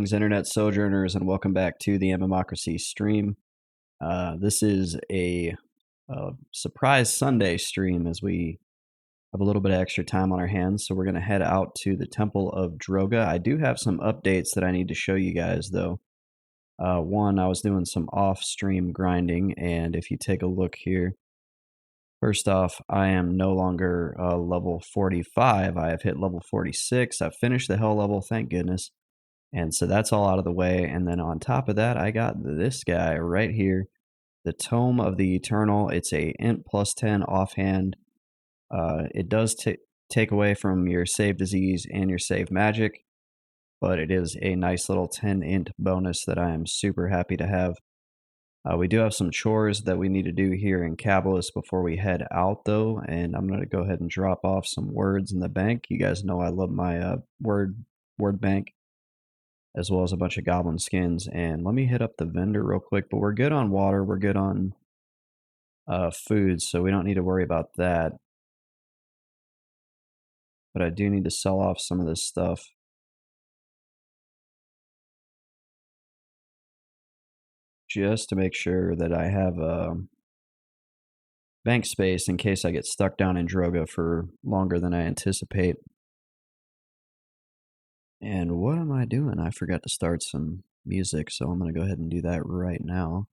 Greetings, Internet Sojourners, and welcome back to the MMORPG stream. This is a surprise Sunday stream as we have a little bit of extra time on our hands, so we're going to head out to the Temple of Droga. I do have some updates that I need to show you guys, though. One, I was doing some off-stream grinding, and if you take a look here, first off, I am no longer level 45. I have hit level 46. I've finished the hell level, thank goodness. And so that's all out of the way. And then on top of that, I got this guy right here, the Tome of the Eternal. It's a int plus 10 offhand. It does take away from your save disease and your save magic, but it is a nice little 10 int bonus that I am super happy to have. We do have some chores that we need to do here in Cabalist before we head out, though, and I'm going to go ahead and drop off some words in the bank. You guys know I love my word bank, as well as a bunch of goblin skins. And let me hit up the vendor real quick, but we're good on water, we're good on food, so we don't need to worry about that. But I do need to sell off some of this stuff. Just to make sure that I have bank space in case I get stuck down in Droga for longer than I anticipate. And what am I doing? I forgot to start some music, so I'm going to go ahead and do that right now.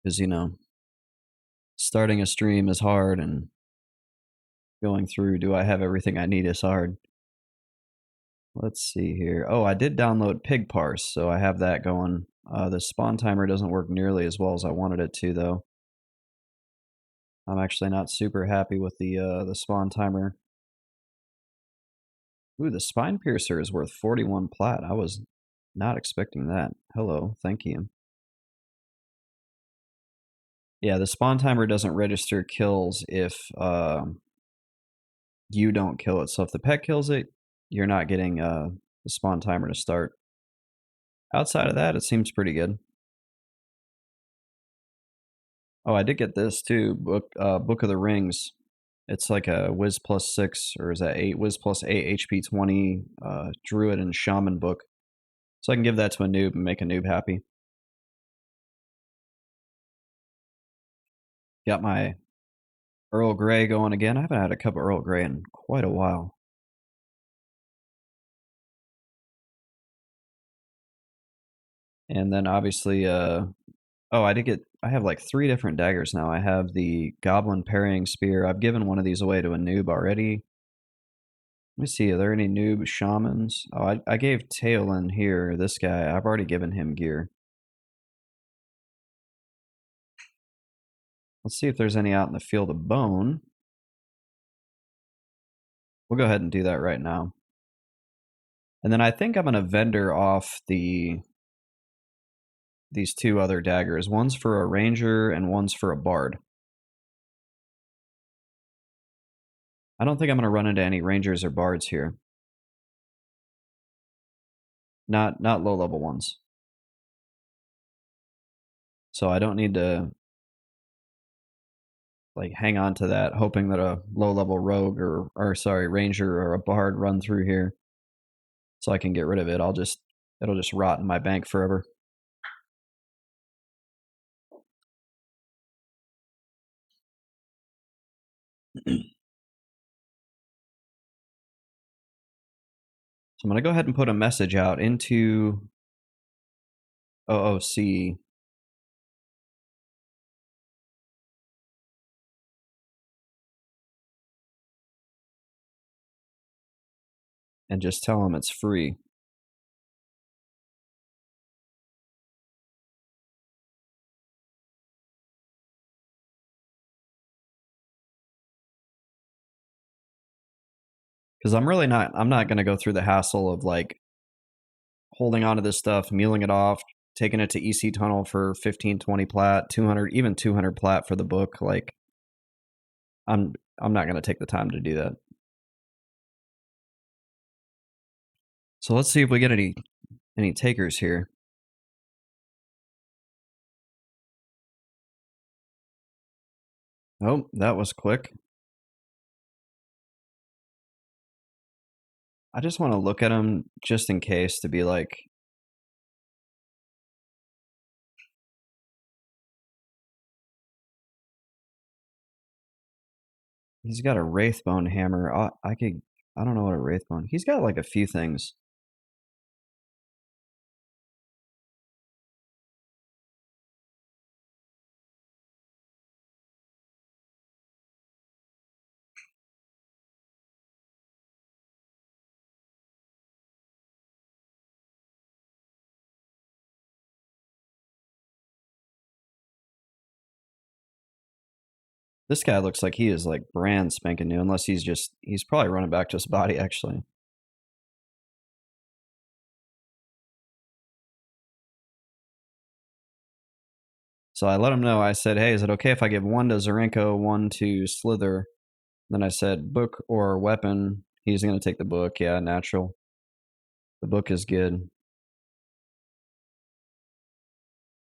Because, you know, starting a stream is hard, and going through, do I have everything I need is hard. Let's see here. Oh, I did download Pig Parse, so I have that going. The spawn timer doesn't work nearly as well as I wanted it to, though. I'm actually not super happy with the spawn timer. Ooh, the Spine Piercer is worth 41 plat. I was not expecting that. Hello, thank you. Yeah, the spawn timer doesn't register kills if you don't kill it. So if the pet kills it, you're not getting the spawn timer to start. Outside of that, it seems pretty good. Oh, I did get this too, Book of the Rings. It's like a Wiz plus 6, or is that 8? Wiz plus 8 HP 20 Druid and Shaman book. So I can give that to a noob and make a noob happy. Got my Earl Grey going again. I haven't had a cup of Earl Grey in quite a while. And then obviously, oh, I have like 3 different daggers now. I have the Goblin Parrying Spear. I've given one of these away to a noob already. Let me see, are there any noob shamans? Oh, I gave Tailin here, this guy. I've already given him gear. Let's see if there's any out in the Field of Bone. We'll go ahead and do that right now. And then I think I'm going to vendor off these 2 other daggers. One's for a ranger and one's for a bard. I don't think I'm going to run into any rangers or bards here. Not low level ones. So I don't need to like hang on to that, hoping that a low level rogue or sorry, ranger or a bard run through here, so I can get rid of it. It'll just rot in my bank forever. So I'm gonna go ahead and put a message out into OOC. And just tell them it's free. Because I'm not going to go through the hassle of like holding onto this stuff, mealing it off, taking it to EC Tunnel for 15, 20 plat, 200, even 200 plat for the book. Like, I'm not going to take the time to do that. So let's see if we get any takers here. Oh, that was quick. I just want to look at him just in case to be like, he's got a Wraithbone hammer. I don't know what a Wraithbone. He's got like a few things. This guy looks like he is like brand spanking new, unless he's probably running back to his body actually. So I let him know. I said, hey, is it okay if I give one to Zarenko, one to Slither? Then I said, book or weapon. He's going to take the book. Yeah, natural. The book is good.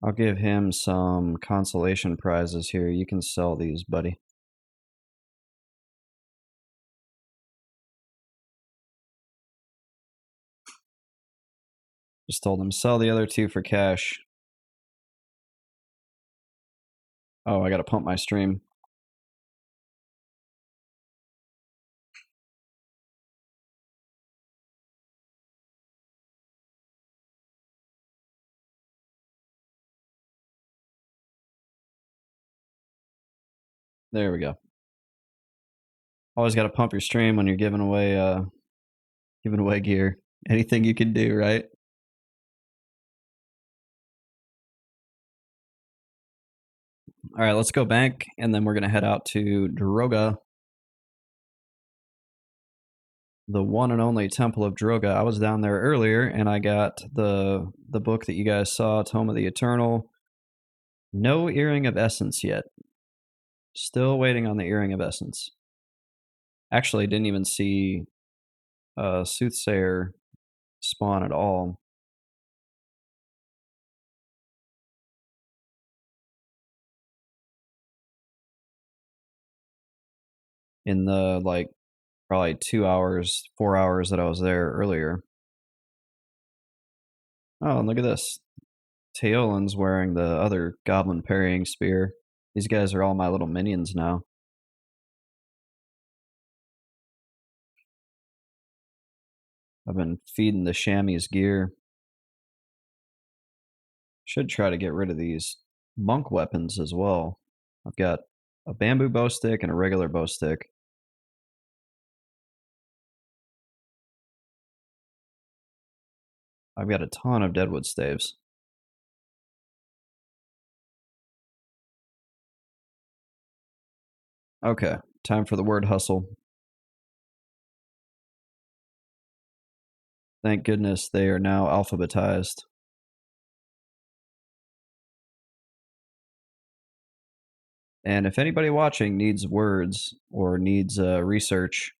I'll give him some consolation prizes here. You can sell these, buddy. Just told him, sell the other two for cash. Oh, I got to pump my stream. There we go. Always got to pump your stream when you're giving away gear. Anything you can do, right? All right, let's go bank, and then we're gonna head out to Droga, the one and only Temple of Droga. I was down there earlier, and I got the book that you guys saw, Tome of the Eternal. No Earring of Essence yet. Still waiting on the Earring of Essence. Actually, didn't even see Soothsayer spawn at all. In the like probably 2 hours, 4 hours that I was there earlier. Oh, and look at this. Teolin's wearing the other goblin parrying spear. These guys are all my little minions now. I've been feeding the chamois gear. Should try to get rid of these monk weapons as well. I've got a bamboo bow stick and a regular bow stick. I've got a ton of deadwood staves. Okay, time for the word hustle. Thank goodness they are now alphabetized. And if anybody watching needs words or needs research,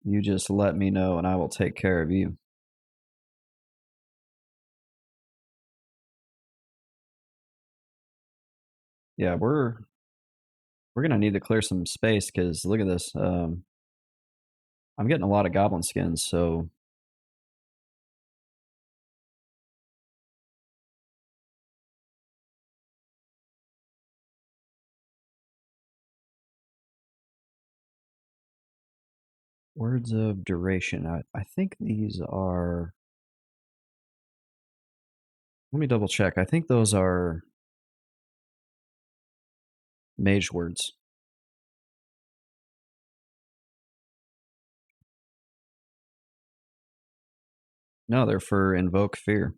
you just let me know and I will take care of you. Yeah, we're gonna need to clear some space because look at this. I'm getting a lot of goblin skins, so words of duration. I think these are. Let me double check. I think those are mage words. No, they're for invoke fear.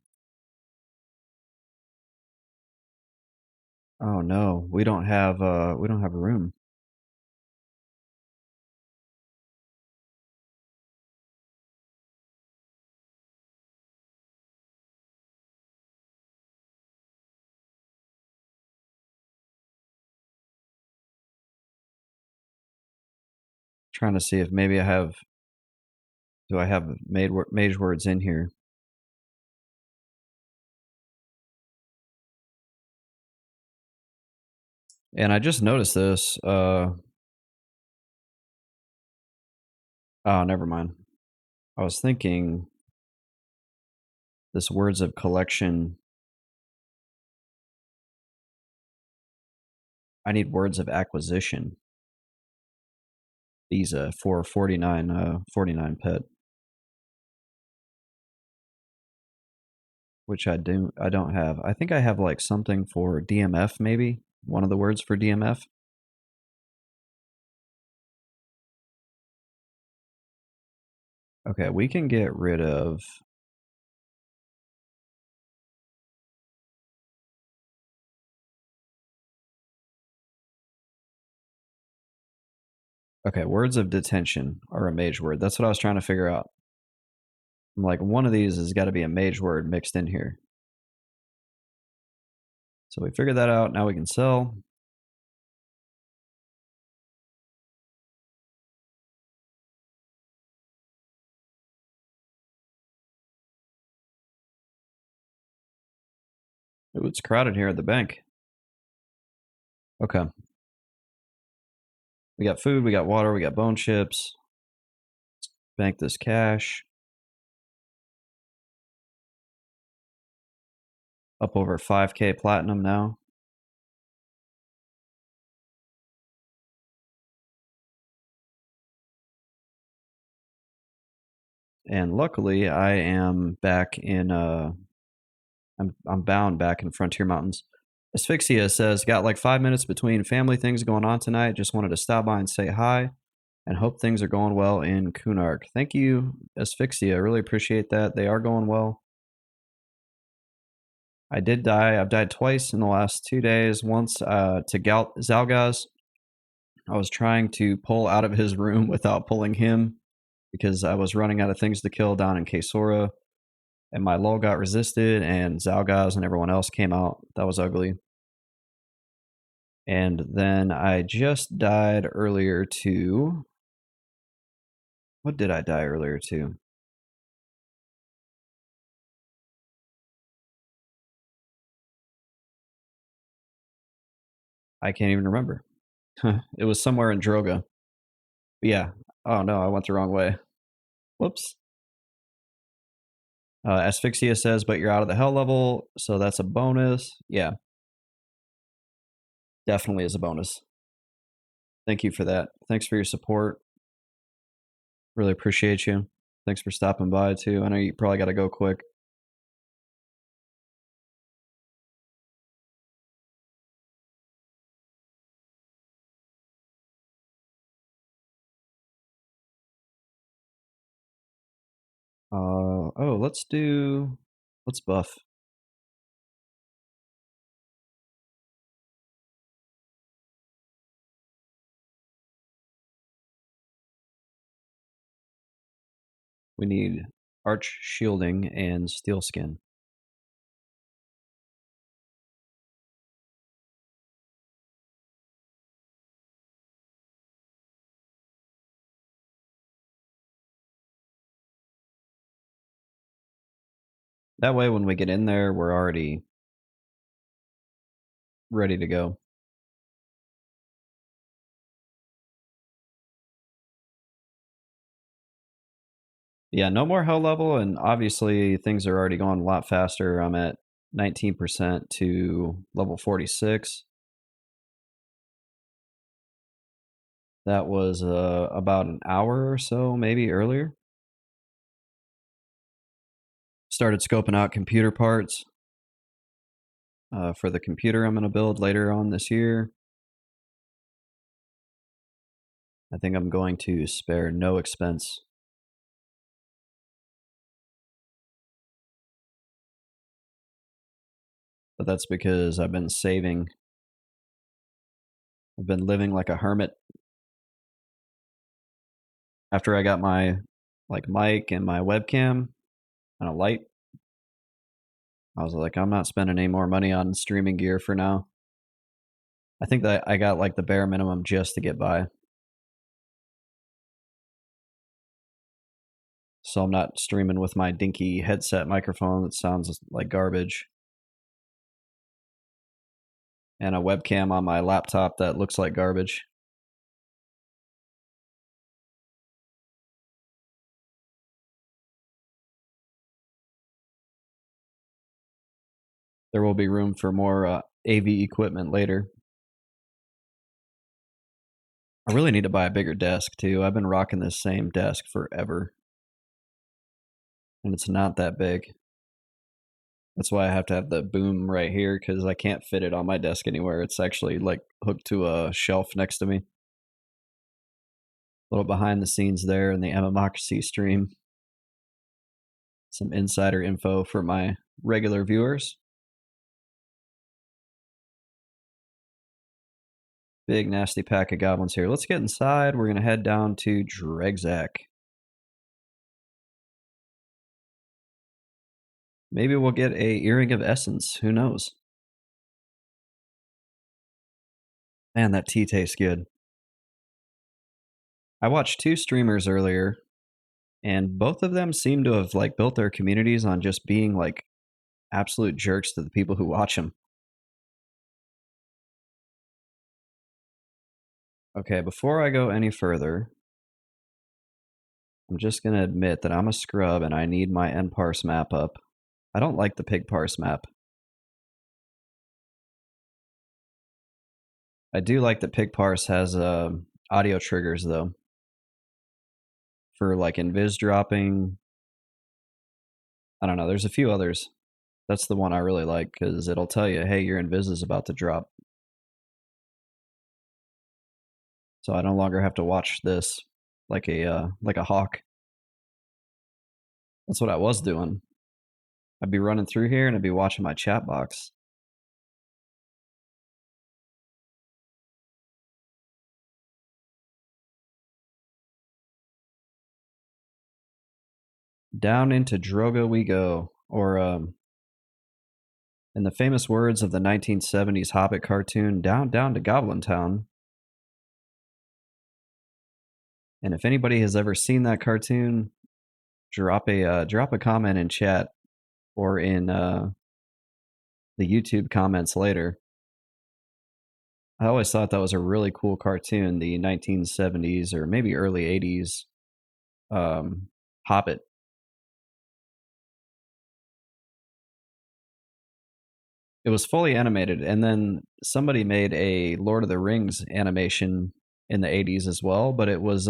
Oh no, we don't have a room. Trying to see if maybe do I have mage words in here? And I just noticed this. Oh, never mind. I was thinking this words of collection. I need words of acquisition. Visa for 49 pet, which I don't have. I think I have like something for DMF, maybe one of the words for DMF. Okay, we can get rid of. Okay, words of detention are a mage word. That's what I was trying to figure out. I'm like, one of these has got to be a mage word mixed in here. So we figured that out. Now we can sell. Ooh, it's crowded here at the bank. Okay. We got food, we got water, we got bone chips. Let's bank this cash. Up over 5K platinum now. And luckily, I am back in. I'm bound back in Frontier Mountains. Asphyxia says, got like 5 minutes between family things going on tonight. Just wanted to stop by and say hi, and hope things are going well in Kunark. Thank you, Asphyxia. I really appreciate that. They are going well. I did die. I've died twice in the last 2 days. Once to Zalgaz. I was trying to pull out of his room without pulling him because I was running out of things to kill down in Kesora, and my lull got resisted, and Zalgaz and everyone else came out. That was ugly. And then I just died earlier to. What did I die earlier to? I can't even remember. It was somewhere in Droga. But yeah. Oh no, I went the wrong way. Whoops. Asphyxia says, but you're out of the hell level, so that's a bonus. Yeah, definitely is a bonus. Thank you for that. Thanks for your support. Really appreciate you. Thanks for stopping by too. I know you probably got to go quick. Oh, let's buff. We need arch shielding and steel skin. That way, when we get in there, we're already ready to go. Yeah, no more hell level, and obviously things are already going a lot faster. I'm at 19% to level 46. That was about an hour or so, maybe earlier. Started scoping out computer parts for the computer I'm going to build later on this year. I think I'm going to spare no expense. But that's because I've been saving. I've been living like a hermit. After I got my like mic and my webcam and a light, I was like, I'm not spending any more money on streaming gear for now. I think that I got like the bare minimum just to get by. So I'm not streaming with my dinky headset microphone that sounds like garbage and a webcam on my laptop that looks like garbage. There will be room for more AV equipment later. I really need to buy a bigger desk too. I've been rocking this same desk forever, and it's not that big. That's why I have to have the boom right here because I can't fit it on my desk anywhere. It's actually like hooked to a shelf next to me. A little behind the scenes there in the MMORPG stream. Some insider info for my regular viewers. Big nasty pack of goblins here. Let's get inside. We're going to head down to Droga. Maybe we'll get a earring of essence. Who knows? Man, that tea tastes good. I watched two streamers earlier, and both of them seem to have like built their communities on just being like absolute jerks to the people who watch them. Okay, before I go any further, I'm just going to admit that I'm a scrub and I need my nparse map up. I don't like the pig parse map. I do like that pig parse has audio triggers though. For like invis dropping. I don't know, there's a few others. That's the one I really like because it'll tell you, hey, your invis is about to drop. So I no longer have to watch this like a hawk. That's what I was doing. I'd be running through here and I'd be watching my chat box. Down into Droga we go, or in the famous words of the 1970s Hobbit cartoon, down to Goblin Town. And if anybody has ever seen that cartoon, drop a comment in chat or in the YouTube comments later. I always thought that was a really cool cartoon, the 1970s or maybe early 80s Hobbit. It was fully animated, and then somebody made a Lord of the Rings animation in the 80s as well, but it was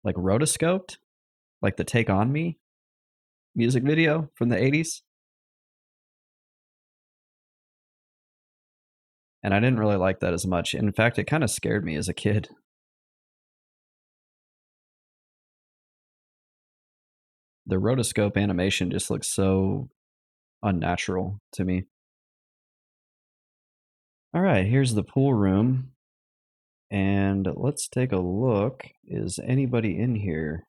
like rotoscoped, like the Take On Me music video from the 80s. And I didn't really like that as much. In fact, it kind of scared me as a kid. The rotoscope animation just looks so unnatural to me. All right, here's the pool room. And let's take a look. Is anybody in here?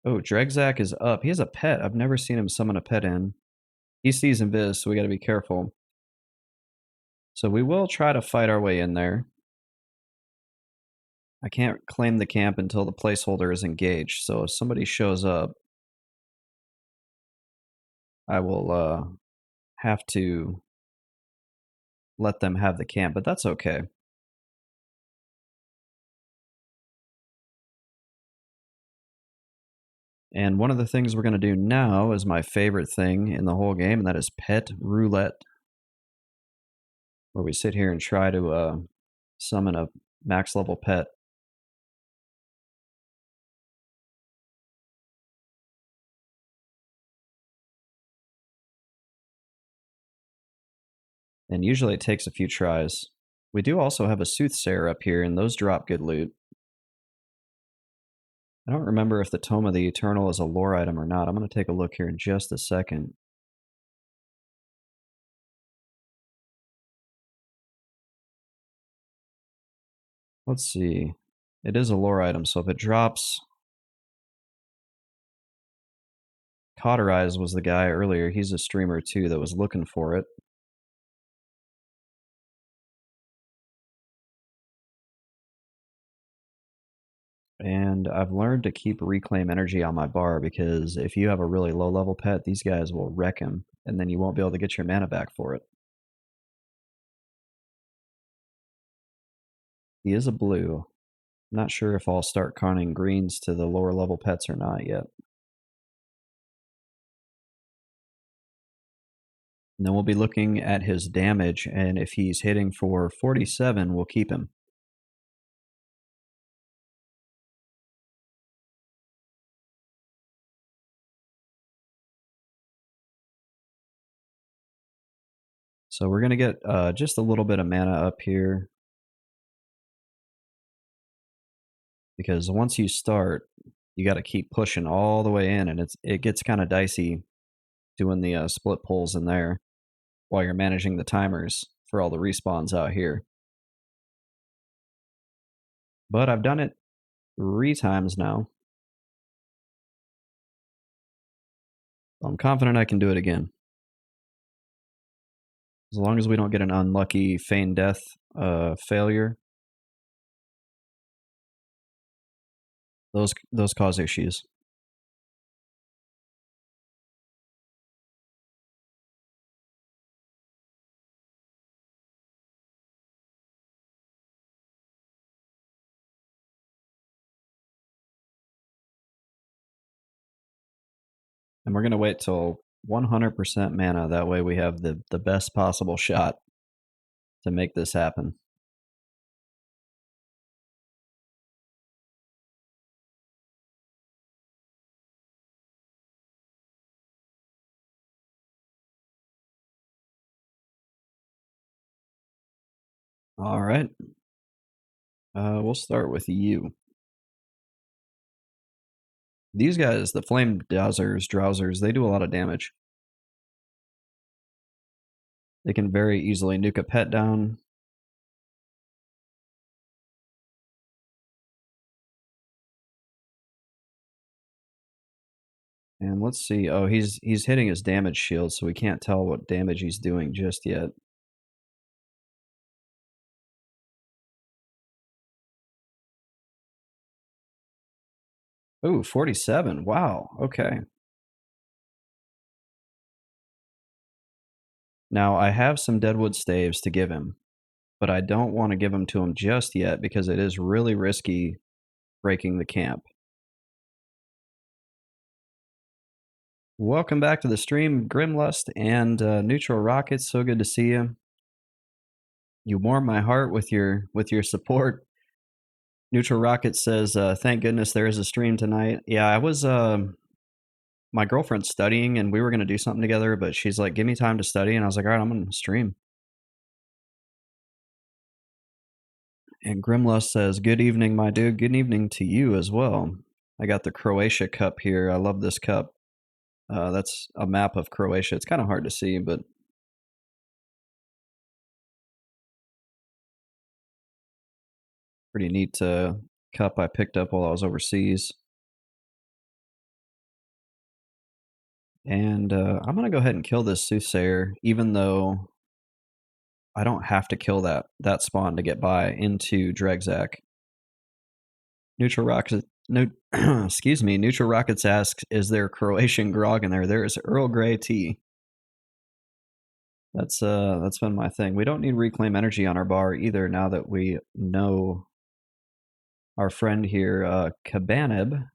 Oh, Dregzak is up. He has a pet. I've never seen him summon a pet in. He sees invis, so we got to be careful. So we will try to fight our way in there. I can't claim the camp until the placeholder is engaged. So if somebody shows up, I will have to let them have the camp, but that's okay. And one of the things we're going to do now is my favorite thing in the whole game, and that is pet roulette, where we sit here and try to summon a max level pet. And usually it takes a few tries. We do also have a soothsayer up here, and those drop good loot. I don't remember if the Tome of the Eternal is a lore item or not. I'm going to take a look here in just a second. Let's see. It is a lore item, so if it drops... Cauterize was the guy earlier. He's a streamer too that was looking for it. And I've learned to keep reclaim energy on my bar because if you have a really low level pet, these guys will wreck him, and then you won't be able to get your mana back for it. He is a blue. I'm not sure if I'll start conning greens to the lower level pets or not yet. And then we'll be looking at his damage, and if he's hitting for 47, we'll keep him. So we're going to get just a little bit of mana up here, because once you start, you got to keep pushing all the way in, and it gets kind of dicey doing the split pulls in there while you're managing the timers for all the respawns out here. But I've done it 3 times now. I'm confident I can do it again. As long as we don't get an unlucky feign death failure. Those cause issues. And we're going to wait till 100% mana. That way we have the best possible shot to make this happen. All right. We'll start with you. These guys, the flame drowsers, they do a lot of damage. They can very easily nuke a pet down. And let's see. Oh, he's hitting his damage shield, so we can't tell what damage he's doing just yet. Ooh, 47. Wow. Okay. Now, I have some Deadwood staves to give him, but I don't want to give them to him just yet because it is really risky breaking the camp. Welcome back to the stream, Grimlust and Neutral Rockets. So good to see you. You warm my heart with your support. Neutral Rocket says, "Thank goodness there is a stream tonight." Yeah, I was my girlfriend's studying, and we were going to do something together, but she's like, "Give me time to study," and I was like, "All right, I'm going to stream." And Grimlust says, "Good evening, my dude. Good evening to you as well." I got the Croatia cup here. I love this cup. That's a map of Croatia. It's kind of hard to see, but pretty neat cup I picked up while I was overseas. And I'm going to go ahead and kill this Soothsayer, even though I don't have to kill that spawn to get by into Dregzak. Neutral Rockets, no, excuse me. Neutral Rockets asks, "Is there Croatian grog in there?" There is Earl Grey tea. That's been my thing. We don't need reclaim energy on our bar either. Now that we know our friend here, Kabaneb,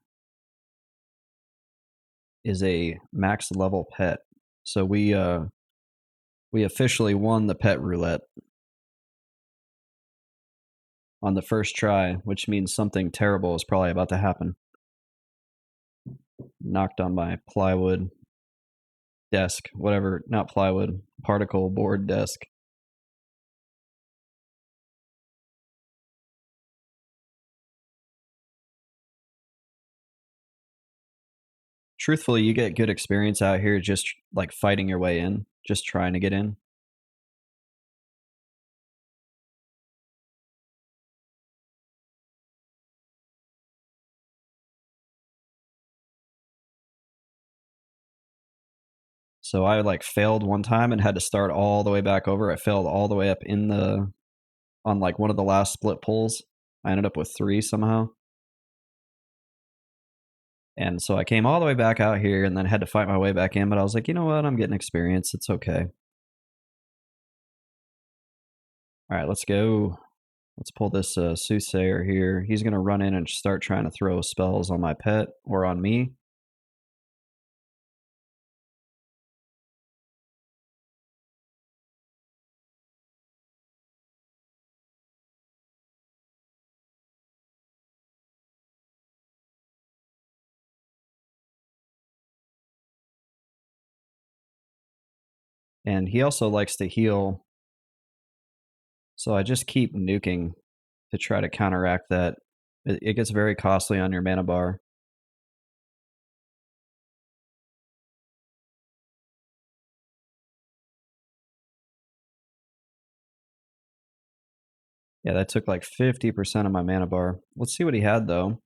is a max level pet, so we officially won the pet roulette on the first try, which means something terrible is probably about to happen. Knocked on my plywood desk, whatever, not plywood, particle board desk. Truthfully, you get good experience out here just like fighting your way in, just trying to get in. So I like failed one time and had to start all the way back over. I failed all the way up on like one of the last split pulls. I ended up with 3 somehow. And so I came all the way back out here and then had to fight my way back in. But I was like, you know what? I'm getting experience. It's okay. All right, let's go. Let's pull this Soothsayer here. He's going to run in and start trying to throw spells on my pet or on me. And he also likes to heal, so I just keep nuking to try to counteract that. It gets very costly on your mana bar. Yeah, that took like 50% of my mana bar. Let's see what he had, though.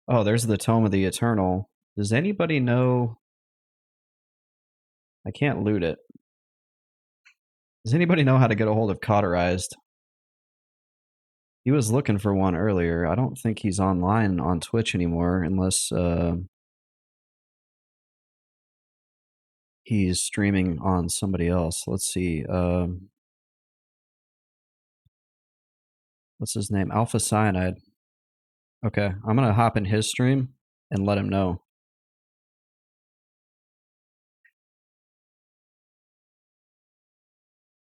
Oh, there's the Tome of the Eternal. Does anybody know? I can't loot it. Does anybody know how to get a hold of Cauterized? He was looking for one earlier. I don't think he's online on Twitch anymore unless he's streaming on somebody else. Let's see. What's his name? Alpha Cyanide. Okay, I'm gonna hop in his stream and let him know.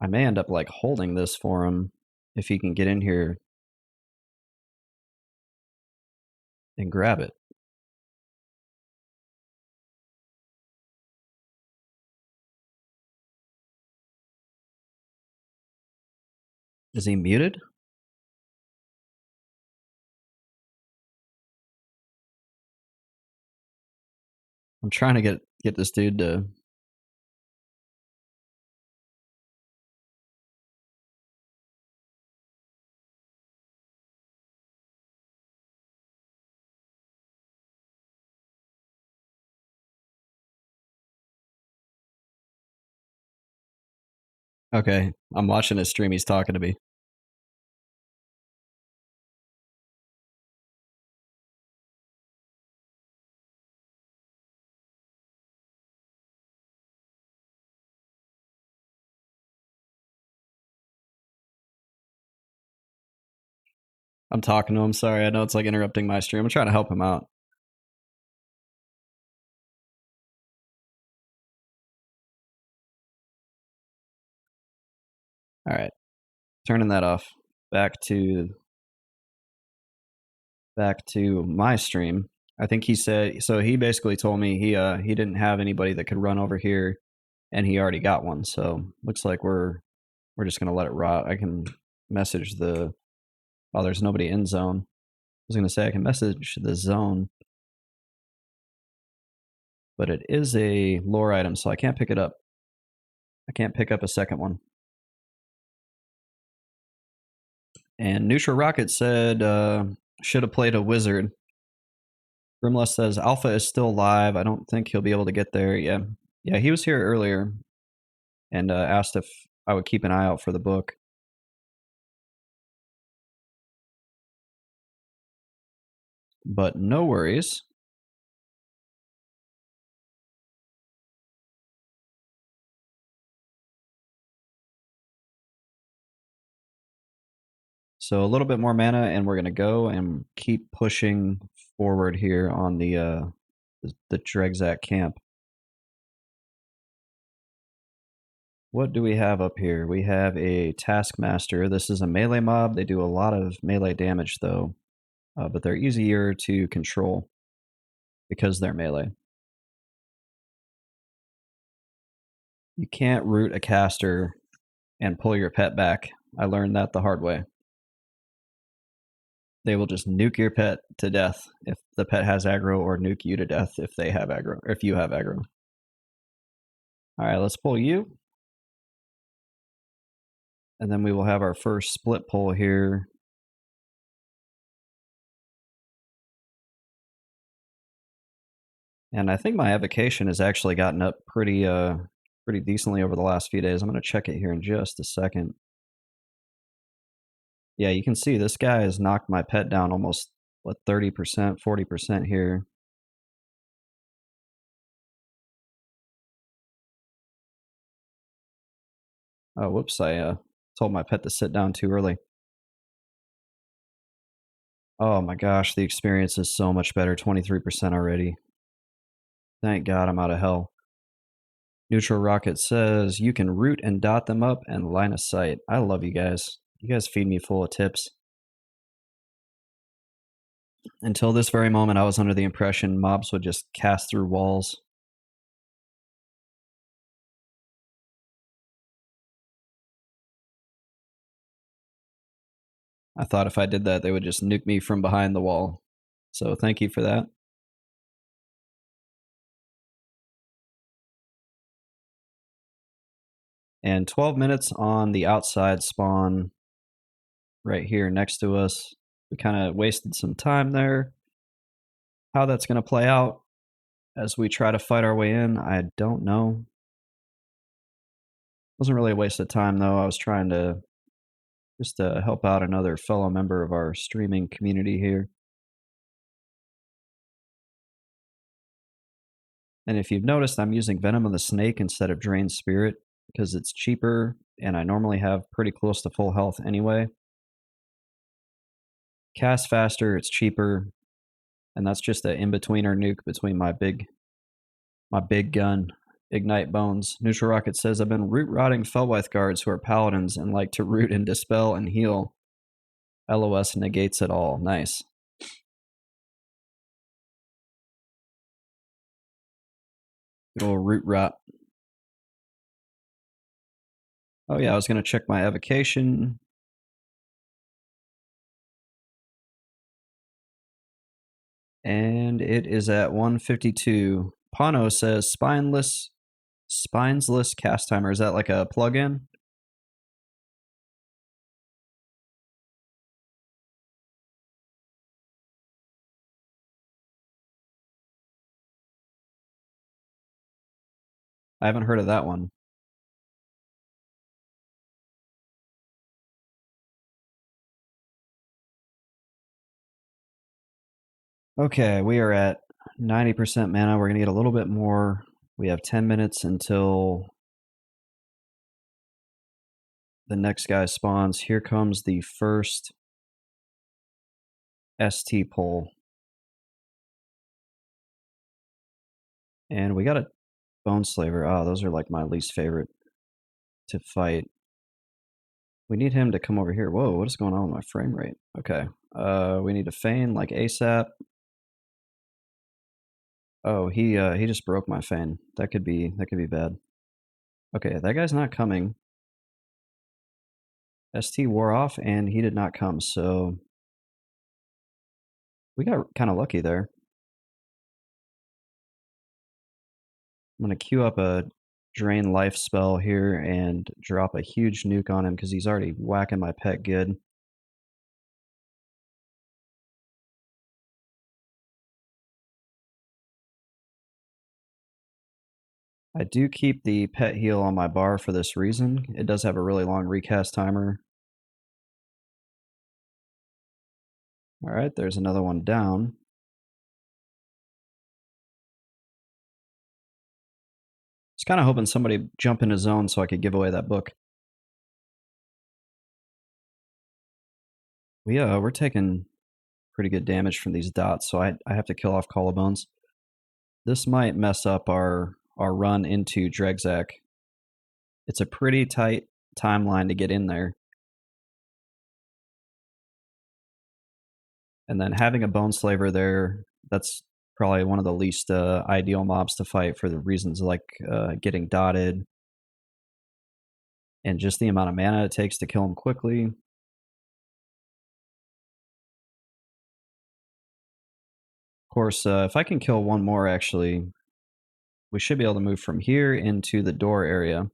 I may end up like holding this for him if he can get in here and grab it. Is he muted? I'm trying to get this dude to. Okay, I'm watching his stream. He's talking to me. I'm talking to him. Sorry, I know it's like interrupting my stream. I'm trying to help him out. All right, turning that off. Back to my stream. I think he said so. He basically told me he didn't have anybody that could run over here, and he already got one. So looks like we're just gonna let it rot. I can message the. Oh, there's nobody in zone. I was gonna say I can message the zone, but it is a lore item, so I can't pick it up. I can't pick up a second one. And Neutral Rocket said should have played a wizard. Grimless says Alpha is still live. I don't think he'll be able to get there. Yeah, he was here earlier and asked if I would keep an eye out for the book. But no worries. So a little bit more mana, and we're gonna go and keep pushing forward here on the Dregzak camp. What do we have up here? We have a Taskmaster. This is a melee mob. They do a lot of melee damage, though, but they're easier to control because they're melee. You can't root a caster and pull your pet back. I learned that the hard way. They will just nuke your pet to death if the pet has aggro, or nuke you to death if they have aggro, or if you have aggro. All right, let's pull you. And then we will have our first split pull here. And I think my evocation has actually gotten up pretty decently over the last few days. I'm going to check it here in just a second. Yeah, you can see this guy has knocked my pet down almost, 30%, 40% here. Oh, whoops, I told my pet to sit down too early. Oh my gosh, the experience is so much better, 23% already. Thank God I'm out of hell. Neutral Rocket says, you can root and dot them up and line of sight. I love you guys. You guys feed me full of tips. Until this very moment, I was under the impression mobs would just cast through walls. I thought if I did that, they would just nuke me from behind the wall. So thank you for that. And 12 minutes on the outside spawn right here next to us. We kind of wasted some time there. How that's going to play out as we try to fight our way in, I don't know. Wasn't really a waste of time, though. I was trying to just help out another fellow member of our streaming community here. And if you've noticed, I'm using Venom of the Snake instead of Drained Spirit because it's cheaper and I normally have pretty close to full health anyway. Cast faster, it's cheaper, and that's just an in-betweener nuke between my big gun, Ignite Bones. Neutral Rocket says, I've been root rotting Felwythe guards who are paladins and like to root and dispel and heal. LOS negates it all. Nice. Good old root rot. Oh yeah, I was going to check my evocation. And it is at 152. Pano says spinesless cast timer. Is that like a plugin? I haven't heard of that one. Okay, we are at 90% mana. We're going to get a little bit more. We have 10 minutes until the next guy spawns. Here comes the first ST pull. And we got a Bone Slaver. Oh, those are like my least favorite to fight. We need him to come over here. Whoa, what is going on with my frame rate? Okay. We need to feign like ASAP. Oh, he just broke my feign. That could be bad. Okay, that guy's not coming. ST wore off and he did not come, so we got kind of lucky there. I'm going to queue up a drain life spell here and drop a huge nuke on him because he's already whacking my pet good. I do keep the pet heal on my bar for this reason. It does have a really long recast timer. All right, there's another one down. I was kind of hoping somebody jump into zone so I could give away that book. We're taking pretty good damage from these dots, so I have to kill off collarbones. This might mess up our run into Dregzak. It's a pretty tight timeline to get in there. And then having a Bone Slaver there, that's probably one of the least ideal mobs to fight for the reasons like getting dotted and just the amount of mana it takes to kill him quickly. Of course, if I can kill one more, actually, we should be able to move from here into the door area.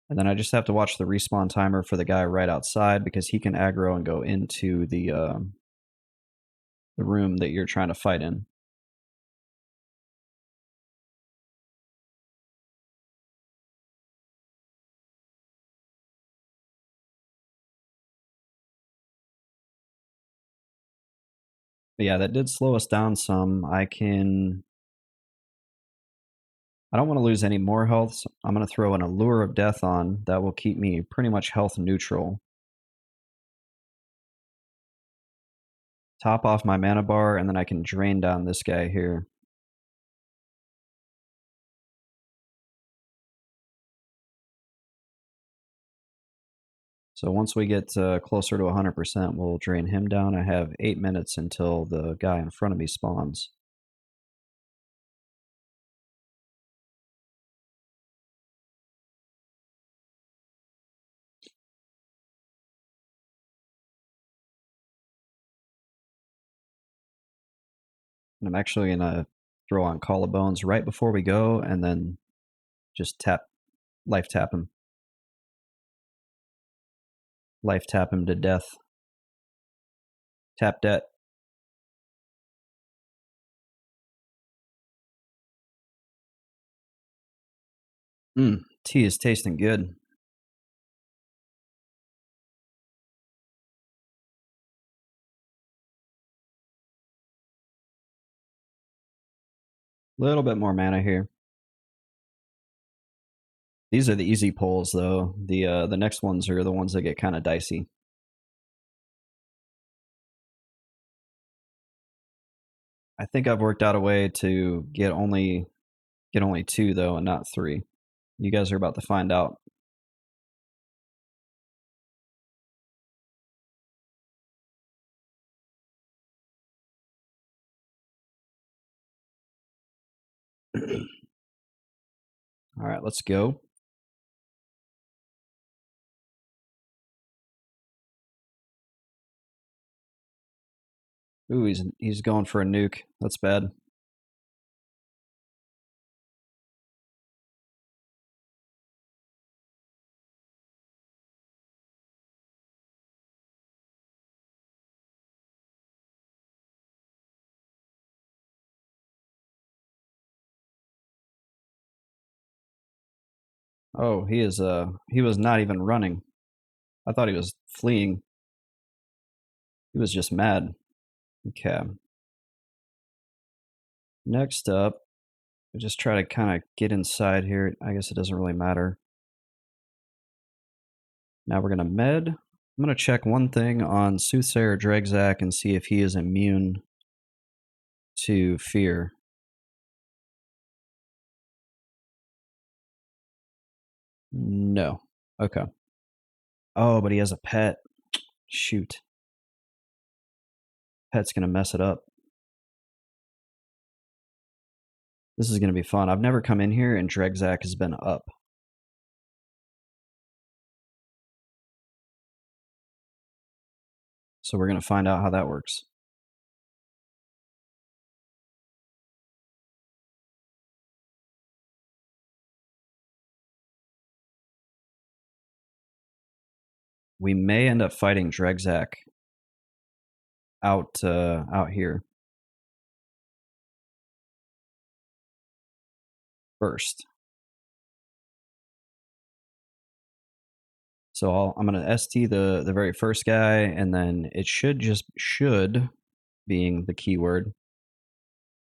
And then I just have to watch the respawn timer for the guy right outside because he can aggro and go into the room that you're trying to fight in. But yeah, that did slow us down some. I don't want to lose any more health, so I'm going to throw an Allure of Death on. That will keep me pretty much health neutral. Top off my mana bar, and then I can drain down this guy here. So once we get closer to 100%, we'll drain him down. I have 8 minutes until the guy in front of me spawns. And I'm actually going to throw on Call of Bones right before we go and then just life tap him. Life tap him to death. Tap debt. Tea is tasting good. A little bit more mana here. These are the easy pulls, though. The next ones are the ones that get kind of dicey. I think I've worked out a way to get only 2 though, and not 3. You guys are about to find out. All right, let's go. Ooh, he's going for a nuke. That's bad. Oh, he was not even running. I thought he was fleeing. He was just mad. Okay. Next up, I just try to kind of get inside here. I guess it doesn't really matter. Now we're gonna med. I'm gonna check one thing on Soothsayer Dregzak and see if he is immune to fear. No. Okay. Oh, but he has a pet. Shoot. Pet's gonna mess it up. This is gonna be fun. I've never come in here and Dregzak has been up. So we're gonna find out how that works. We may end up fighting Dregzak out here first. So I'm gonna ST the very first guy, and then it should being the keyword,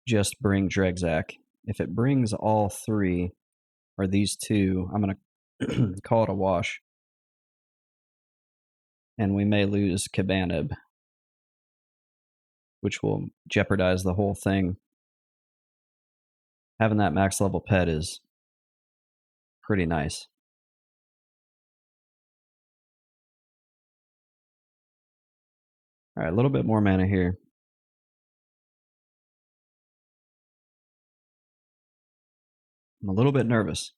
just bring Dregzak. If it brings all 3 or these 2, I'm gonna call it a wash. And we may lose Cabanib, which will jeopardize the whole thing. Having that max level pet is pretty nice. All right, a little bit more mana here. I'm a little bit nervous.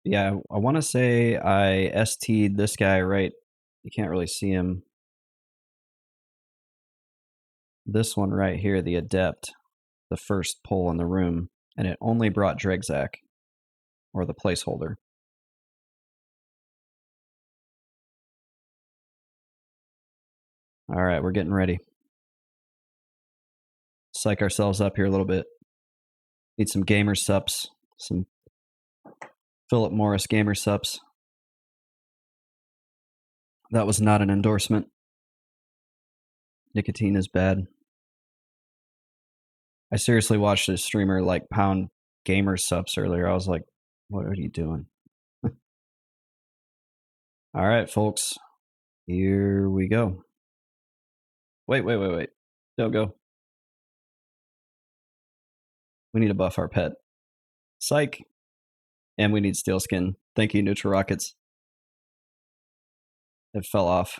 Yeah, I want to say I ST'd this guy right. You can't really see him. This one right here, the Adept, the first pull in the room, and it only brought Dregzak, or the placeholder. All right, we're getting ready. Psych ourselves up here a little bit. Need some gamer sups, some Philip Morris gamer sups. That was not an endorsement. Nicotine is bad. I seriously watched a streamer like pound gamer subs earlier. I was like, what are you doing? All right, folks. Here we go. Wait. Don't go. We need to buff our pet. Psych. And we need steel skin. Thank you, Neutral Rockets. It fell off.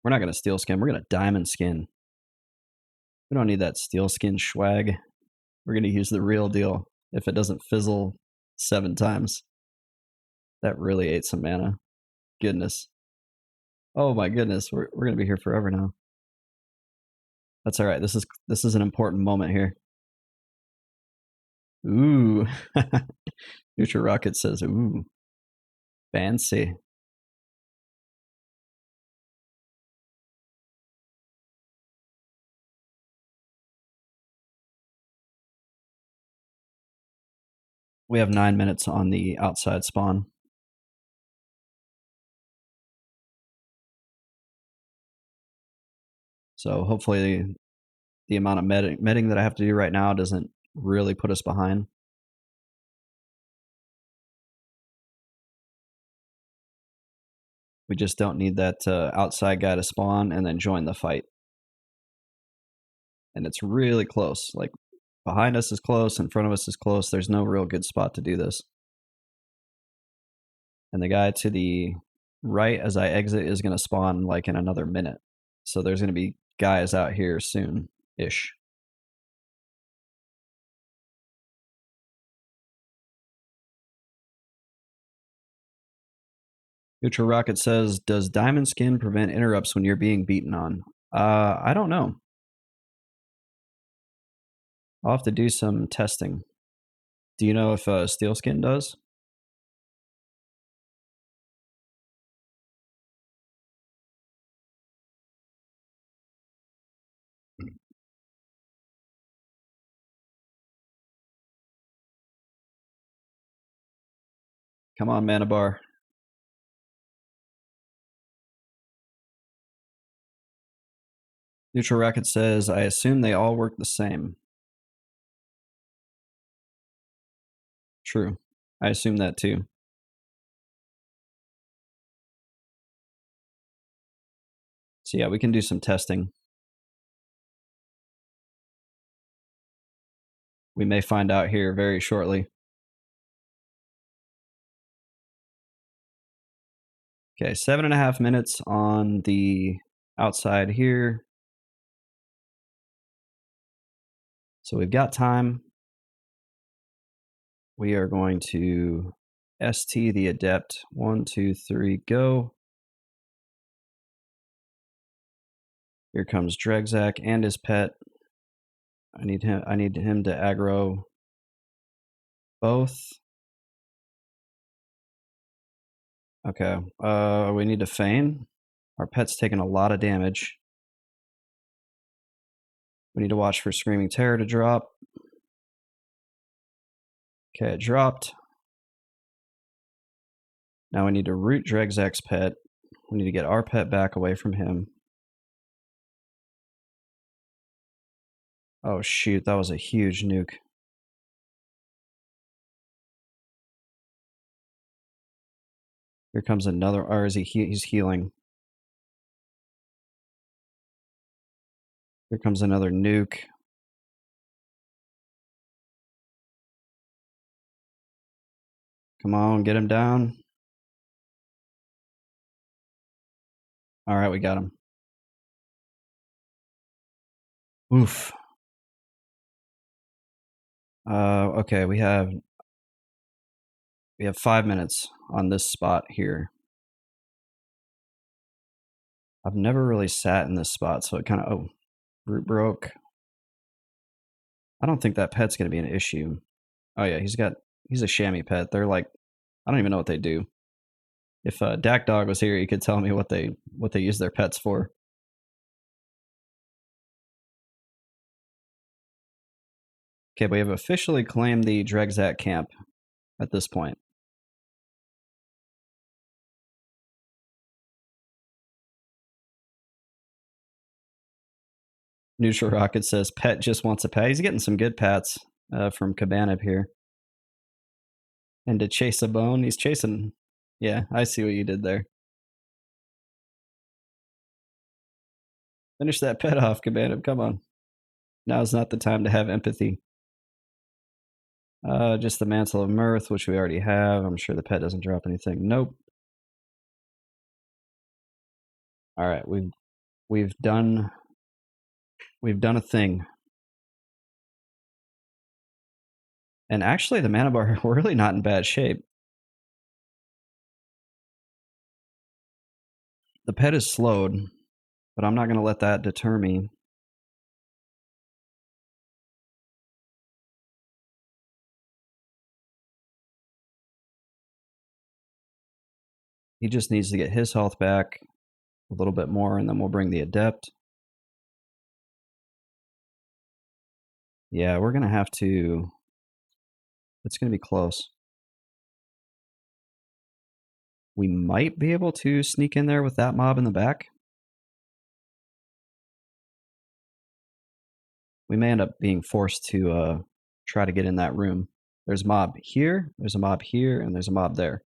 We're not going to steel skin. We're going to diamond skin. We don't need that steel skin swag. We're going to use the real deal if it doesn't fizzle 7 times. That really ate some mana. Goodness. Oh my goodness, we're going to be here forever now. That's all right. This is an important moment here. Ooh. Future Rocket says, ooh. Fancy. We have 9 minutes on the outside spawn. So hopefully the amount of medding that I have to do right now doesn't really put us behind. We just don't need that outside guy to spawn and then join the fight. And it's really close. Like, behind us is close, in front of us is close. There's no real good spot to do this. And the guy to the right as I exit is going to spawn like in another minute. So there's going to be guys out here soon-ish. Future Rocket says, does diamond skin prevent interrupts when you're being beaten on? I don't know. I'll have to do some testing. Do you know if steel skin does? Come on, Mana Bar. Neutral Rocket says, I assume they all work the same. True. I assume that too. So yeah, we can do some testing. We may find out here very shortly. Okay, 7.5 minutes on the outside here. So we've got time. We are going to ST the adept. 1, 2, 3, go. Here comes Dregzak and his pet. I need him to aggro both. Okay. We need to feign. Our pet's taking a lot of damage. We need to watch for Screaming Terror to drop. Okay, it dropped. Now we need to root Dregzak's pet. We need to get our pet back away from him. Oh shoot, that was a huge nuke. Here comes another, or is he's healing. Here comes another nuke. Come on, get him down. All right, we got him. Oof. Okay, we have 5 minutes on this spot here. I've never really sat in this spot, so it kind of, oh, root broke. I don't think that pet's going to be an issue. Oh yeah, he's a chamois pet. They're like, I don't even know what they do. If Dak Dog was here, he could tell me what they use their pets for. Okay, we have officially claimed the Dregzak camp at this point. Neutral Rocket says pet just wants a pet. He's getting some good pats from Cabanib here. And to chase a bone, he's chasing. Yeah, I see what you did there. Finish that pet off, Cabanib. Come on. Now's not the time to have empathy. Just the Mantle of Mirth, which we already have. I'm sure the pet doesn't drop anything. Nope. All right, we've done We've done a thing. And actually, the mana bar, we're really not in bad shape. The pet is slowed, but I'm not going to let that deter me. He just needs to get his health back a little bit more, and then we'll bring the Adept. Yeah, we're going to have to... It's going to be close. We might be able to sneak in there with that mob in the back. We may end up being forced to try to get in that room. There's a mob here, there's a mob here, and there's a mob there.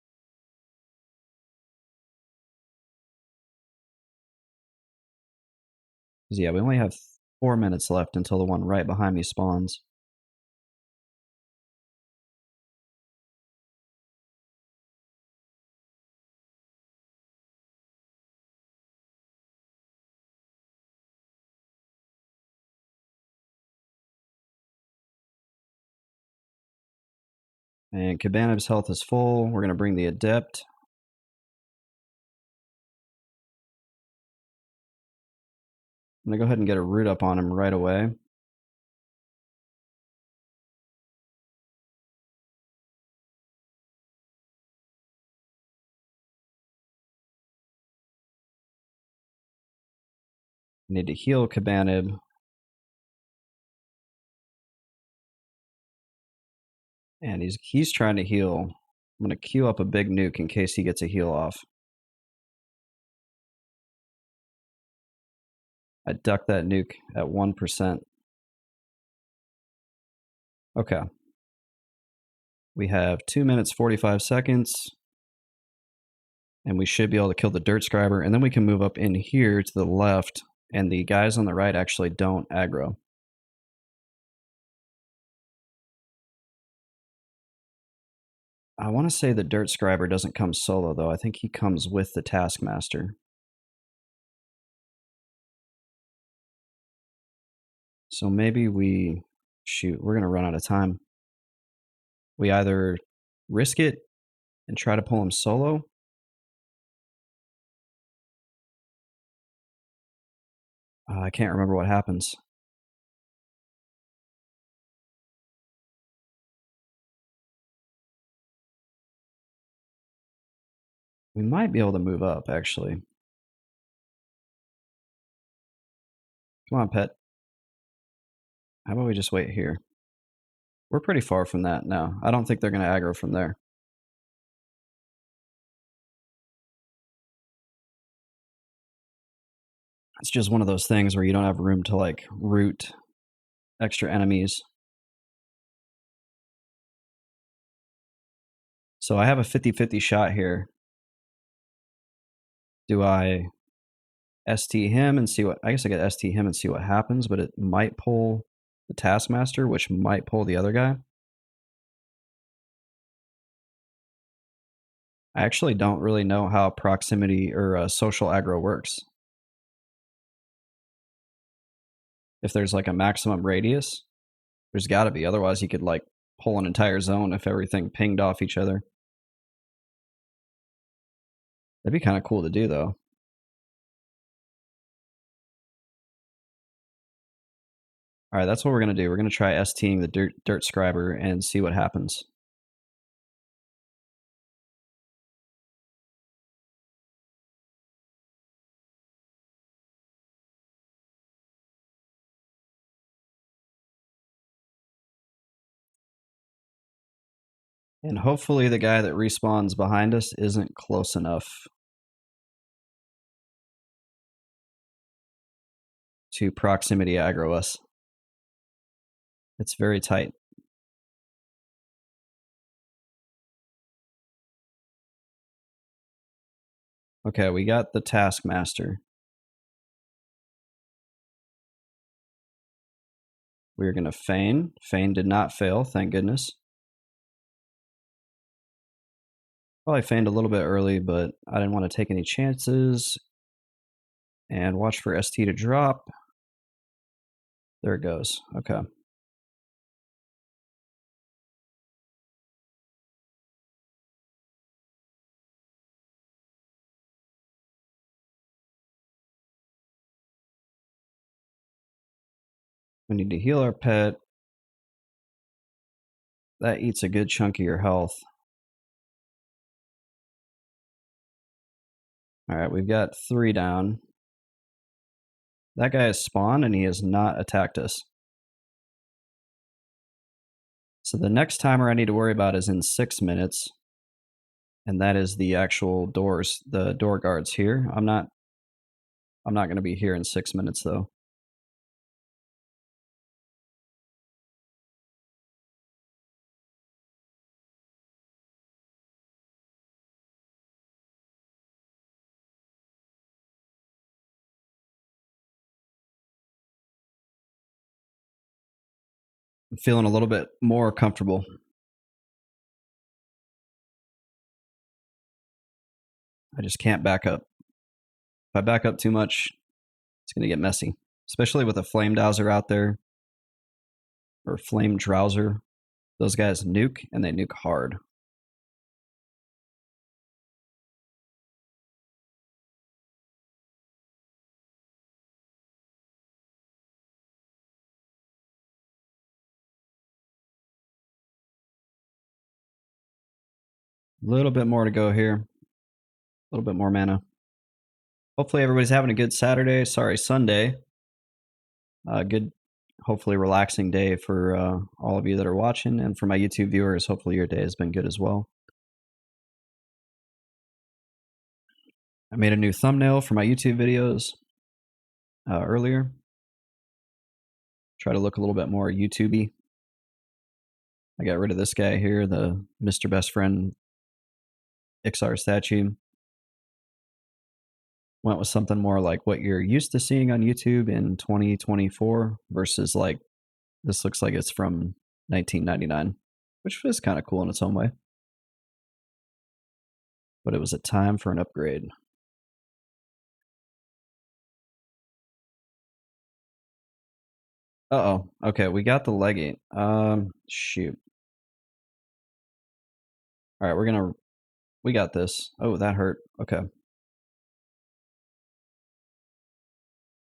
Yeah, we only have 4 minutes left until the one right behind me spawns. And Cabanab's health is full. We're going to bring the Adept. I'm going to go ahead and get a root up on him right away. Need to heal Cabanab. And he's trying to heal. I'm going to queue up a big nuke in case he gets a heal off. I ducked that nuke at 1%. Okay. We have 2 minutes, 45 seconds. And we should be able to kill the Dirt Scriber. And then we can move up in here to the left. And the guys on the right actually don't aggro. I want to say the Dirt Scriber doesn't come solo, though. I think he comes with the Taskmaster. So maybe we... Shoot, we're going to run out of time. We either risk it and try to pull him solo. I can't remember what happens. We might be able to move up, actually. Come on, pet. How about we just wait here? We're pretty far from that now. I don't think they're going to aggro from there. It's just one of those things where you don't have room to, like, root extra enemies. So I have a 50-50 shot here. Do I ST him and see what... I guess I could ST him and see what happens, but it might pull the Taskmaster, which might pull the other guy. I actually don't really know how proximity or social aggro works. If there's like a maximum radius, there's got to be. Otherwise, you could like pull an entire zone if everything pinged off each other. That'd be kind of cool to do, though. All right, that's what we're going to do. We're going to try STing the Dirt Scriber and see what happens. And hopefully the guy that respawns behind us isn't close enough to proximity aggro us. It's very tight. Okay, we got the Taskmaster. We're going to feign. Feign did not fail, thank goodness. Probably feigned a little bit early, but I didn't want to take any chances. And watch for ST to drop. There it goes. Okay. We need to heal our pet. That eats a good chunk of your health. All right, we've got 3 down. That guy has spawned and he has not attacked us. So the next timer I need to worry about is in 6 minutes. And that is the actual doors, the door guards here. I'm not going to be here in 6 minutes though. I'm feeling a little bit more comfortable. I just can't back up. If I back up too much, it's going to get messy, especially with a flame dowser out there or flame drowser. Those guys nuke and they nuke hard. A little bit more to go here. A little bit more mana. Hopefully everybody's having a good Saturday. Sorry, Sunday. Good, hopefully relaxing day for all of you that are watching, and for my YouTube viewers, hopefully your day has been good as well. I made a new thumbnail for my YouTube videos earlier. Try to look a little bit more YouTubey. I got rid of this guy here, the Mr. Best Friend XR statue. Went with something more like what you're used to seeing on YouTube in 2024 versus like this looks like it's from 1999, which is kind of cool in its own way. But it was a time for an upgrade. Uh-oh. Okay, we got the legate. Shoot. All right, we got this. Oh, that hurt. Okay.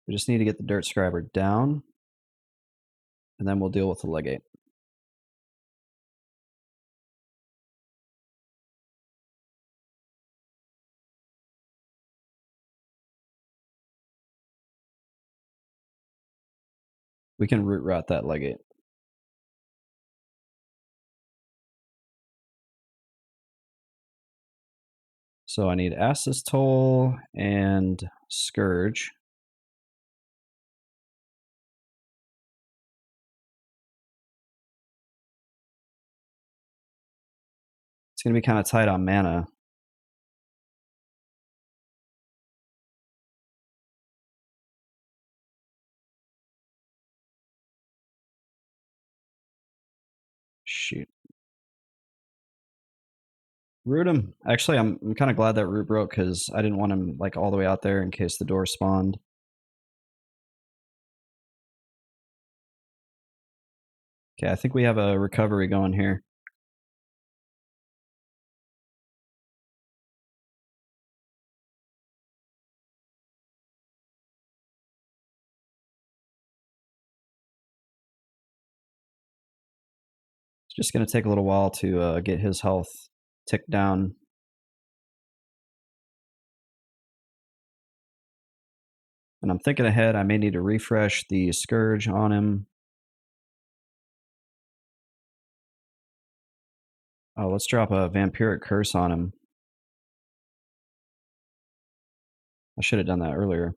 We just need to get the dirt scriber down, and then we'll deal with the legate. We can root rot that legate. So I need Assus Toll and Scourge. It's going to be kind of tight on mana. Shoot. Root him. Actually, I'm kind of glad that root broke because I didn't want him like all the way out there in case the door spawned. Okay, I think we have a recovery going here. It's just going to take a little while to get his health ticked down. And I'm thinking ahead, I may need to refresh the Scourge on him. Oh, let's drop a Vampiric Curse on him. I should have done that earlier.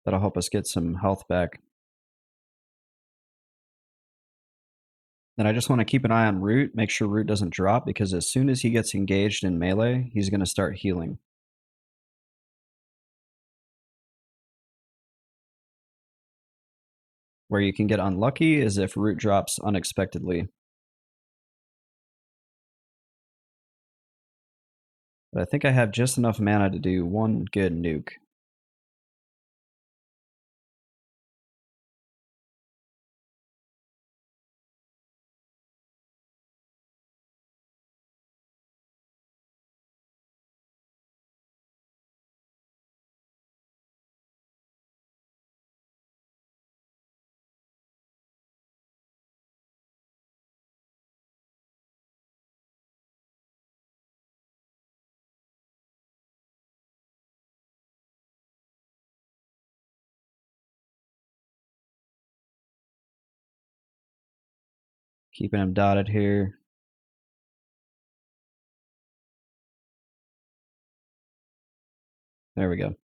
That'll help us get some health back. Then I just want to keep an eye on Root, make sure Root doesn't drop, because as soon as he gets engaged in melee, he's going to start healing. Where you can get unlucky is if Root drops unexpectedly. But I think I have just enough mana to do one good nuke. Keeping him dotted here. There we go. And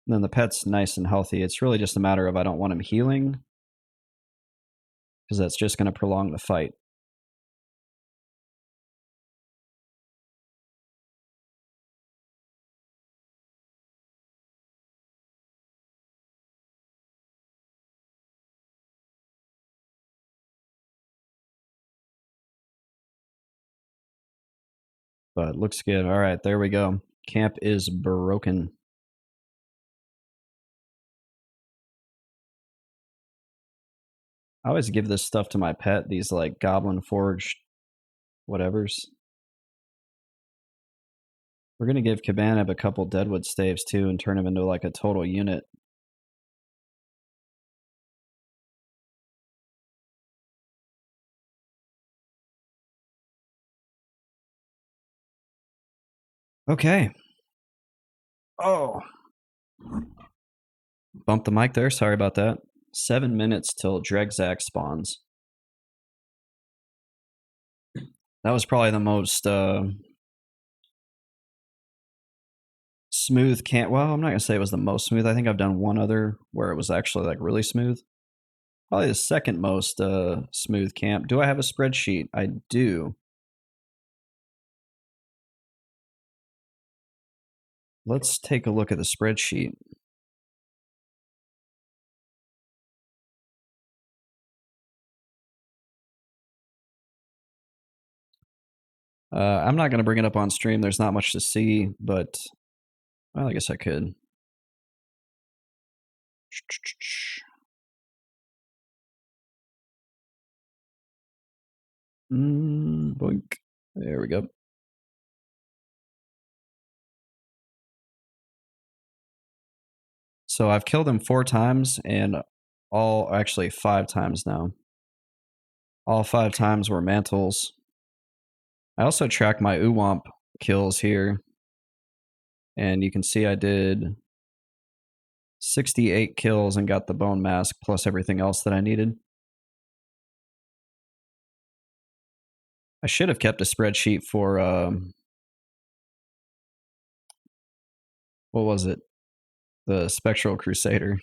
then the pet's nice and healthy. It's really just a matter of I don't want him healing, because that's just going to prolong the fight. But looks good. All right, there we go. Camp is broken. I always give this stuff to my pet, these like goblin forged whatevers. We're going to give Cabanab a couple deadwood staves too and turn him into like a total unit. Okay. Oh. Bump the mic there. Sorry about that. 7 minutes till Dregzak spawns. That was probably the most smooth camp. Well, I'm not going to say it was the most smooth. I think I've done one other where it was actually like really smooth. Probably the second most smooth camp. Do I have a spreadsheet? I do. Let's take a look at the spreadsheet. I'm not going to bring it up on stream. There's not much to see, but well, I guess I could. Boink. There we go. So I've killed him 4 times, and actually 5 times now. All 5 times were mantles. I also tracked my Uwamp kills here, and you can see I did 68 kills and got the bone mask plus everything else that I needed. I should have kept a spreadsheet for what was it? The Spectral Crusader.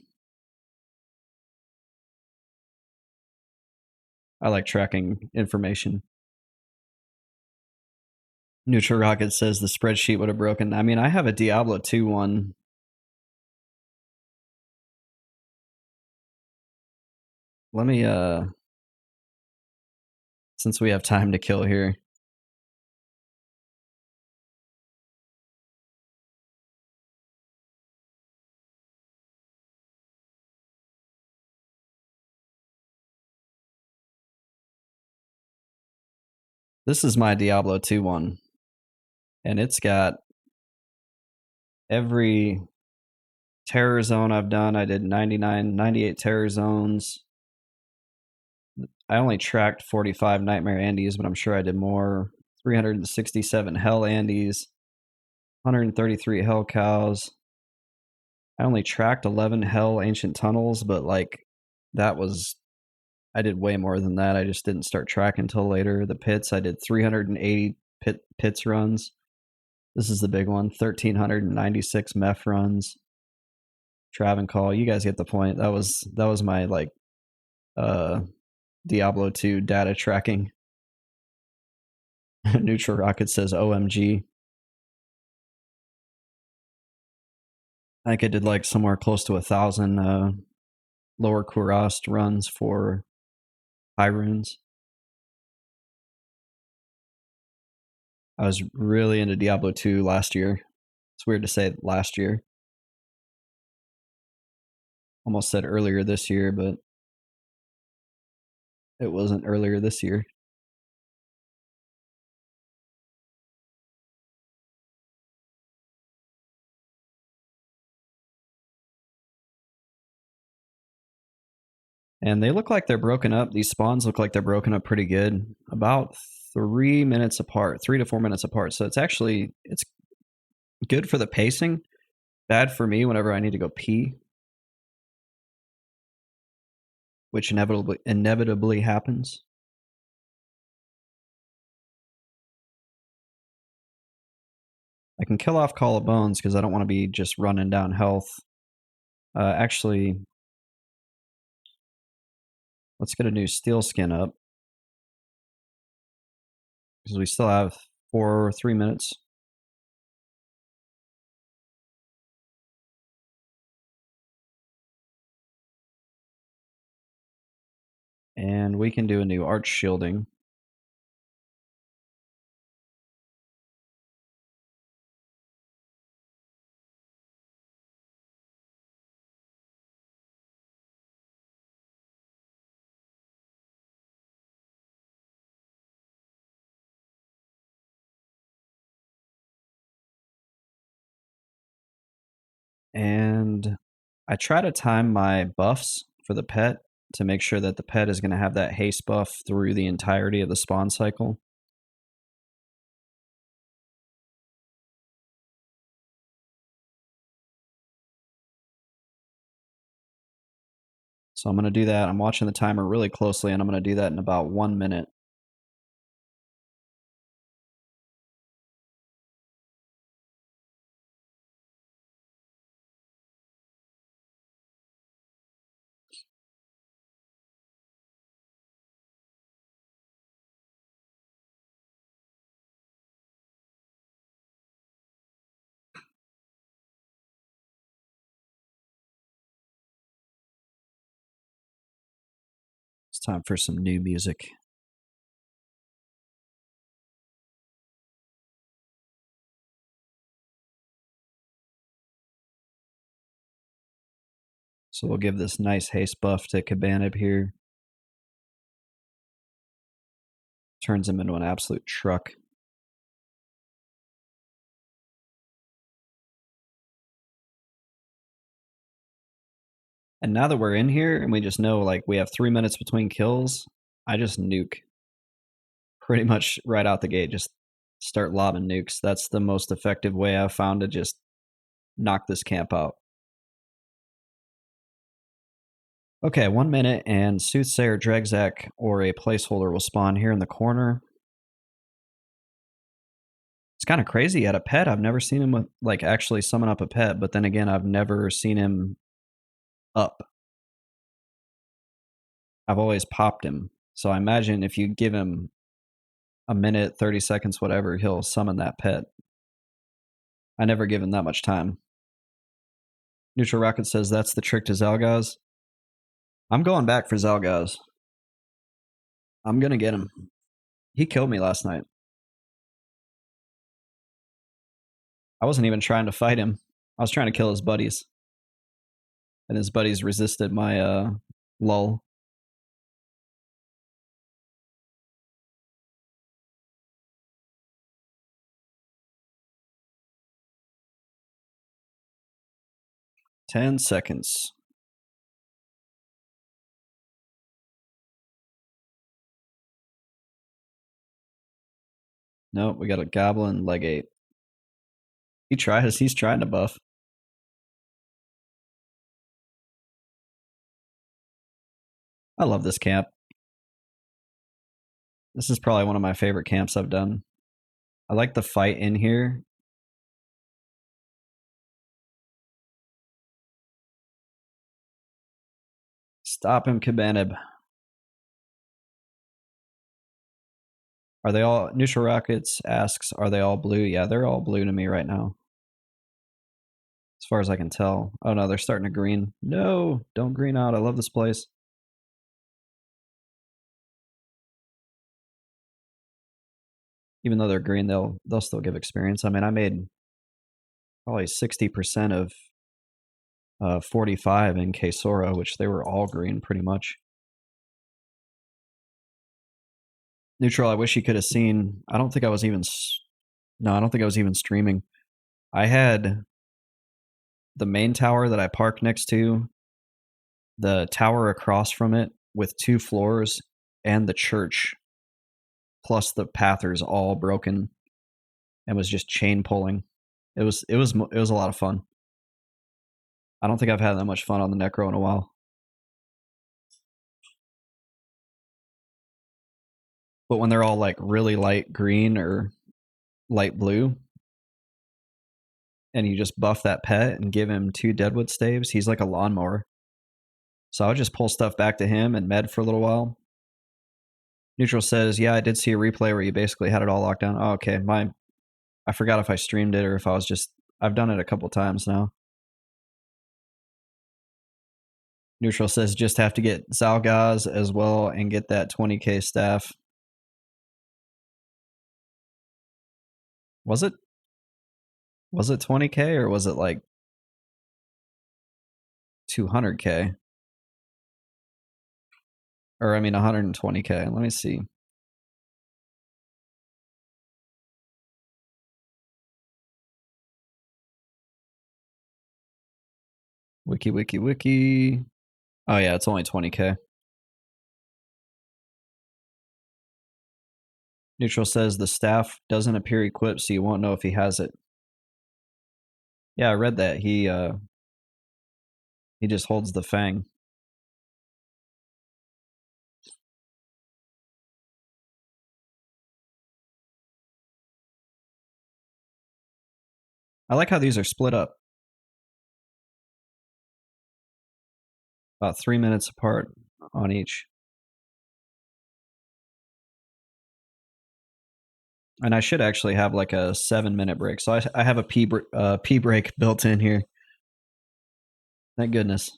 I like tracking information. Neutral Rocket says the spreadsheet would have broken. I mean, I have a Diablo 2 one. Let me, since we have time to kill here. This is my Diablo 2 one. And it's got every terror zone I've done. I did 98 terror zones. I only tracked 45 Nightmare Andes, but I'm sure I did more. 367 Hell Andes, 133 Hell Cows. I only tracked 11 Hell Ancient Tunnels, but like that was, I did way more than that. I just didn't start tracking until later. The pits, I did 380 pits runs. This is the big one. 1,396 meth runs. Travencall. You guys get the point. That was my like Diablo 2 data tracking. Neutral Rocket says OMG. I think I did like somewhere close to 1,000 lower Kurast runs for high runes. I was really into Diablo 2 last year. It's weird to say last year. Almost said earlier this year, but it wasn't earlier this year. And they look like they're broken up. These spawns look like they're broken up pretty good. About 3 minutes apart, 3 to 4 minutes apart. So it's good for the pacing. Bad for me whenever I need to go pee, which inevitably happens. I can kill off Call of Bones because I don't want to be just running down health. Actually, let's get a new steel skin up because we still have 3 minutes. And we can do a new arch shielding. And I try to time my buffs for the pet to make sure that the pet is going to have that haste buff through the entirety of the spawn cycle. So I'm going to do that. I'm watching the timer really closely, and I'm going to do that in about 1 minute. It's time for some new music. So we'll give this nice haste buff to Cabanib here. Turns him into an absolute truck. And now that we're in here and we just know like we have 3 minutes between kills, I just nuke. Pretty much right out the gate, just start lobbing nukes. That's the most effective way I've found to just knock this camp out. Okay, 1 minute, and Soothsayer, Dregzak, or a placeholder will spawn here in the corner. It's kind of crazy. He had a pet. I've never seen him with, like, actually summon up a pet, but then again, I've never seen him up. I've always popped him. So I imagine if you give him a minute, 30 seconds, whatever, he'll summon that pet. I never give him that much time. Neutral Rocket says that's the trick to Zalgaz. I'm going back for Zalgaz. I'm going to get him. He killed me last night. I wasn't even trying to fight him. I was trying to kill his buddies. And his buddies resisted my lull. Ten seconds. Nope, we got a goblin legate. He's trying to buff. I love this camp. This is probably one of my favorite camps I've done. I like the fight in here. Stop him, Cabanib. Are they all... Neutral Rockets asks, are they all blue? Yeah, they're all blue to me right now. As far as I can tell. Oh no, they're starting to green. No, don't green out. I love this place. Even though they're green, they'll still give experience. I mean, I made probably 60% of 45 in Kesora, which they were all green pretty much. Neutral, I wish you could have seen. I don't think I was even. No, I don't think I was even streaming. I had the main tower that I parked next to, the tower across from it with 2 floors, and the church, plus the pathers all broken, and was just chain pulling. It was a lot of fun. I don't think I've had that much fun on the Necro in a while. But when they're all like really light green or light blue, and you just buff that pet and give him 2 deadwood staves, he's like a lawnmower. So I would just pull stuff back to him and med for a little while. Neutral says, yeah, I did see a replay where you basically had it all locked down. Oh, okay. I forgot if I streamed it or if I was just, I've done it a couple times now. Neutral says, just have to get Zalgaz as well and get that 20k staff. Was it 20k or was it like 200k? Or I mean 120k. Let me see. Wiki. Oh yeah, it's only 20k. Neutral says the staff doesn't appear equipped, so you won't know if he has it. Yeah, I read that. He just holds the fang. I like how these are split up. About 3 minutes apart on each. And I should actually have like a 7-minute break. So I have a pee break built in here. Thank goodness.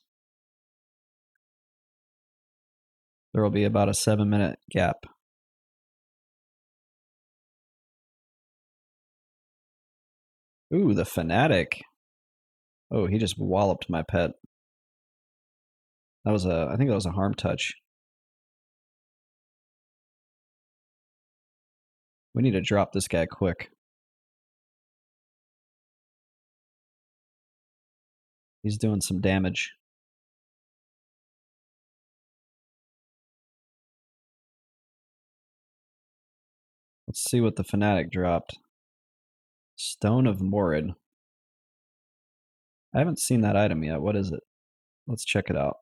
There will be about a 7-minute gap. Ooh, the fanatic. Oh, he just walloped my pet. I think that was a harm touch. We need to drop this guy quick. He's doing some damage. Let's see what the fanatic dropped. Stone of Morid. I haven't seen that item yet. What is it? Let's check it out.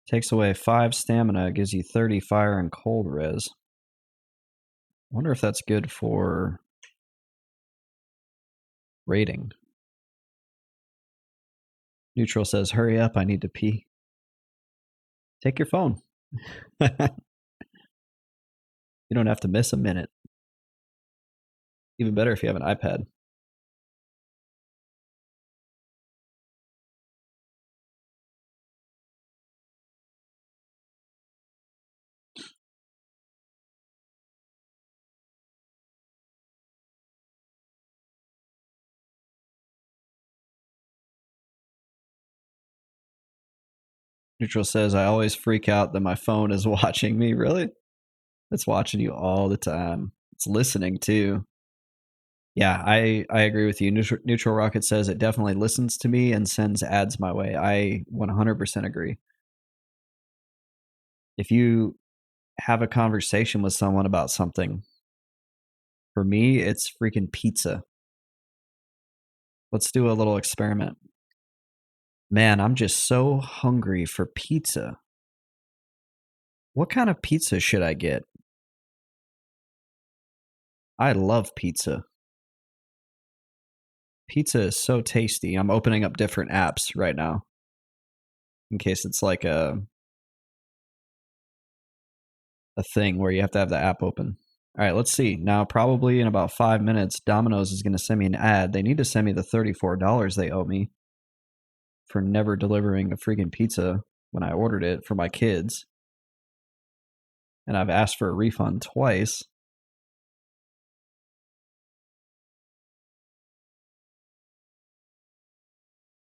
Takes away 5 stamina, gives you 30 fire and cold res. Wonder if that's good for raiding. Neutral says, hurry up, I need to pee. Take your phone. You don't have to miss a minute. Even better if you have an iPad. Neutral says, I always freak out that my phone is watching me. Really? It's watching you all the time. It's listening too. Yeah, I agree with you. Neutral Rocket says it definitely listens to me and sends ads my way. I 100% agree. If you have a conversation with someone about something, for me, it's freaking pizza. Let's do a little experiment. Man, I'm just so hungry for pizza. What kind of pizza should I get? I love pizza. Pizza is so tasty. I'm opening up different apps right now in case it's like a thing where you have to have the app open. All right, let's see. Now, probably in about 5 minutes, Domino's is going to send me an ad. They need to send me the $34 they owe me for never delivering a freaking pizza when I ordered it for my kids. And I've asked for a refund twice.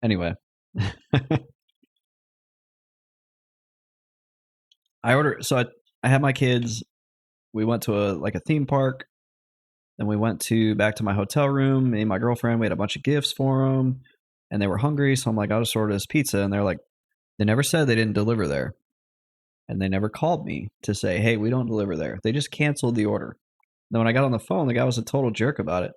Anyway, I ordered. So I had my kids. We went to a theme park. Then we went to back to my hotel room. Me and my girlfriend. We had a bunch of gifts for them, and they were hungry. So I'm like, I'll just order this pizza. And they're like, they never said they didn't deliver there, and they never called me to say, hey, we don't deliver there. They just canceled the order. Then when I got on the phone, the guy was a total jerk about it.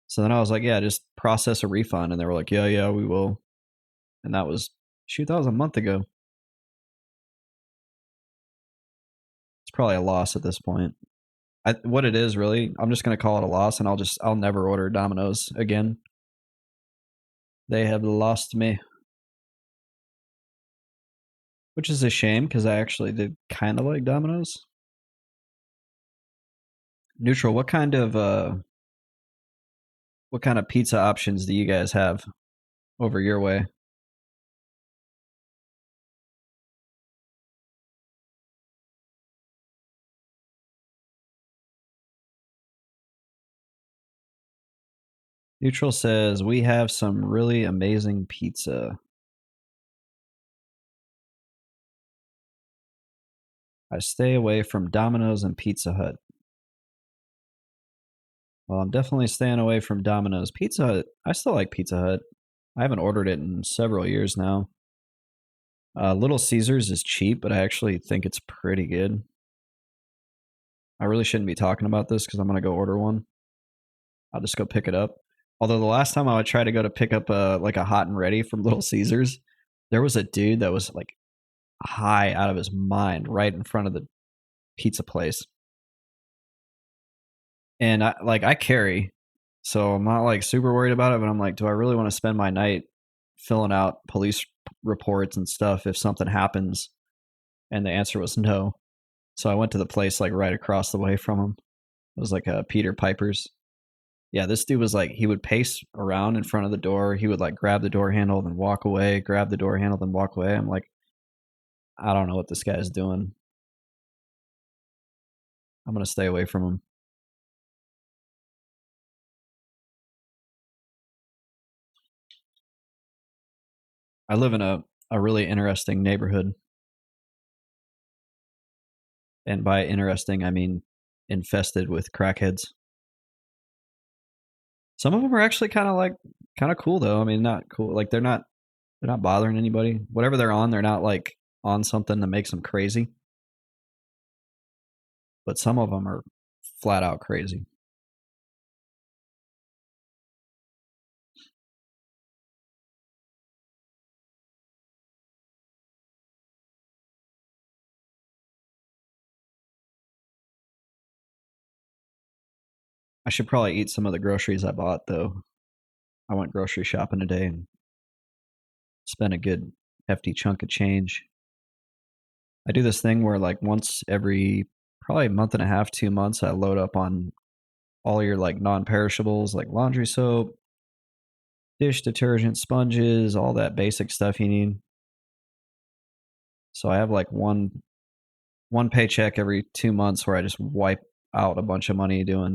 So then I was like, yeah, just process a refund. And they were like, yeah, we will. And that was, shoot, that was a month ago. It's probably a loss at this point. What it is really, I'm just going to call it a loss, and I'll never order Domino's again. They have lost me, which is a shame because I actually did kind of like Domino's. Neutral, what kind of pizza options do you guys have over your way? Neutral says we have some really amazing pizza. I stay away from Domino's and Pizza Hut. Well, I'm definitely staying away from Domino's. Pizza Hut, I still like Pizza Hut. I haven't ordered it in several years now. Little Caesars is cheap, but I actually think it's pretty good. I really shouldn't be talking about this because I'm gonna go order one. I'll just go pick it up. Although the last time I would try to go to pick up a hot and ready from Little Caesars, there was a dude that was like high out of his mind right in front of the pizza place, and I carry, so I'm not like super worried about it. But I'm like, do I really want to spend my night filling out police reports and stuff if something happens? And the answer was no. So I went to the place like right across the way from him. It was like a Peter Piper's. Yeah, this dude was like, he would pace around in front of the door. He would like grab the door handle, then walk away, grab the door handle, then walk away. I'm like, I don't know what this guy's doing. I'm going to stay away from him. I live in a really interesting neighborhood. And by interesting, I mean infested with crackheads. Some of them are actually kind of cool though. I mean, not cool. Like they're not bothering anybody. Whatever they're on, they're not like on something that makes them crazy. But some of them are flat out crazy. I should probably eat some of the groceries I bought though. I went grocery shopping today and spent a good hefty chunk of change. I do this thing where like once every probably a month and a half, 2 months, I load up on all your like non-perishables like laundry soap, dish detergent, sponges, all that basic stuff you need. So I have like one paycheck every 2 months where I just wipe out a bunch of money doing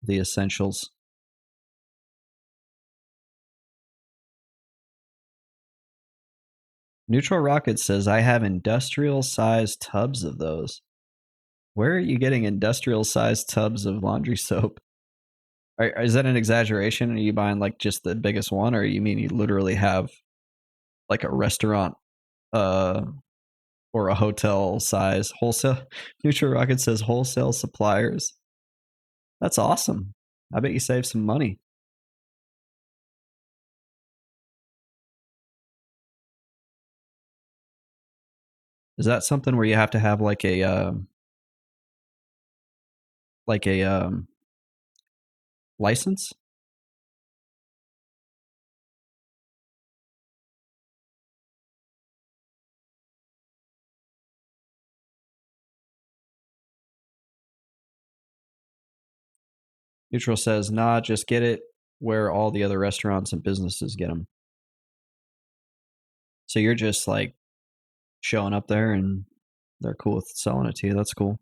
the essentials. Neutral Rocket says I have industrial sized tubs of those. Where are you getting industrial sized tubs of laundry soap? Is that an exaggeration? Are you buying like just the biggest one, or you mean you literally have like a restaurant uh or a hotel size wholesale? Neutral Rocket says wholesale suppliers. That's awesome. I bet you save some money. Is that something where you have to have like a license? Neutral says, nah, just get it where all the other restaurants and businesses get them. So you're just like showing up there and they're cool with selling it to you. That's cool.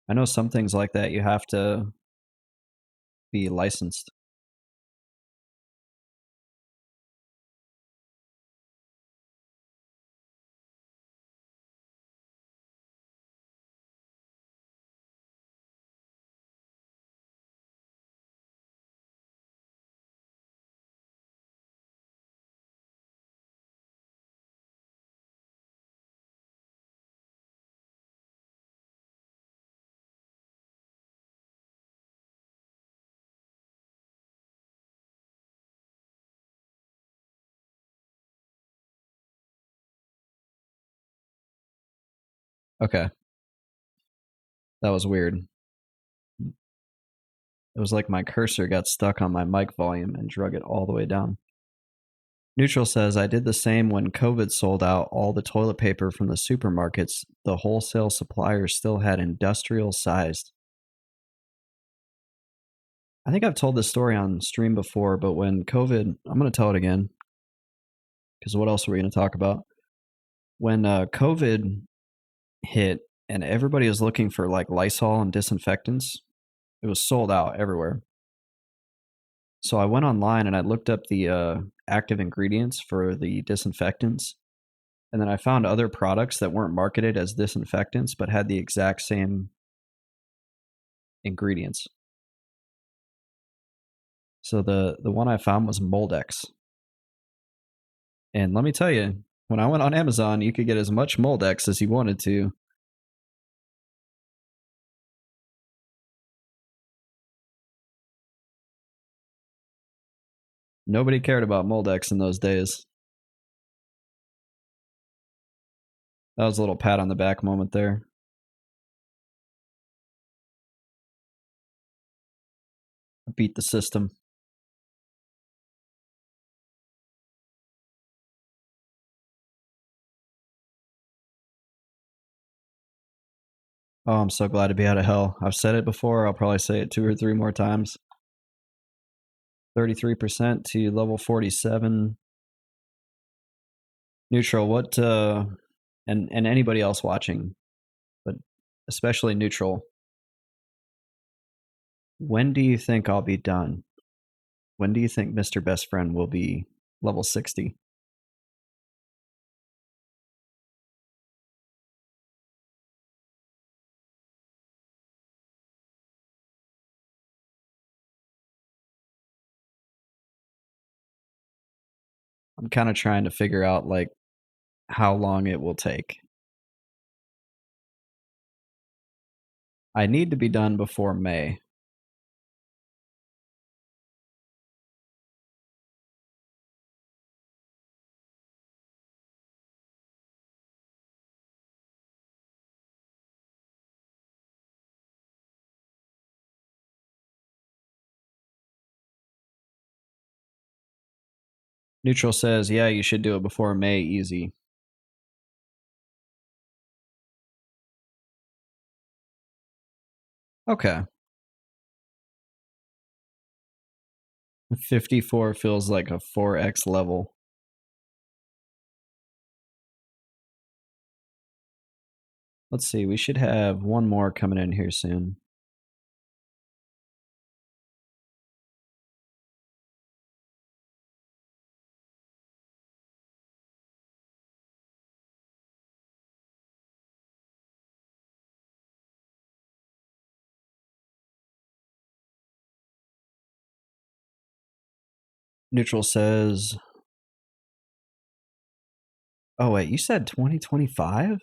I know some things like that you have to be licensed. Okay, that was weird. It was like my cursor got stuck on my mic volume and drug it all the way down. Neutral says, I did the same when COVID sold out all the toilet paper from the supermarkets. The wholesale suppliers still had industrial sized. I think I've told this story on stream before, but when COVID, I'm going to tell it again because what else are we going to talk about? When COVID hit and everybody was looking for like Lysol and disinfectants, it was sold out everywhere. So I went online and I looked up the active ingredients for the disinfectants. And then I found other products that weren't marketed as disinfectants but had the exact same ingredients. So the one I found was Moldex. And let me tell you, when I went on Amazon, you could get as much Moldex as you wanted to. Nobody cared about Moldex in those days. That was a little pat on the back moment there. Beat the system. Oh, I'm so glad to be out of hell. I've said it before. I'll probably say it 2 or 3 more times. 33% to level 47. Neutral, what and anybody else watching, but especially Neutral, when do you think I'll be done? When do you think Mr. Best Friend will be level 60? I'm kind of trying to figure out like how long it will take. I need to be done before May. Neutral says, yeah, you should do it before May, easy. Okay. 54 feels like a 4x level. Let's see, we should have one more coming in here soon. Neutral says, oh, wait, you said 2025?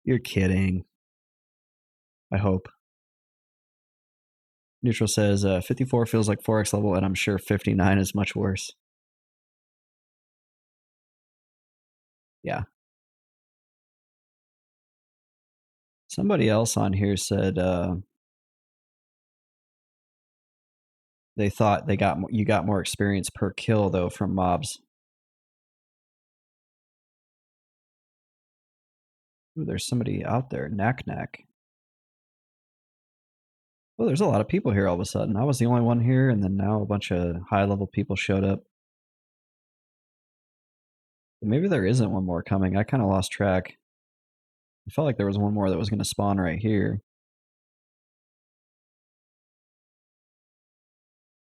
You're kidding. I hope. Neutral says, 54 feels like 4x level, and I'm sure 59 is much worse. Yeah. Somebody else on here said they thought you got more experience per kill though from mobs. Ooh, there's somebody out there, Knack Knack. Oh, there's a lot of people here all of a sudden. I was the only one here, and then now a bunch of high level people showed up. Maybe there isn't one more coming. I kind of lost track. I felt like there was one more that was going to spawn right here.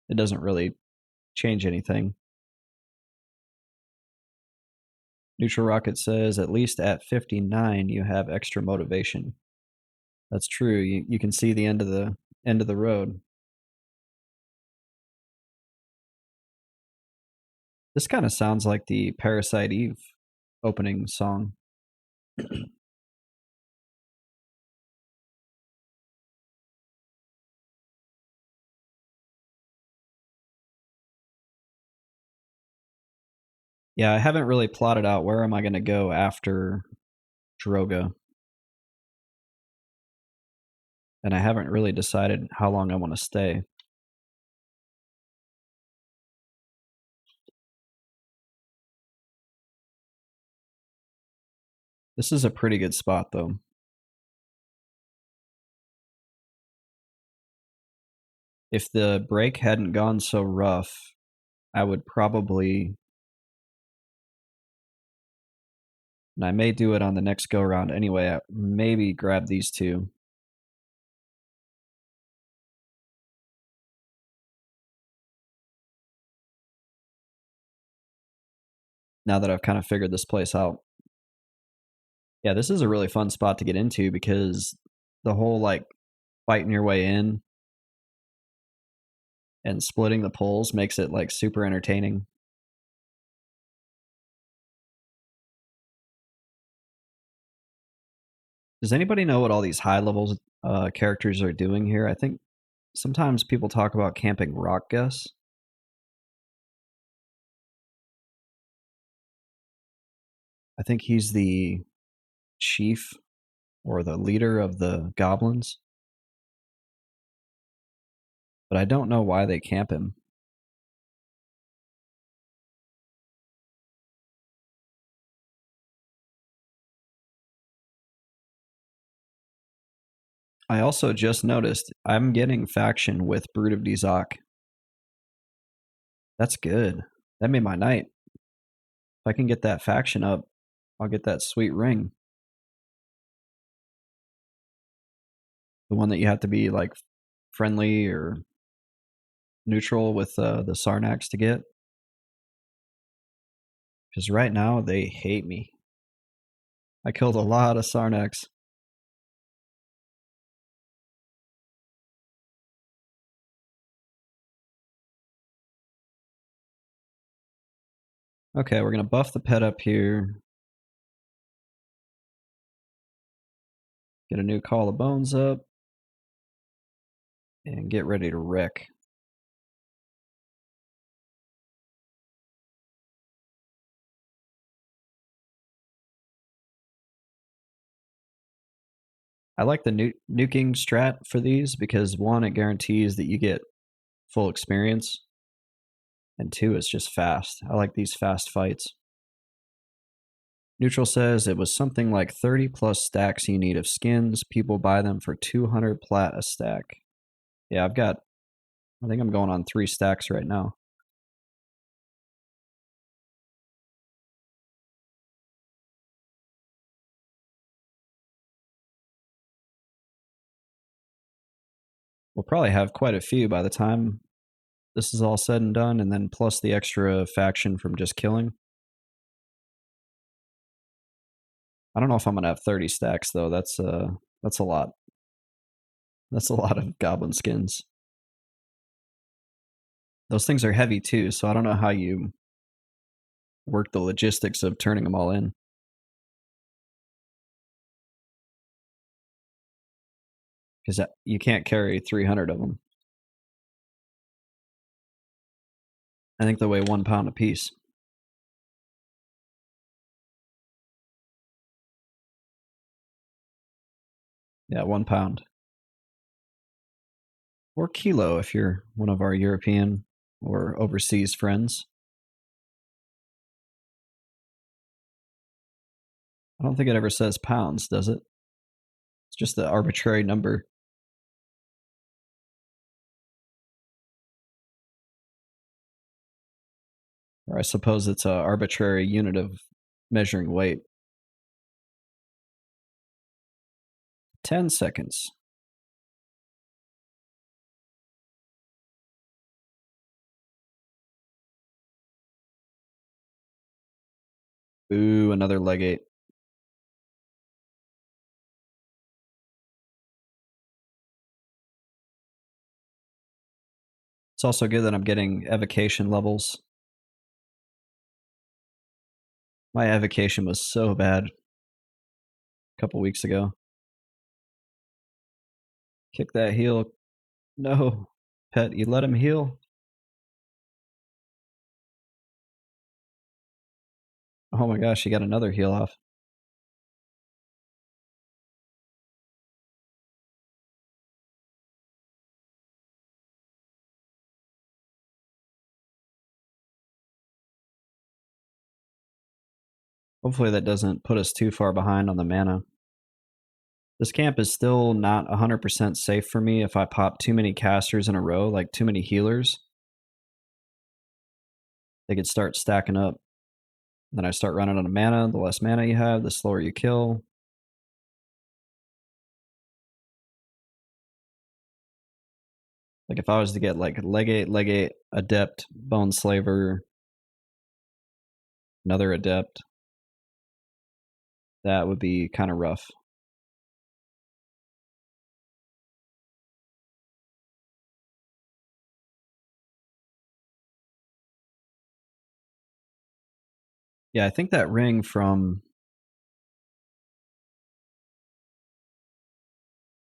It doesn't really change anything. Neutral Rocket says, at least at 59, you have extra motivation. That's true. You can see the end of the road. This kind of sounds like the Parasite Eve opening song. Yeah, I haven't really plotted out where am I going to go after Droga. And I haven't really decided how long I want to stay. This is a pretty good spot, though. If the break hadn't gone so rough, I would probably, and I may do it on the next go around anyway, maybe grab these two. Now that I've kind of figured this place out. Yeah, this is a really fun spot to get into because the whole like fighting your way in and splitting the poles makes it like super entertaining. Does anybody know what all these high levels characters are doing here? I think sometimes people talk about camping rock Gus. I think he's the chief or the leader of the goblins, but I don't know why they camp him. I also just noticed I'm getting faction with Brood of Dizak. That's good. That made my night. If I can get that faction up, I'll get that sweet ring. The one that you have to be like friendly or neutral with the Sarnax to get. Because right now they hate me. I killed a lot of Sarnax. Okay, we're going to buff the pet up here. Get a new Call of Bones up. And get ready to wreck. I like the nuking strat for these because one, it guarantees that you get full experience, and two, it's just fast. I like these fast fights. Neutral says it was something like 30 plus stacks you need of skins. People buy them for 200 plat a stack. Yeah, I think I'm going on 3 stacks right now. We'll probably have quite a few by the time this is all said and done, and then plus the extra faction from just killing. I don't know if I'm gonna have 30 stacks though. That's a lot. That's a lot of goblin skins. Those things are heavy too, so I don't know how you work the logistics of turning them all in. Because you can't carry 300 of them. I think they weigh 1 pound apiece. Yeah, 1 pound. Or kilo if you're one of our European or overseas friends. I don't think it ever says pounds, does it? It's just the arbitrary number. Or I suppose it's an arbitrary unit of measuring weight. 10 seconds. Ooh, another legate. It's also good that I'm getting evocation levels. My evocation was so bad a couple weeks ago. Kick that heal. No, pet, you let him heal. Oh my gosh, he got another heal off. Hopefully that doesn't put us too far behind on the mana. This camp is still not 100% safe for me if I pop too many casters in a row, like too many healers. They could start stacking up. Then I start running out of mana. The less mana you have, the slower you kill. Like if I was to get like legate, adept, bone slaver, another adept, that would be kind of rough. Yeah, I think that ring from,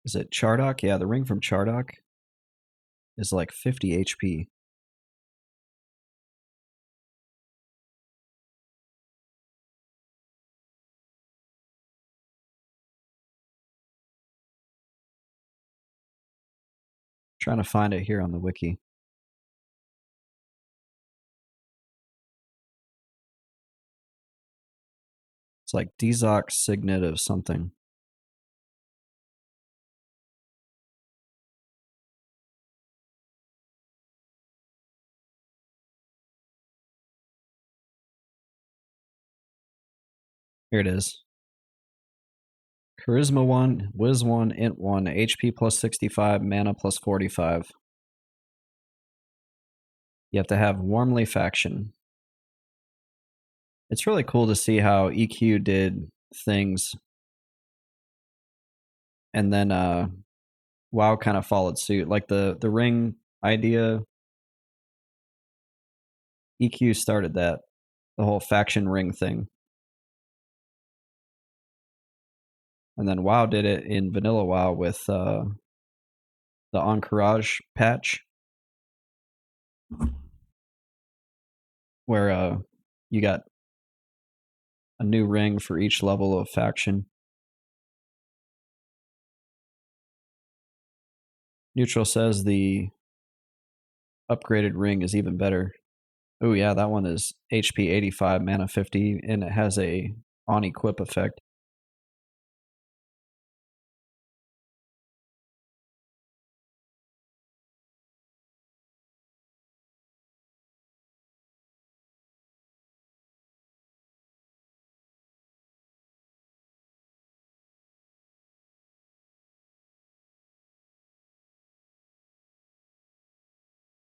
is it Chardok? Yeah, the ring from Chardok is like 50 HP. Trying to find it here on the wiki. It's like Dzoc Signet of something. Here it is. Charisma 1, Wiz 1, Int 1, HP plus 65, mana plus 45. You have to have Warmly Faction. It's really cool to see how EQ did things and then WoW kind of followed suit. Like the ring idea, EQ started that, the whole faction ring thing. And then WoW did it in vanilla WoW with the Encourage patch, where you got a new ring for each level of faction. Neutral says the upgraded ring is even better. Oh yeah, that one is HP 85, mana 50, and it has a on equip effect.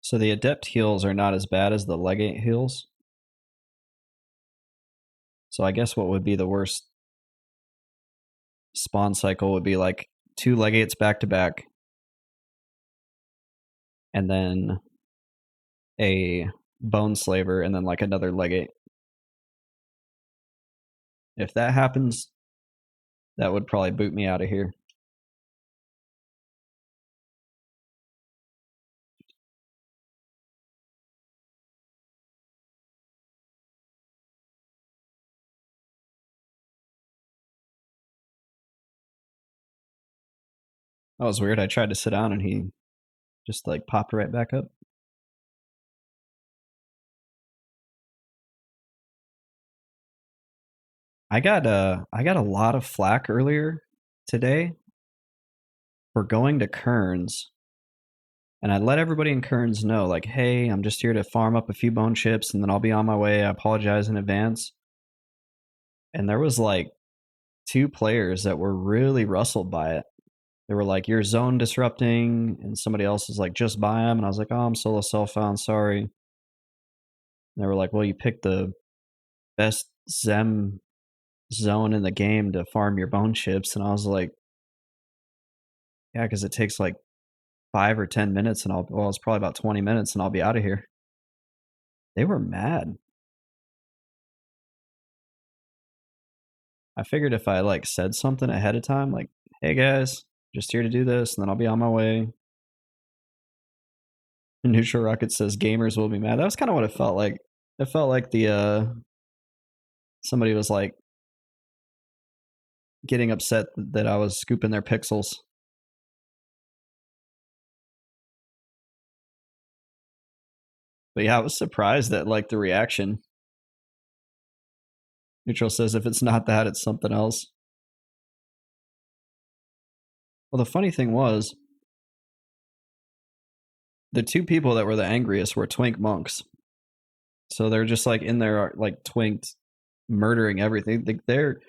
So the adept heals are not as bad as the legate heals. So I guess what would be the worst spawn cycle would be like 2 legates back to back, and then a bone slaver, and then like another legate. If that happens, that would probably boot me out of here. That was weird. I tried to sit down and he just like popped right back up. I got a lot of flack earlier today for going to Kearns, and I let everybody in Kearns know, like, hey, I'm just here to farm up a few bone chips and then I'll be on my way. I apologize in advance. And there was like 2 players that were really rustled by it. They were like, you're zone disrupting, and somebody else was like, just buy them. And I was like, oh, I'm solo self found, sorry. And they were like, well, you picked the best Zem zone in the game to farm your bone chips, and I was like, yeah, because it takes like 5 or 10 minutes, and it's probably about 20 minutes, and I'll be out of here. They were mad. I figured if I like said something ahead of time, like, "Hey guys, just here to do this, and then I'll be on my way." And Neutral Rocket says gamers will be mad. That was kind of what it felt like. It felt like the somebody was like getting upset that I was scooping their pixels. But yeah, I was surprised at like the reaction. Neutral says if it's not that, it's something else. Well, the funny thing was, the two people that were the angriest were twink monks. So they're just like in there, like twinked, murdering everything. They're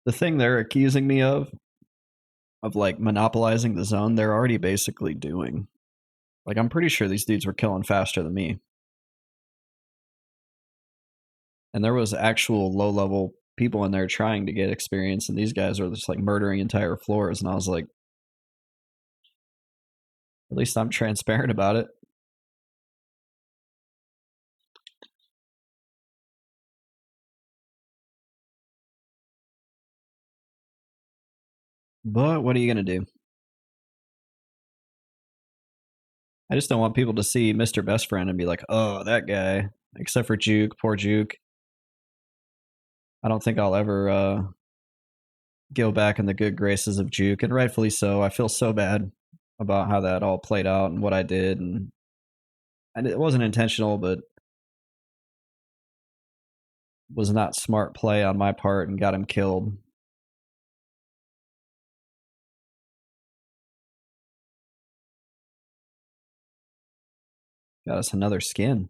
the thing they're accusing me of like monopolizing the zone. They're already basically doing. Like I'm pretty sure these dudes were killing faster than me. And there was actual low level people in there trying to get experience, and these guys were just like murdering entire floors. And I was like, at least I'm transparent about it. But what are you gonna do? I just don't want people to see Mr. Best Friend and be like, oh, that guy. Except for Juke, poor Juke. I don't think I'll ever go back in the good graces of Juke, and rightfully so. I feel so bad about how that all played out and what I did, and it wasn't intentional, but was not smart play on my part and got him killed. Got us another skin.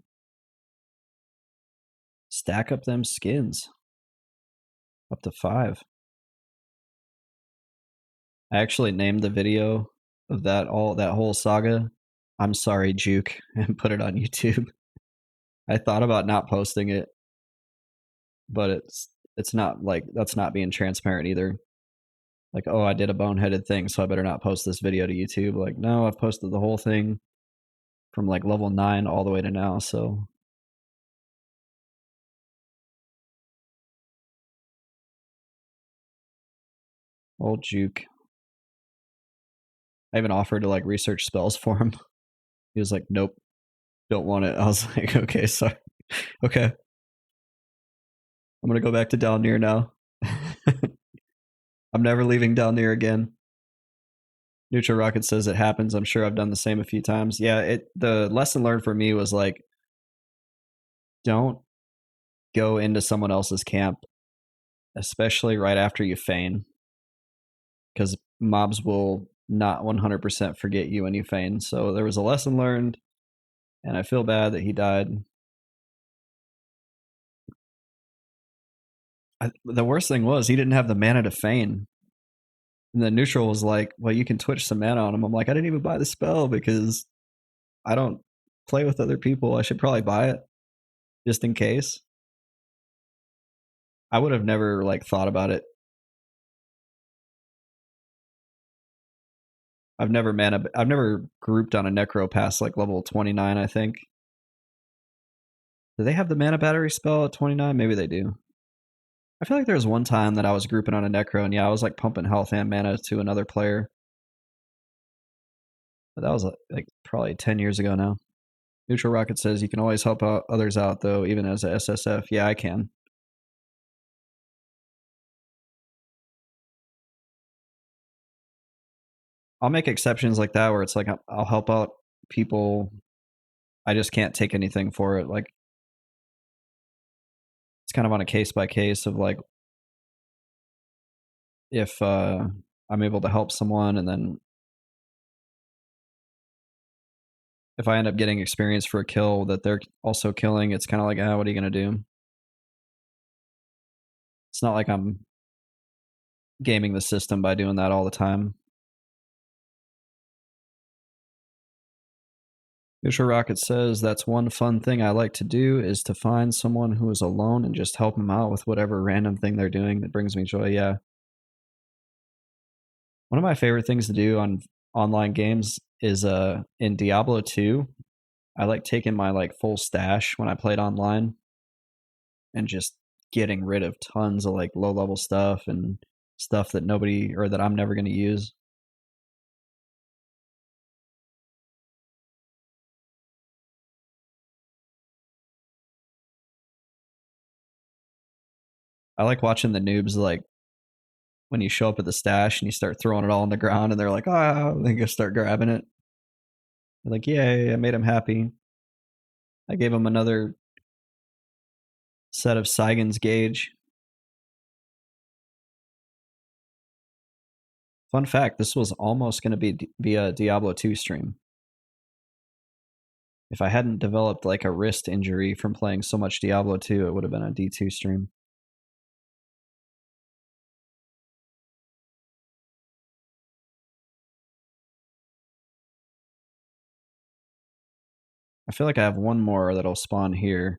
Stack up them skins. Up to 5. I actually named the video of that whole saga "I'm sorry, Juke" and put it on YouTube. I thought about not posting it, but it's not like that's not being transparent either. Like, oh, I did a boneheaded thing, so I better not post this video to YouTube. Like, no, I've posted the whole thing from like level 9 all the way to now, so old Juke. I even offered to like research spells for him. He was like, nope, don't want it. I was like, okay, sorry. Okay. I'm gonna go back to down near now. I'm never leaving down near again. Neutral Rocket says it happens. I'm sure I've done the same a few times. Yeah, the lesson learned for me was like, don't go into someone else's camp, especially right after you feign, because mobs will not 100% forget you when you feign. So there was a lesson learned, and I feel bad that he died. The worst thing was he didn't have the mana to feign. And then Neutral was like, well, you can twitch some mana on him. I'm like, I didn't even buy the spell because I don't play with other people. I should probably buy it just in case. I would have never like thought about it. I've never grouped on a necro past like level 29, I think. Do they have the mana battery spell at 29? Maybe they do. I feel like there was one time that I was grouping on a necro, and yeah, I was like pumping health and mana to another player. But that was like probably 10 years ago now. Neutral Rocket says you can always help out others out though, even as a SSF. Yeah, I can. I'll make exceptions like that where it's like I'll help out people. I just can't take anything for it. Like it's kind of on a case by case of like if I'm able to help someone, and then if I end up getting experience for a kill that they're also killing, it's kind of like, what are you gonna do? It's not like I'm gaming the system by doing that all the time. Future Rocket says, that's one fun thing I like to do is to find someone who is alone and just help them out with whatever random thing they're doing that brings me joy. Yeah. One of my favorite things to do on online games is in Diablo 2, I like taking my like full stash when I played online and just getting rid of tons of like low level stuff and stuff that nobody or that I'm never going to use. I like watching the noobs like when you show up at the stash and you start throwing it all on the ground and they're like, ah, they go start grabbing it. They're like, yay, I made him happy. I gave him another set of Saigon's gauge. Fun fact, this was almost going to be a Diablo 2 stream. If I hadn't developed like a wrist injury from playing so much Diablo 2, it would have been a D2 stream. I feel like I have one more that'll spawn here.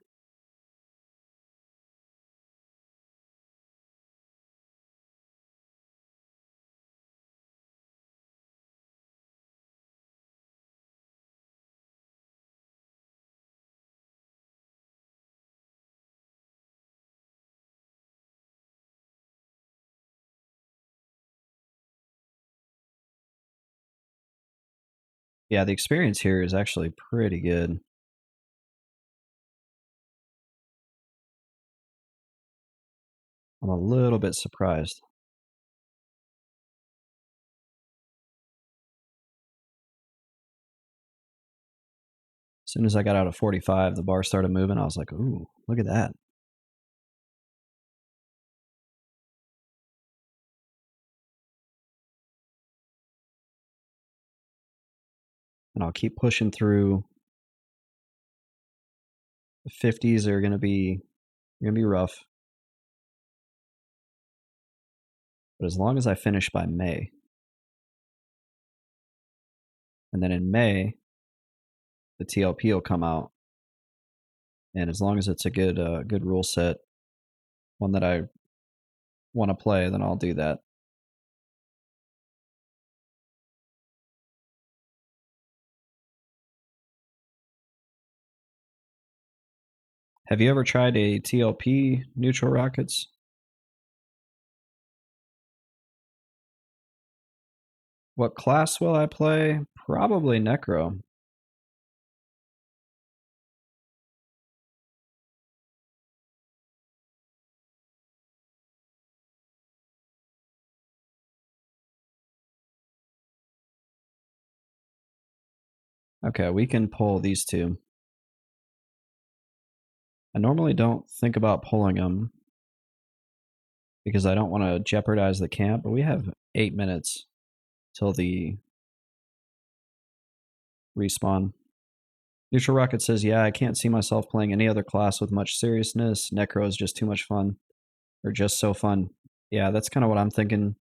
Yeah, the experience here is actually pretty good. I'm a little bit surprised. As soon as I got out of 45, the bar started moving. I was like, ooh, look at that. And I'll keep pushing through. The 50s are gonna be rough. But as long as I finish by May, and then in May, the TLP will come out. And as long as it's a good rule set, one that I want to play, then I'll do that. Have you ever tried a TLP neutral rockets? What class will I play? Probably Necro. Okay, we can pull these two. I normally don't think about pulling them because I don't want to jeopardize the camp, but we have 8 minutes till the respawn. Neutral Rocket says, yeah, I can't see myself playing any other class with much seriousness. Necro is just too much fun. Or just so fun. Yeah, that's kind of what I'm thinking.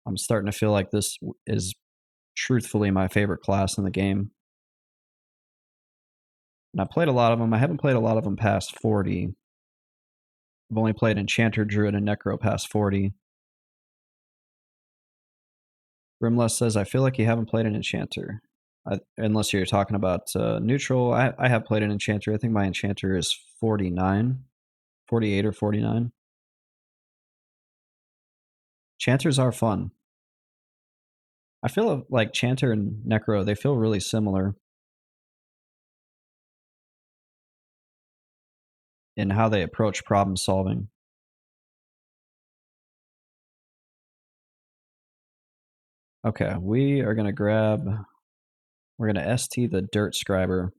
I'm starting to feel like this is truthfully my favorite class in the game. And I played a lot of them. I haven't played a lot of them past 40. I've only played Enchanter, Druid, and Necro past 40. Grimless says, I feel like you haven't played an Enchanter. Unless you're talking about neutral. I have played an Enchanter. I think my Enchanter is 49, 48 or 49. Chanters are fun. I feel like Chanter and Necro, they feel really similar in how they approach problem solving. Okay, we're going to ST the Dirt Scriber.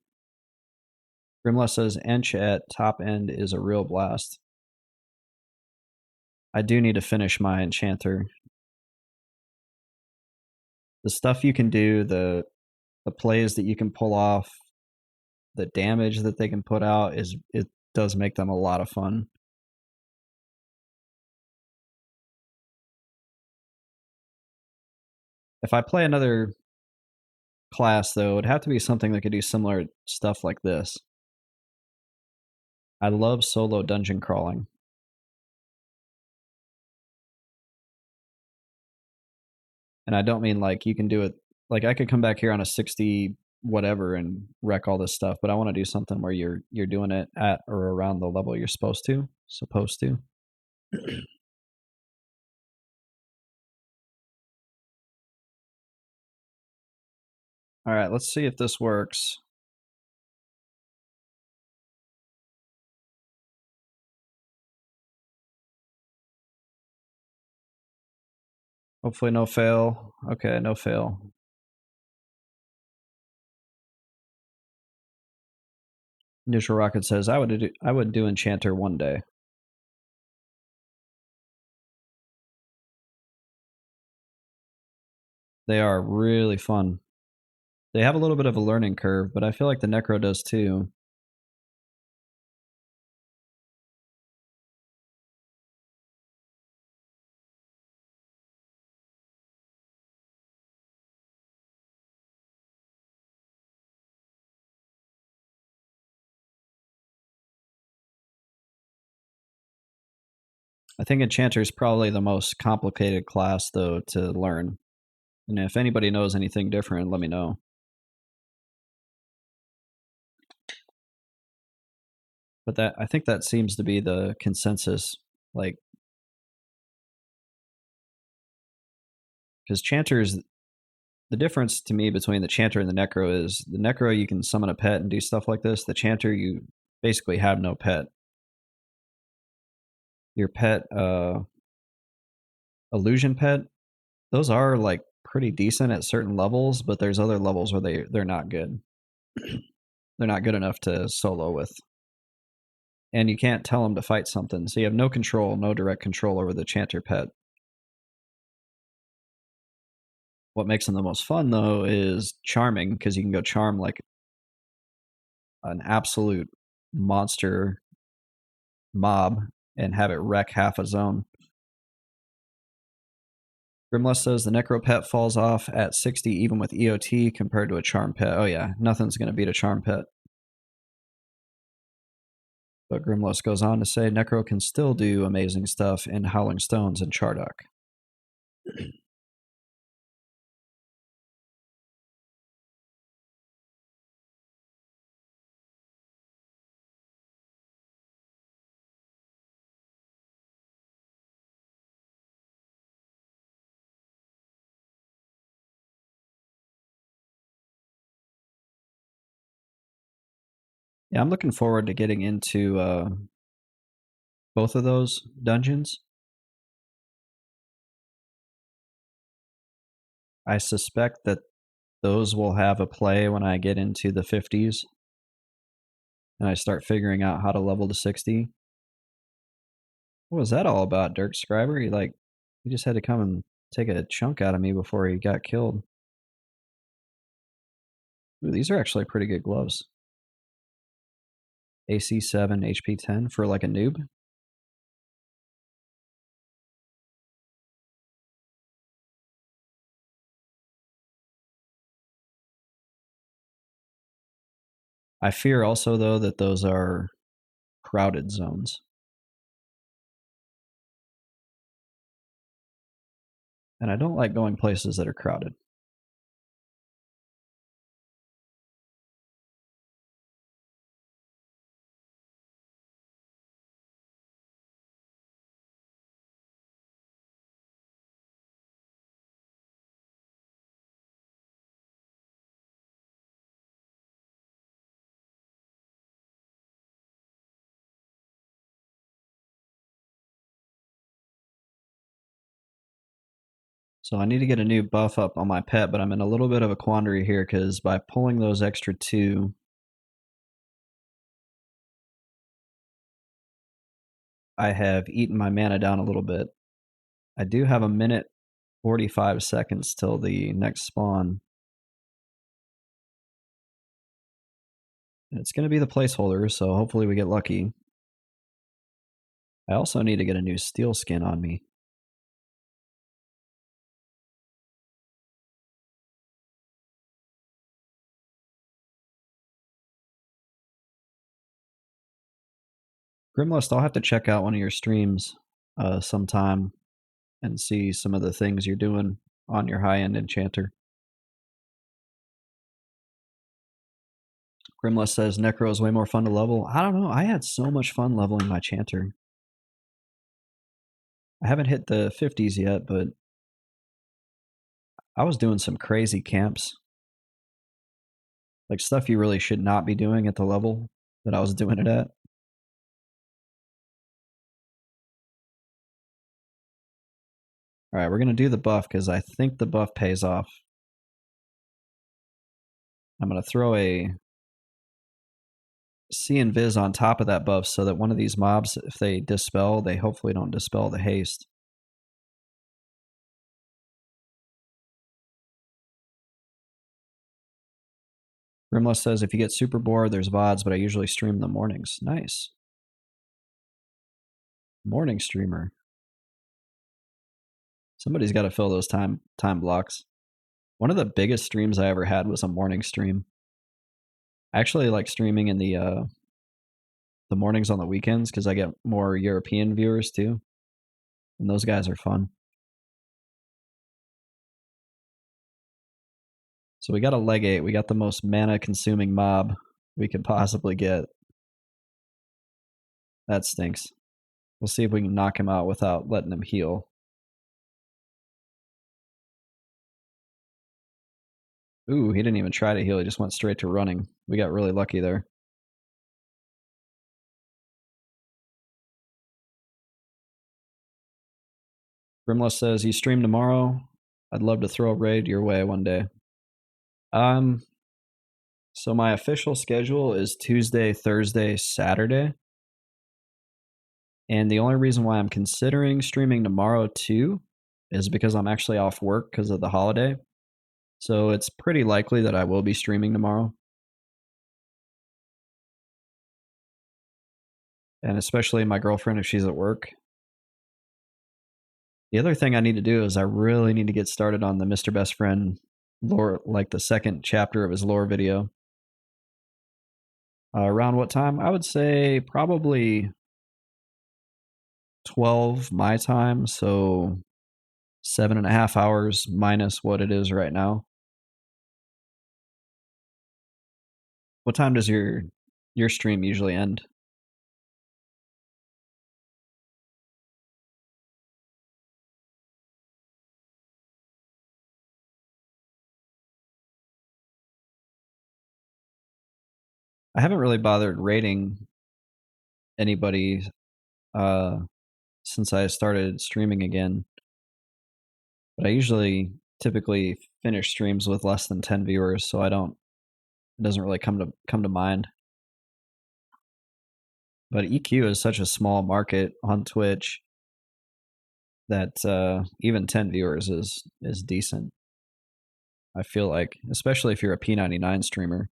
Grimla says Ench at top end is a real blast. I do need to finish my Enchanter. The stuff you can do, the plays that you can pull off, the damage that they can put out it does make them a lot of fun. If I play another class, though, it would have to be something that could do similar stuff like this. I love solo dungeon crawling. And I don't mean like you can do it, like I could come back here on a 60 whatever and wreck all this stuff, but I want to do something where you're doing it at or around the level you're supposed to. All right, let's see if this works. Hopefully no fail. Okay, no fail. Neutral Rocket says, I would do Enchanter one day. They are really fun. They have a little bit of a learning curve, but I feel like the Necro does too. I think Enchanter is probably the most complicated class, though, to learn. And if anybody knows anything different, let me know. But that I think that seems to be the consensus, like, because Chanters, the difference to me between the Chanter and the Necro is the Necro you can summon a pet and do stuff like this. The Chanter you basically have no pet. Your pet, illusion pet, those are like pretty decent at certain levels, but there's other levels where they're not good. They're not good enough to solo with. And you can't tell them to fight something, so you have no control, no direct control over the Chanter pet. What makes them the most fun, though, is charming, because you can go charm like an absolute monster mob and have it wreck half a zone. Grimless says the Necro pet falls off at 60 even with EOT compared to a charm pet. Oh yeah, nothing's going to beat a charm pet. But Grimless goes on to say Necro can still do amazing stuff in Howling Stones and Chardock. Yeah, I'm looking forward to getting into both of those dungeons. I suspect that those will have a play when I get into the 50s and I start figuring out how to level to 60. What was that all about, Dirk Scriber? You just had to come and take a chunk out of me before he got killed. Ooh, these are actually pretty good gloves. AC 7, HP 10 for like a noob. I fear also, though, that those are crowded zones. And I don't like going places that are crowded. So I need to get a new buff up on my pet, but I'm in a little bit of a quandary here because by pulling those extra two, I have eaten my mana down a little bit. I do have a minute 45 seconds till the next spawn. And it's going to be the placeholder, so hopefully we get lucky. I also need to get a new steel skin on me. Grimlust, I'll have to check out one of your streams sometime and see some of the things you're doing on your high-end enchanter. Grimlust says Necro is way more fun to level. I don't know. I had so much fun leveling my chanter. I haven't hit the 50s yet, but I was doing some crazy camps. Like stuff you really should not be doing at the level that I was doing it at. All right, we're going to do the buff because I think the buff pays off. I'm going to throw a See and Viz on top of that buff so that one of these mobs, if they dispel, they hopefully don't dispel the haste. Grimless says, if you get super bored, there's VODs, but I usually stream in the mornings. Nice. Morning streamer. Somebody's got to fill those time blocks. One of the biggest streams I ever had was a morning stream. I actually like streaming in the mornings on the weekends because I get more European viewers too. And those guys are fun. So we got a legate. We got the most mana consuming mob we could possibly get. That stinks. We'll see if we can knock him out without letting him heal. Ooh, he didn't even try to heal. He just went straight to running. We got really lucky there. Grimless says, you stream tomorrow? I'd love to throw a raid your way one day. So my official schedule is Tuesday, Thursday, Saturday. And the only reason why I'm considering streaming tomorrow too is because I'm actually off work because of the holiday. So it's pretty likely that I will be streaming tomorrow. And especially my girlfriend if she's at work. The other thing I need to do is I really need to get started on the Mr. Best Friend lore, like the second chapter of his lore video. Around what time? I would say probably 12 my time, so 7.5 hours minus what it is right now. What time does your stream usually end? I haven't really bothered rating anybody since I started streaming again. But I usually typically finish streams with less than 10 viewers, so it doesn't really come to mind. But EQ is such a small market on Twitch that even 10 viewers is decent. I feel like, especially if you're a P99 streamer.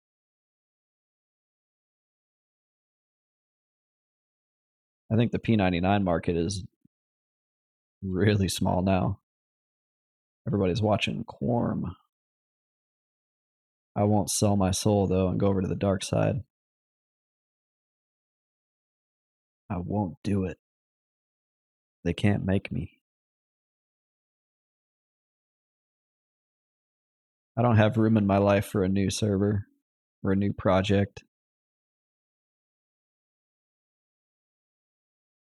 I think the P99 market is really small now. Everybody's watching Quorm. I won't sell my soul though and go over to the dark side. I won't do it. They can't make me. I don't have room in my life for a new server or a new project.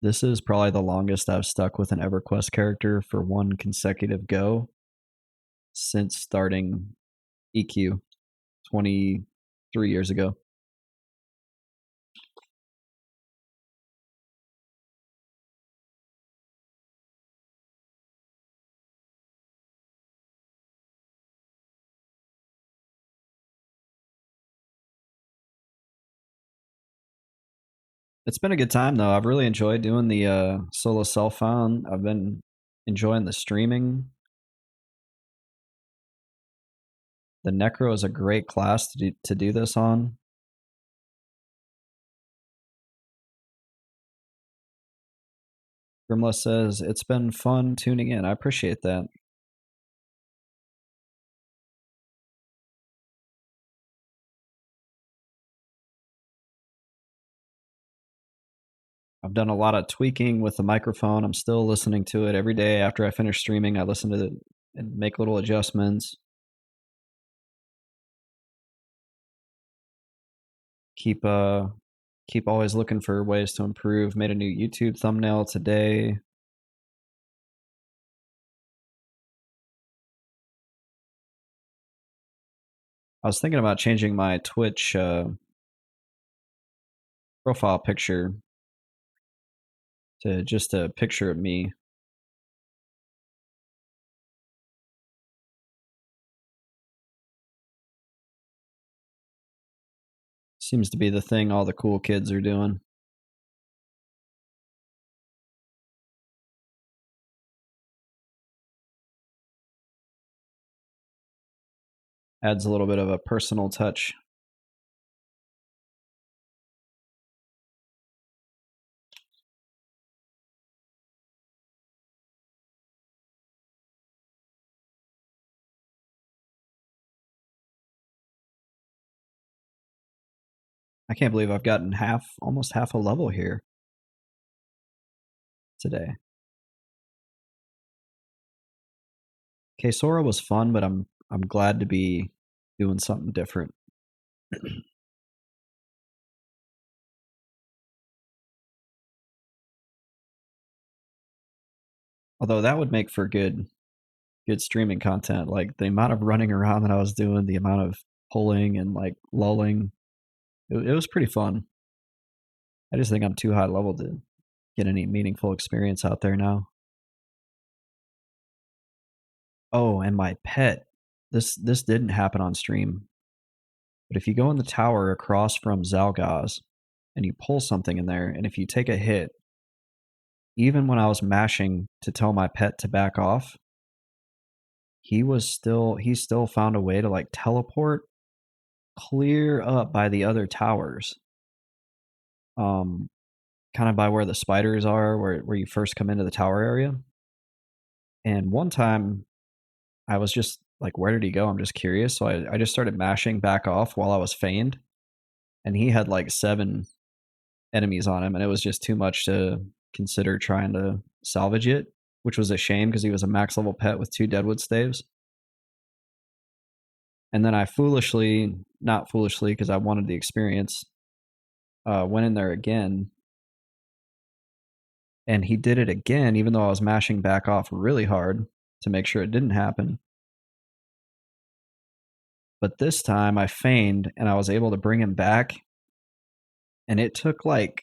This is probably the longest I've stuck with an EverQuest character for one consecutive go since starting EQ 23 years ago. It's been a good time though. I've really enjoyed doing the Solo Self Found. I've been enjoying the streaming. The Necro is a great class to do this on. Grimless says, it's been fun tuning in. I appreciate that. I've done a lot of tweaking with the microphone. I'm still listening to it every day after I finish streaming. I listen to it and make little adjustments. Keep keep always looking for ways to improve. Made a new YouTube thumbnail today. I was thinking about changing my Twitch profile picture to just a picture of me. Seems to be the thing all the cool kids are doing. Adds a little bit of a personal touch. I can't believe I've gotten almost half a level here today. Sora was fun, but I'm glad to be doing something different. Although that would make for good streaming content. Like the amount of running around that I was doing, the amount of pulling and like lulling, it was pretty fun. I just think I'm too high level to get any meaningful experience out there now. Oh, and my pet. This didn't happen on stream, but if you go in the tower across from Zalgaz and you pull something in there, and if you take a hit, even when I was mashing to tell my pet to back off, he still found a way to like teleport clear up by the other towers. Kind of by where the spiders are, where you first come into the tower area. And one time I was just like, where did he go? I'm just curious. So I just started mashing back off while I was feigned. And he had like 7 enemies on him, and it was just too much to consider trying to salvage it, which was a shame because he was a max level pet with 2 deadwood staves. And then I not foolishly, because I wanted the experience, went in there again. And he did it again, even though I was mashing back off really hard to make sure it didn't happen. But this time I feigned and I was able to bring him back. And it took like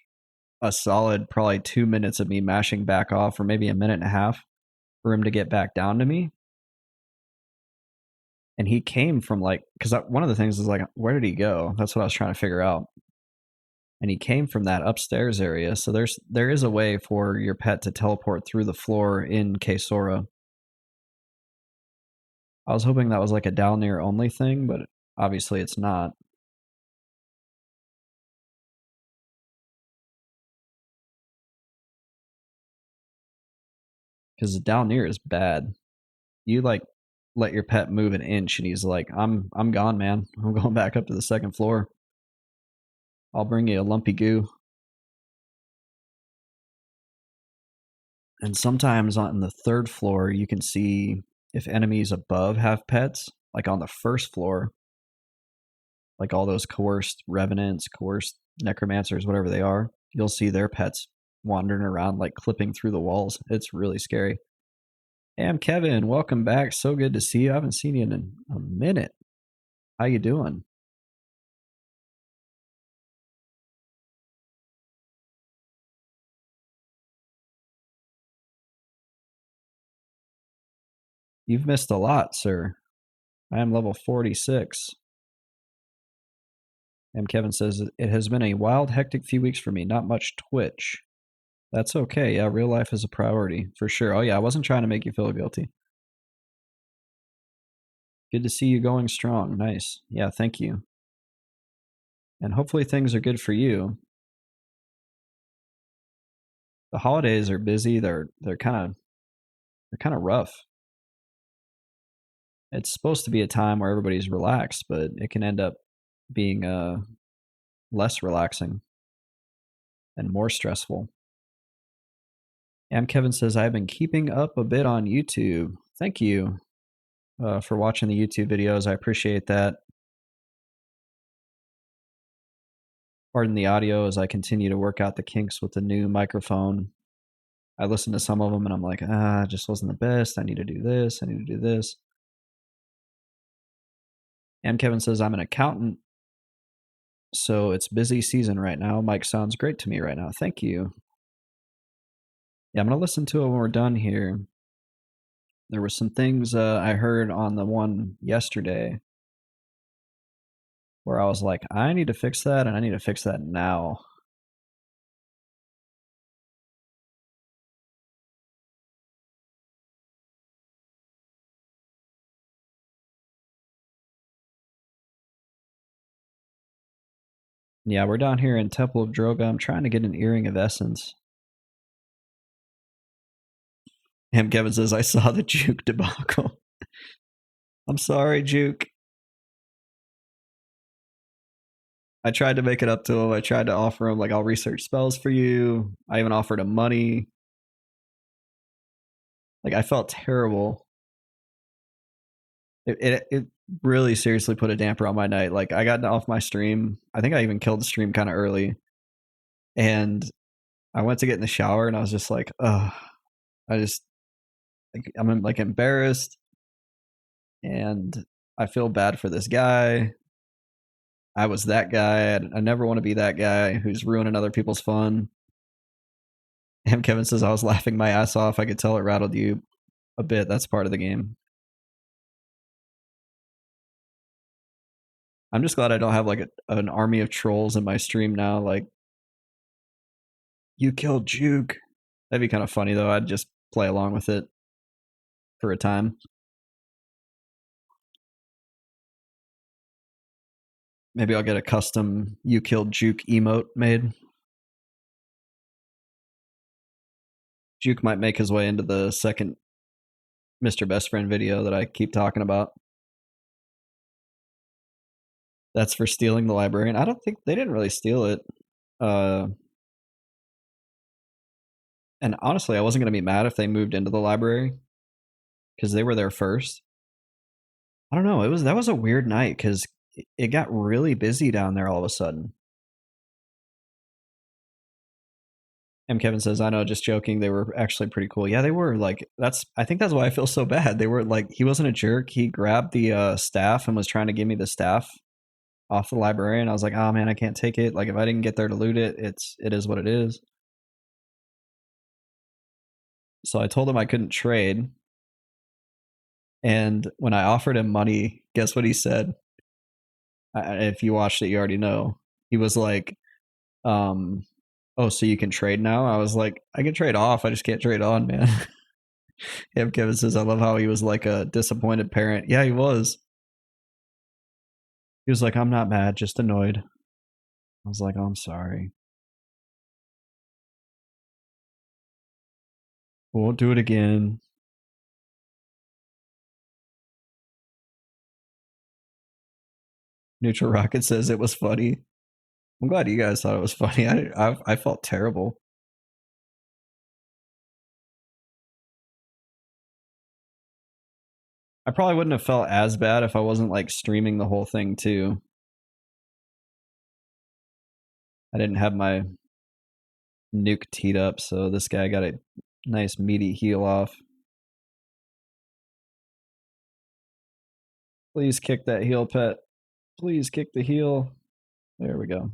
a solid probably 2 minutes of me mashing back off, or maybe a minute and a half, for him to get back down to me. And he came from like, because one of the things is like, where did he go? That's what I was trying to figure out. And he came from that upstairs area. So there is a way for your pet to teleport through the floor in Sora. I was hoping that was like a down near only thing, but obviously it's not. Because down near is bad. You like let your pet move an inch and he's like, I'm gone, man. I'm going back up to the 2nd floor. I'll bring you a lumpy goo. And sometimes on the 3rd floor, you can see if enemies above have pets, like on the 1st floor, like all those coerced revenants, coerced necromancers, whatever they are, you'll see their pets wandering around, like clipping through the walls. It's really scary. Hey, I'm Kevin. Welcome back. So good to see you. I haven't seen you in a minute. How you doing? You've missed a lot, sir. I am level 46. And Kevin says, it has been a wild, hectic few weeks for me. Not much Twitch. That's okay. Yeah, real life is a priority for sure. Oh, yeah, I wasn't trying to make you feel guilty. Good to see you going strong. Nice. Yeah, thank you. And hopefully things are good for you. The holidays are busy. They're kind of rough. It's supposed to be a time where everybody's relaxed, but it can end up being less relaxing and more stressful. Kevin says, I've been keeping up a bit on YouTube. Thank you for watching the YouTube videos. I appreciate that. Pardon the audio as I continue to work out the kinks with the new microphone. I listen to some of them and I'm like, it just wasn't the best. I need to do this. I need to do this. Kevin says, I'm an accountant, so it's busy season right now. Mike sounds great to me right now. Thank you. Yeah, I'm going to listen to it when we're done here. There were some things I heard on the one yesterday where I was like, I need to fix that and I need to fix that now. Yeah, we're down here in Temple of Droga. I'm trying to get an earring of essence. Kevin says, I saw the Juke debacle. I'm sorry, Juke. I tried to make it up to him. I tried to offer him, like, I'll research spells for you. I even offered him money. Like, I felt terrible. It really seriously put a damper on my night. Like, I got off my stream. I think I even killed the stream kind of early. And I went to get in the shower and I was just like, ugh. I'm like embarrassed. And I feel bad for this guy. I was that guy. I never want to be that guy who's ruining other people's fun. And Kevin says, I was laughing my ass off. I could tell it rattled you a bit. That's part of the game. I'm just glad I don't have like an army of trolls in my stream now. Like, you killed Juke. That'd be kind of funny though. I'd just play along with it for a time. Maybe I'll get a custom "You Killed Juke" emote made. Juke might make his way into the second Mr. Best Friend video that I keep talking about. That's for stealing the librarian. I don't think they didn't really steal it. And honestly, I wasn't going to be mad if they moved into the library because they were there first. I don't know. That was a weird night because it got really busy down there all of a sudden. Kevin says, I know, just joking. They were actually pretty cool. Yeah, they were. Like, I think that's why I feel so bad. They were like, he wasn't a jerk. He grabbed the staff and was trying to give me the staff off the librarian. I was like, oh man, I can't take it. Like, if I didn't get there to loot it, it is what it is. So I told him I couldn't trade. And when I offered him money, guess what he said? If you watched it, you already know. He was like, oh, so you can trade now? I was like, I can trade off. I just can't trade on, man. Kevin says, I love how he was like a disappointed parent. Yeah, he was. He was like, I'm not mad, just annoyed. I was like, oh, I'm sorry. Won't do it again. Neutral Rocket says it was funny. I'm glad you guys thought it was funny. I felt terrible. I probably wouldn't have felt as bad if I wasn't like streaming the whole thing too. I didn't have my nuke teed up, so this guy got a nice meaty heal off. Please kick that heal, pet. Please kick the heal. There we go.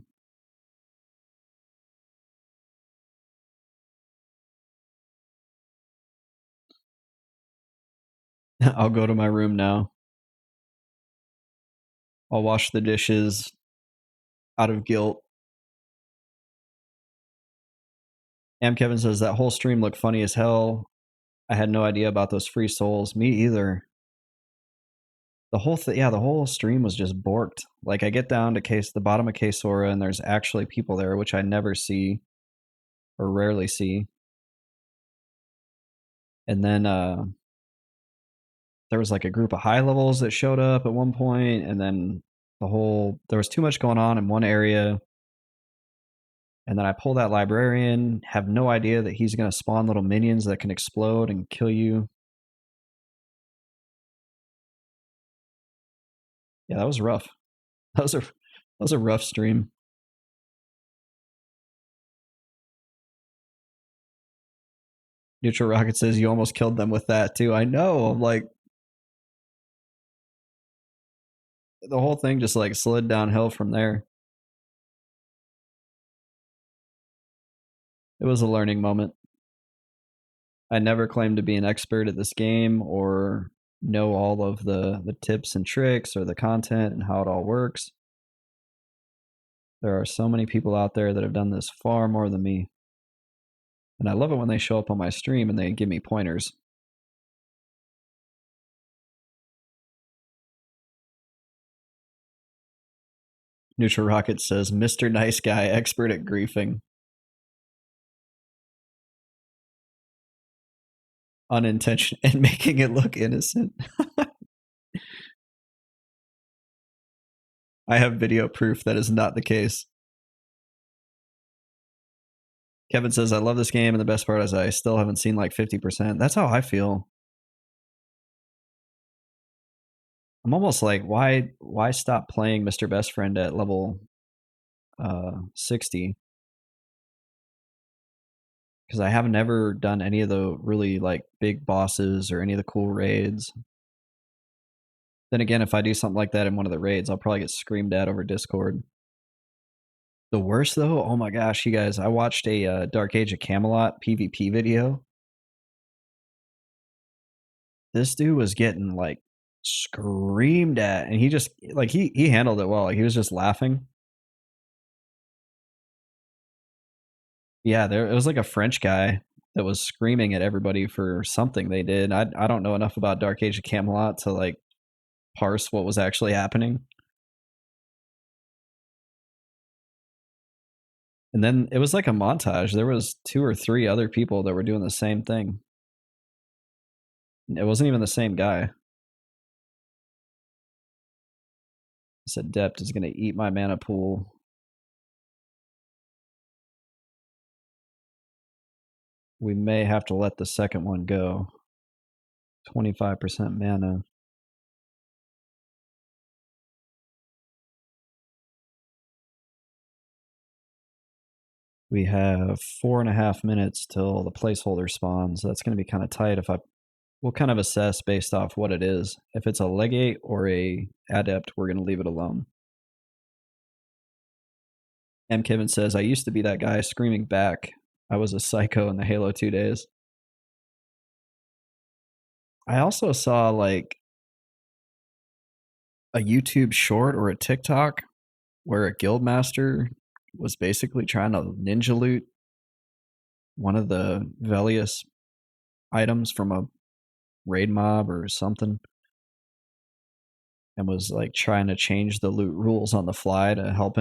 I'll go to my room now. I'll wash the dishes out of guilt. Kevin says that whole stream looked funny as hell. I had no idea about those free souls. Me either. The whole stream was just borked. Like, I get down to the bottom of Kesora and there's actually people there, which I never see or rarely see. And then there was like a group of high levels that showed up at one point, and then there was too much going on in one area. And then I pull that librarian, have no idea that he's going to spawn little minions that can explode and kill you. Yeah, that was rough. That was a rough stream. Neutral Rocket says you almost killed them with that too. I know. I'm like, the whole thing just like slid downhill from there. It was a learning moment. I never claimed to be an expert at this game or know all of the tips and tricks or the content and how it all works. There are so many people out there that have done this far more than me. And I love it when they show up on my stream and they give me pointers. Neutral Rocket says, Mr. Nice Guy, expert at griefing. Unintentional and making it look innocent. I have video proof that is not the case. Kevin says, I love this game, and the best part is I still haven't seen like 50%. That's how I feel. I'm almost like, why stop playing Mr. Best Friend at level 60? Because I have never done any of the really like big bosses or any of the cool raids. Then again, if I do something like that in one of the raids, I'll probably get screamed at over Discord. The worst though, oh my gosh, you guys! I watched a Dark Age of Camelot PvP video. This dude was getting like screamed at, and he just like he handled it well. Like he was just laughing. Yeah, there it was like a French guy that was screaming at everybody for something they did. I don't know enough about Dark Age of Camelot to like parse what was actually happening. And then it was like a montage. There was 2 or 3 other people that were doing the same thing. It wasn't even the same guy. This adept is going to eat my mana pool. We may have to let the second one go. 25% mana. We have 4.5 minutes till the placeholder spawns. That's going to be kind of tight. We'll kind of assess based off what it is. If it's a legate or a adept, we're going to leave it alone. M. Kevin says, I used to be that guy screaming back. I was a psycho in the Halo 2 days. I also saw like a YouTube short or a TikTok where a guild master was basically trying to ninja loot one of the Velius items from a raid mob or something, and was like trying to change the loot rules on the fly to help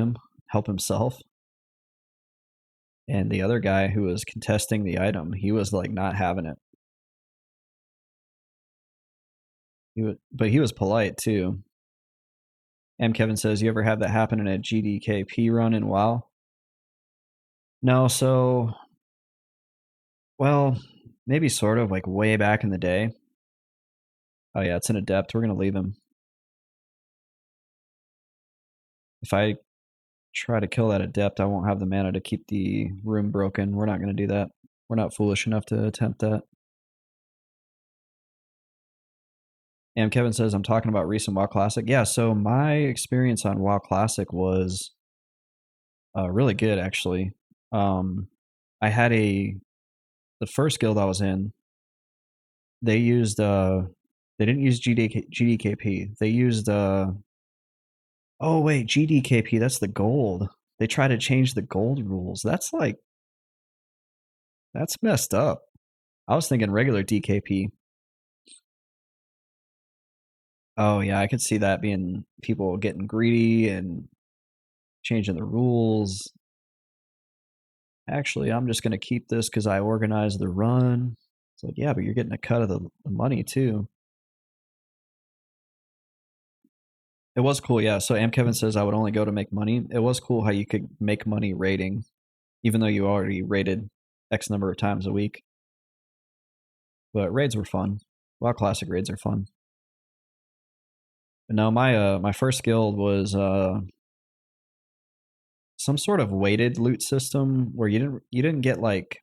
himself. And the other guy who was contesting the item, he was like not having it. But he was polite too. M. Kevin says, you ever have that happen in a GDKP run in WoW? No, so, well, maybe sort of like way back in the day. Oh yeah, it's an adept. We're gonna leave him. If I try to kill that adept, I won't have the mana to keep the room broken. We're not gonna do that. We're not foolish enough to attempt that. And Kevin says, I'm talking about recent WoW Classic. Yeah, so my experience on WoW Classic was really good, actually. I had the first guild I was in, they used, they didn't use GDKP. They used, oh wait, GDKP, that's the gold. They try to change the gold rules. That's messed up. I was thinking regular DKP. Oh yeah, I could see that being people getting greedy and changing the rules. Actually, I'm just going to keep this because I organized the run. It's like, yeah, but you're getting a cut of the money too. It was cool, yeah. So Am Kevin says I would only go to make money. It was cool how you could make money raiding. even though you already raided X number of times a week. But raids were fun. WoW Classic raids are fun. But no, my first guild was some sort of weighted loot system where you didn't get like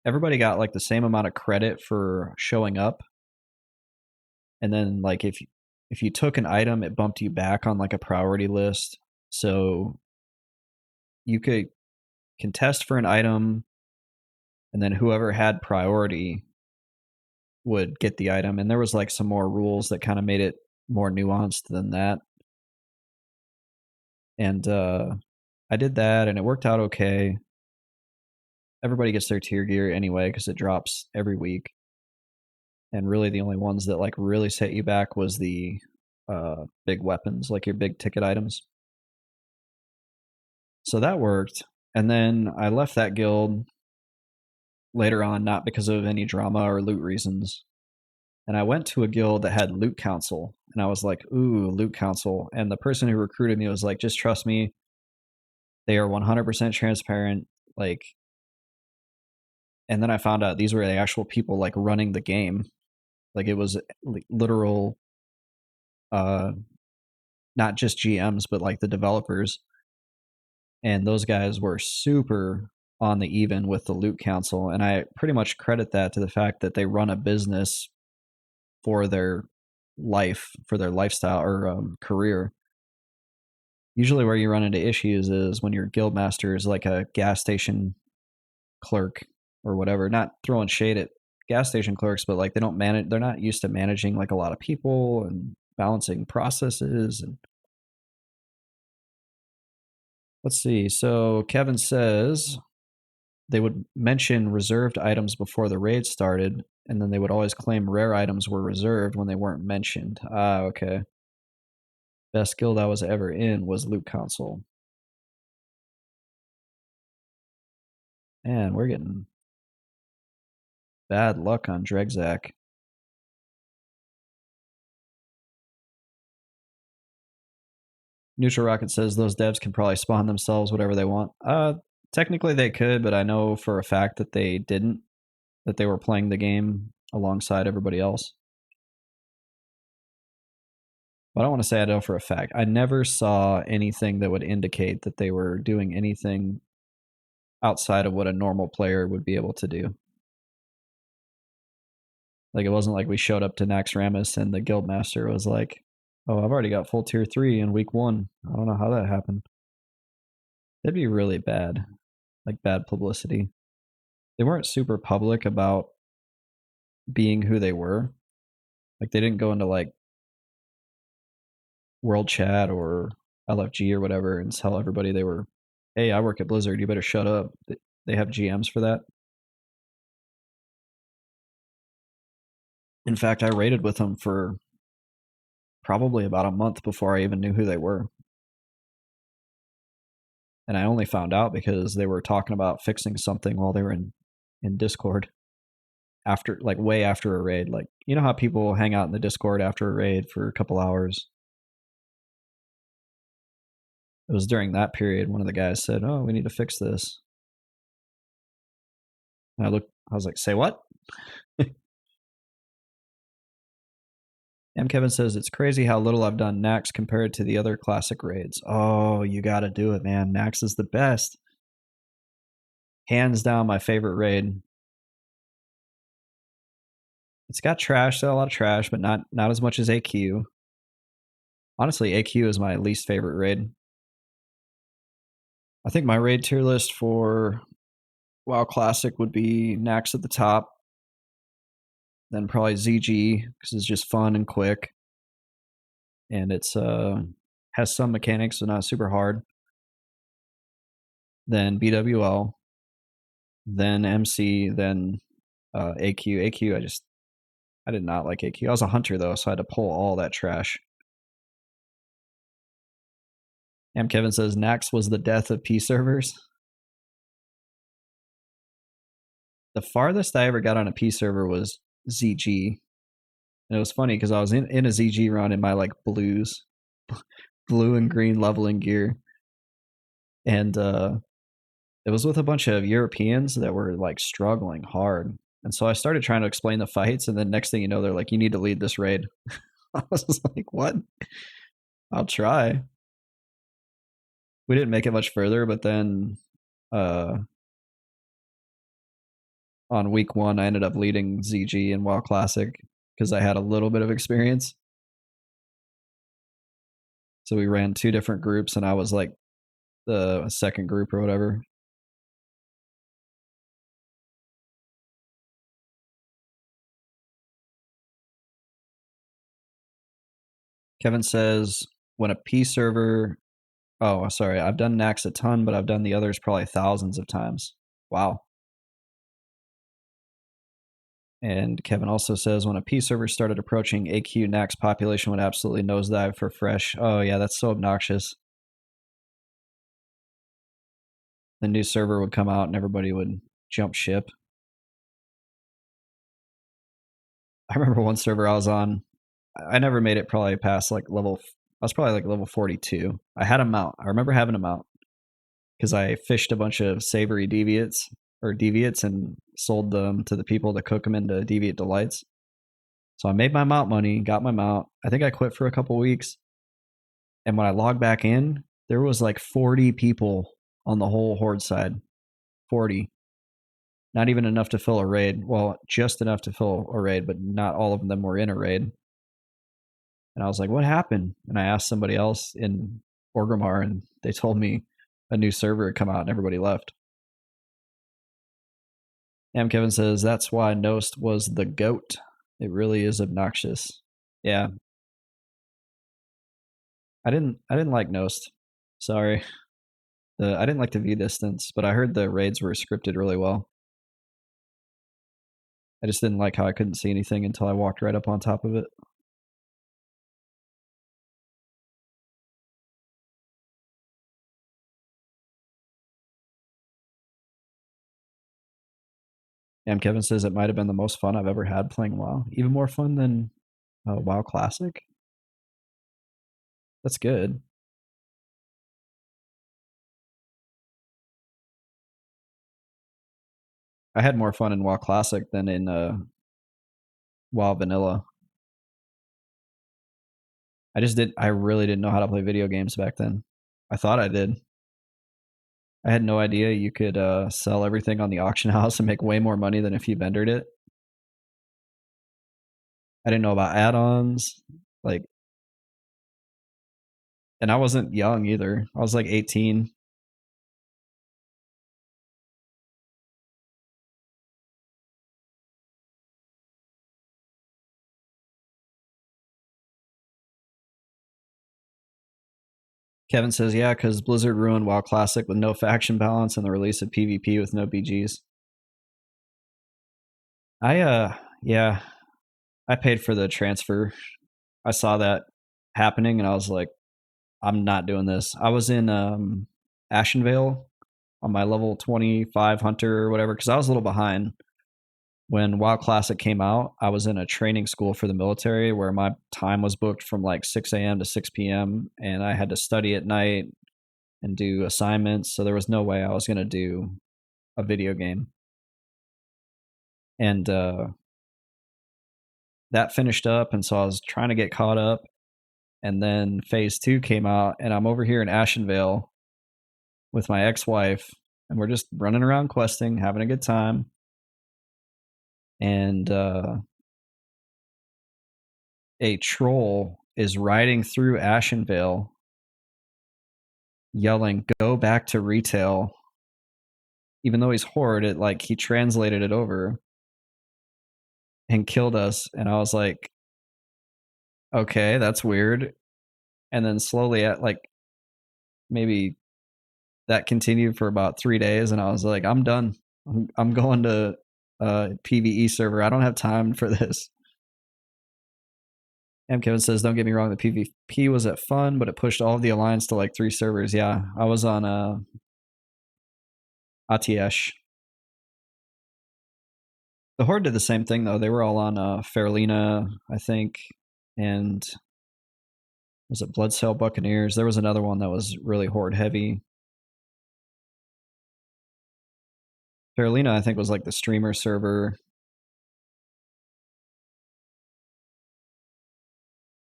everybody got like the same amount of credit for showing up, and then like if you took an item, it bumped you back on like a priority list, so you could contest for an item, and then whoever had priority would get the item. And there was like some more rules that kind of made it more nuanced than that. And I did that, and it worked out okay. Everybody gets their tier gear anyway because it drops every week. And really, the only ones that like really set you back was the big weapons, like your big ticket items. So that worked. And then I left that guild later on, not because of any drama or loot reasons. And I went to a guild that had loot council, and I was like, ooh, loot council. And the person who recruited me was like, just trust me, they are 100% transparent. Like, and then I found out these were the actual people like running the game. Like it was literal, not just GMs, but like the developers. And those guys were super on the even with the loot council. And I pretty much credit that to the fact that they run a business for their life, for their lifestyle or career. Usually where you run into issues is when your guild master is like a gas station clerk or whatever, not throwing shade at gas station clerks, but like they're not used to managing like a lot of people and balancing processes. And let's see. So Kevin says they would mention reserved items before the raid started, and then they would always claim rare items were reserved when they weren't mentioned. Ah, okay. Best guild I was ever in was Loot Council. Man, we're getting bad luck on Dregzak. Neutral Rocket says those devs can probably spawn themselves whatever they want. Technically they could, but I know for a fact that they didn't, that they were playing the game alongside everybody else. But I don't want to say I know for a fact. I never saw anything that would indicate that they were doing anything outside of what a normal player would be able to do. Like it wasn't like we showed up to Naxxramas and the guildmaster was like, "Oh, I've already got full tier 3 in week 1. I don't know how that happened." That'd be really bad, like bad publicity. They weren't super public about being who they were. Like they didn't go into like World Chat or LFG or whatever and tell everybody they were, "Hey, I work at Blizzard. You better shut up." They have GMs for that. In fact, I raided with them for probably about a month before I even knew who they were. And I only found out because they were talking about fixing something while they were in Discord after, like way after a raid. Like, you know how people hang out in the Discord after a raid for a couple hours? It was during that period one of the guys said, "Oh, we need to fix this." And I was like, "Say what?" M. Kevin says, "It's crazy how little I've done Nax compared to the other classic raids." Oh, you got to do it, man. Nax is the best. Hands down, my favorite raid. It's got trash, a lot of trash, but not as much as AQ. Honestly, AQ is my least favorite raid. I think my raid tier list for WoW Classic would be Nax at the top, then probably ZG because it's just fun and quick, and it's has some mechanics, so not super hard. Then BWL, then MC, then AQ. AQ, I did not like AQ. I was a hunter though, so I had to pull all that trash. M. Kevin says Nax was the death of P servers. The farthest I ever got on a P server was ZG. And it was funny because I was in a ZG run in my like blue and green leveling gear. And it was with a bunch of Europeans that were like struggling hard. And so I started trying to explain the fights, and then next thing you know, they're like, "You need to lead this raid." I was just like, "What? I'll try." We didn't make it much further, but then uh, on week one, I ended up leading ZG in WoW Classic because I had a little bit of experience. So we ran two different groups, and I was like the second group or whatever. Kevin says, when a P server. Oh, sorry. I've done Nax a ton, but I've done the others probably thousands of times. Wow. And Kevin also says, when a P server started approaching AQ, Nax population would absolutely nosedive for fresh. Oh, yeah, that's so obnoxious. The new server would come out and everybody would jump ship. I remember one server I was on, I never made it probably past like level, I was probably like level 42. I had a mount. I remember having a mount because I fished a bunch of savory deviates and sold them to the people to cook them into deviate delights. So I made my mount money, got my mount. I think I quit for a couple weeks. And when I logged back in, there was like 40 people on the whole horde side. 40. Not even enough to fill a raid. Well, just enough to fill a raid, but not all of them were in a raid. And I was like, what happened? And I asked somebody else in Orgrimmar, and they told me a new server had come out and everybody left. And Kevin says, that's why Nost was the goat. It really is obnoxious. Yeah. I didn't like Nost. Sorry. I didn't like the view distance, but I heard the raids were scripted really well. I just didn't like how I couldn't see anything until I walked right up on top of it. And Kevin says it might have been the most fun I've ever had playing WoW. Even more fun than WoW Classic. That's good. I had more fun in WoW Classic than in WoW Vanilla. I really didn't know how to play video games back then. I thought I did. I had no idea you could sell everything on the auction house and make way more money than if you vendored it. I didn't know about add-ons, like, and I wasn't young either. I was like 18. Kevin says, yeah, because Blizzard ruined WoW Classic with no faction balance and the release of PvP with no BGs. Yeah, I paid for the transfer. I saw that happening and I was like, I'm not doing this. I was in Ashenvale on my level 25 hunter or whatever because I was a little behind. When WoW Classic came out, I was in a training school for the military where my time was booked from like 6 a.m. to 6 p.m. and I had to study at night and do assignments. So there was no way I was going to do a video game. And that finished up. And so I was trying to get caught up. And then phase two came out, and I'm over here in Ashenvale with my ex wife, and we're just running around questing, having a good time. And a troll is riding through Ashenvale yelling, "Go back to retail." Even though he's horde, it like he translated it over and killed us. And I was like, okay, that's weird. And then slowly at like maybe that continued for about 3 days, and I was like, I'm done. I'm going to a PVE server. I don't have time for this. M. Kevin says, don't get me wrong, the PvP was at fun, but it pushed all of the alliance to like 3 servers. Yeah, I was on ATS. The Horde did the same thing though. They were all on Fairlina, I think, and was it Bloodsail Buccaneers? There was another one that was really Horde heavy. Carolina, I think, was like the streamer server.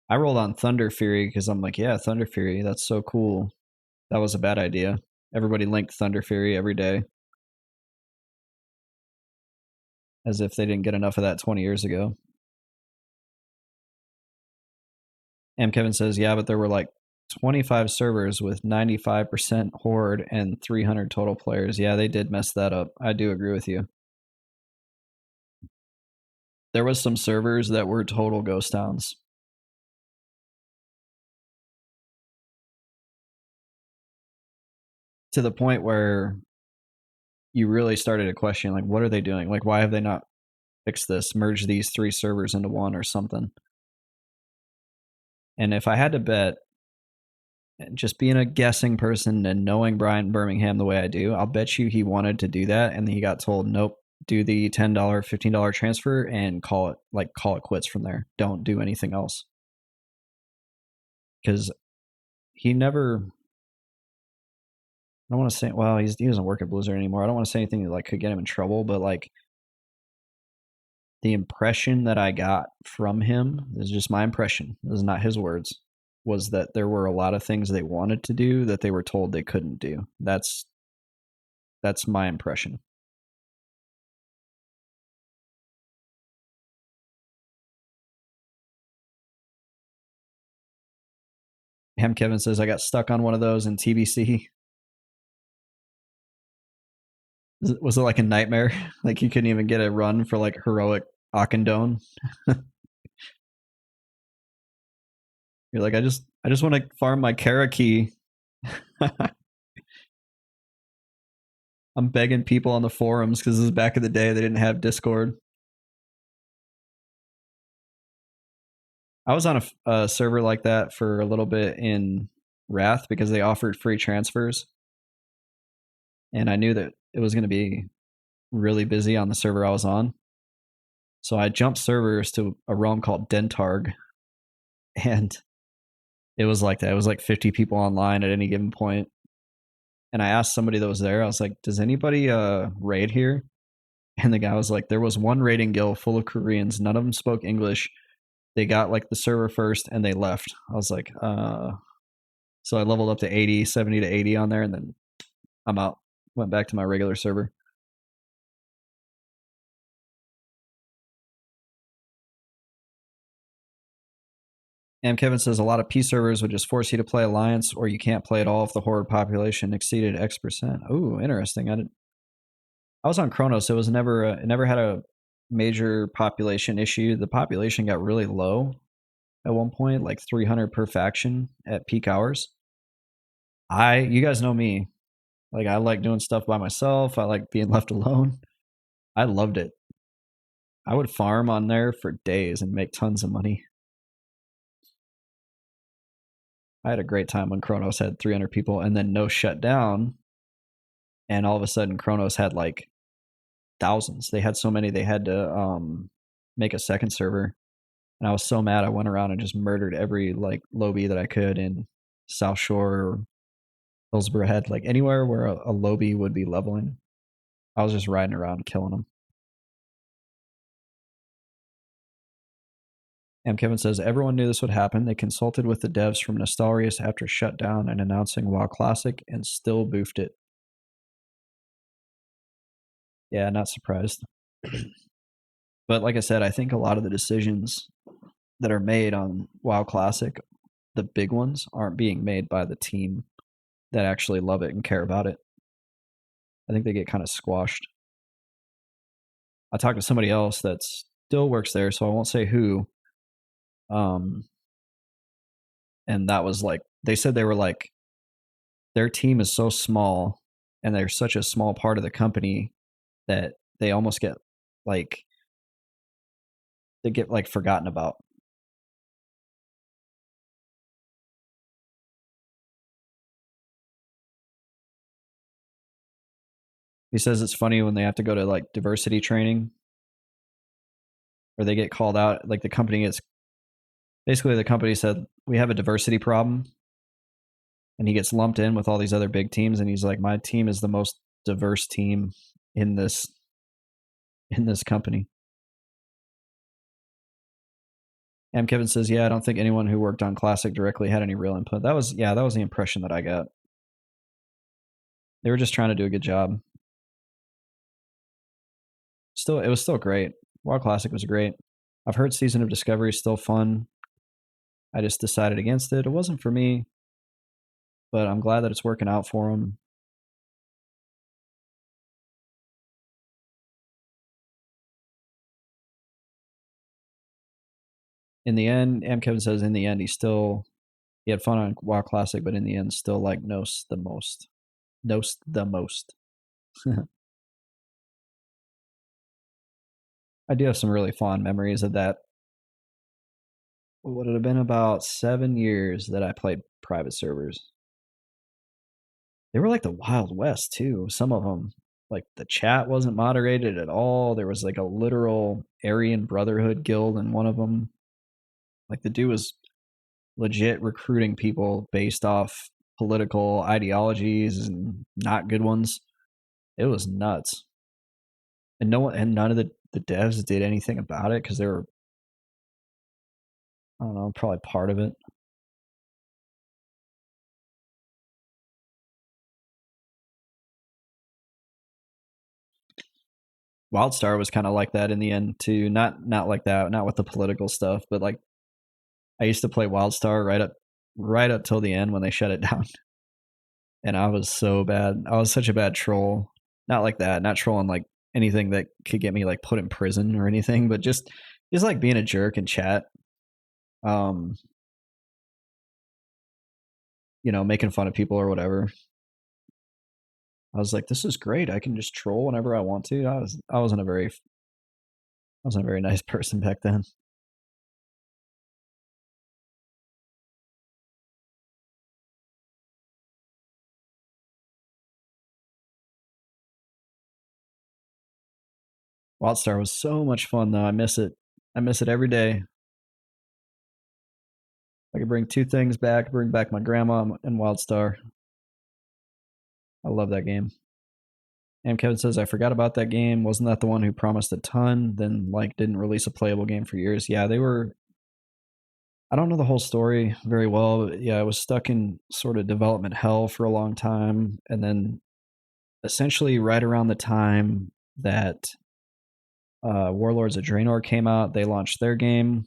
I rolled on Thunder Fury because I'm like, yeah, Thunder Fury, that's so cool. That was a bad idea. Everybody linked Thunder Fury every day as if they didn't get enough of that 20 years ago. And Kevin says, yeah, but there were like 25 servers with 95% horde and 300 total players. Yeah, they did mess that up. I do agree with you. There was some servers that were total ghost towns. To the point where you really started to question, like, what are they doing? Like, why have they not fixed this? Merge these 3 servers into one or something. And if I had to bet, just being a guessing person and knowing Brian Birmingham the way I do, I'll bet you he wanted to do that and he got told, nope, do the $10, $15 transfer and call it quits from there. Don't do anything else. Because he never, I don't want to say, well, he doesn't work at Blizzard anymore. I don't want to say anything that like could get him in trouble, but like the impression that I got from him, this is just my impression, this is not his words, was that there were a lot of things they wanted to do that they were told they couldn't do. That's my impression. Ham Kevin says, I got stuck on one of those in TBC. Was it like a nightmare? Like you couldn't even get a run for like heroic Akendone? You're like, I just want to farm my Kara key. I'm begging people on the forums because this is back in the day. They didn't have Discord. I was on a server like that for a little bit in Wrath because they offered free transfers. And I knew that it was going to be really busy on the server I was on. So I jumped servers to a realm called Dentarg. And it was like that. It was like 50 people online at any given point. And I asked somebody that was there, I was like, does anybody raid here? And the guy was like, there was one raiding guild full of Koreans. None of them spoke English. They got like the server first and they left. I was like, so I leveled up to 80, 70 to 80 on there, and then I'm out. Went back to my regular server. And Kevin says a lot of P servers would just force you to play Alliance, or you can't play at all if the horde population exceeded X%. Oh, interesting. I was on Chronos. So it never had a major population issue. The population got really low at one point, like 300 per faction at peak hours. You guys know me. Like I like doing stuff by myself. I like being left alone. I loved it. I would farm on there for days and make tons of money. I had a great time when Chronos had 300 people and then no shutdown. And all of a sudden, Chronos had like thousands. They had so many, they had to make a second server. And I was so mad. I went around and just murdered every like lobby that I could in South Shore or Hillsborough Head, like anywhere where a lobby would be leveling. I was just riding around killing them. And Kevin says, everyone knew this would happen. They consulted with the devs from Nostalrius after shutdown and announcing WoW Classic and still boofed it. Yeah, not surprised. But like I said, I think a lot of the decisions that are made on WoW Classic, the big ones, aren't being made by the team that actually love it and care about it. I think they get kind of squashed. I talked to somebody else that still works there, so I won't say who. And that was like, they said they were like, their team is so small and they're such a small part of the company that they almost get like, they get like forgotten about. He says it's funny when they have to go to like diversity training or they get called out, like the company gets, basically the company said, we have a diversity problem. And he gets lumped in with all these other big teams. And he's like, my team is the most diverse team in this company. And Kevin says, "Yeah, I don't think anyone who worked on Classic directly had any real input." That was the impression that I got. They were just trying to do a good job. Still, it was still great. WoW Classic was great. I've heard Season of Discovery is still fun. I just decided against it. It wasn't for me, but I'm glad that it's working out for them. In the end, Kevin says in the end he had fun on WoW Classic, but in the end still like Nos the most. Nos the most. I do have some really fond memories of that. Would it have been about 7 years that I played private servers? They were like the Wild West too. Some of them, like the chat wasn't moderated at all. There was like a literal Aryan Brotherhood guild in one of them. Like the dude was legit recruiting people based off political ideologies and not good ones. It was nuts. And none of the devs did anything about it because they were, I don't know, probably part of it. Wildstar was kind of like that in the end too. Not like that, not with the political stuff, but like I used to play Wildstar right up till the end when they shut it down. And I was so bad. I was such a bad troll. Not like that, not trolling like anything that could get me like put in prison or anything, but just like being a jerk in chat. Um, making fun of people or whatever. I was like, this is great. I can just troll whenever I want to. I wasn't a very nice person back then. Wildstar was so much fun though. I miss it. I miss it every day. I could bring two things back. Bring back my grandma and Wildstar. I love that game. And Kevin says, I forgot about that game. Wasn't that the one who promised a ton, then like didn't release a playable game for years? Yeah, they were. I don't know the whole story very well, but yeah, I was stuck in sort of development hell for a long time. And then essentially right around the time that Warlords of Draenor came out, they launched their game,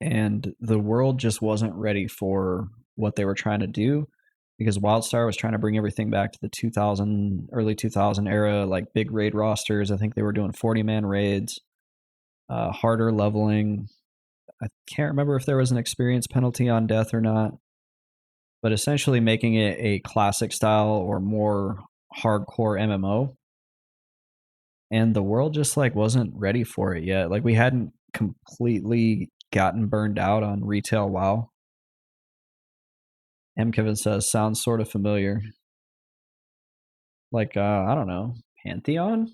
and the world just wasn't ready for what they were trying to do because Wildstar was trying to bring everything back to the 2000 early 2000 era, like big raid rosters. I think they were doing 40-man raids, harder leveling. I can't remember if there was an experience penalty on death or not, but essentially making it a classic style or more hardcore MMO. And the world just like wasn't ready for it yet. Like we hadn't completely gotten burned out on retail WoW. M. Kevin says, sounds sort of familiar. Like, I don't know, Pantheon?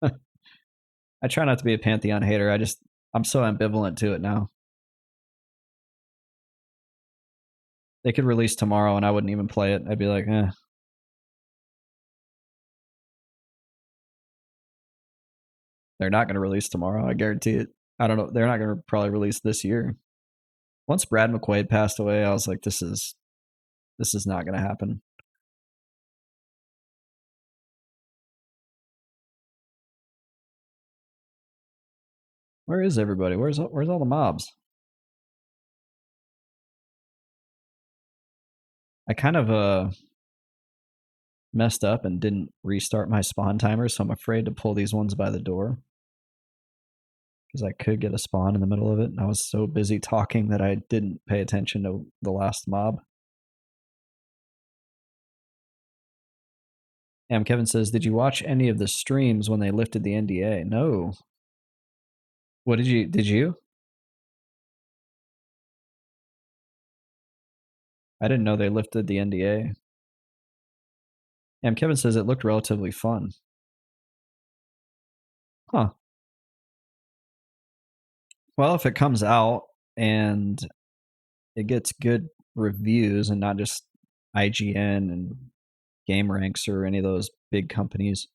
I try not to be a Pantheon hater. I'm so ambivalent to it now. They could release tomorrow and I wouldn't even play it. I'd be like, eh. They're not going to release tomorrow. I guarantee it. I don't know. They're not going to probably release this year. Once Brad McQuaid passed away, I was like, this is not going to happen. Where is everybody? Where's all the mobs? I kind of messed up and didn't restart my spawn timer, so I'm afraid to pull these ones by the door because I could get a spawn in the middle of it. And I was so busy talking that I didn't pay attention to the last mob. Kevin says, did you watch any of the streams when they lifted the NDA? No. What did you? I didn't know they lifted the NDA. Kevin says it looked relatively fun. Huh. Well, if it comes out and it gets good reviews and not just IGN and Game Ranks or any of those big companies,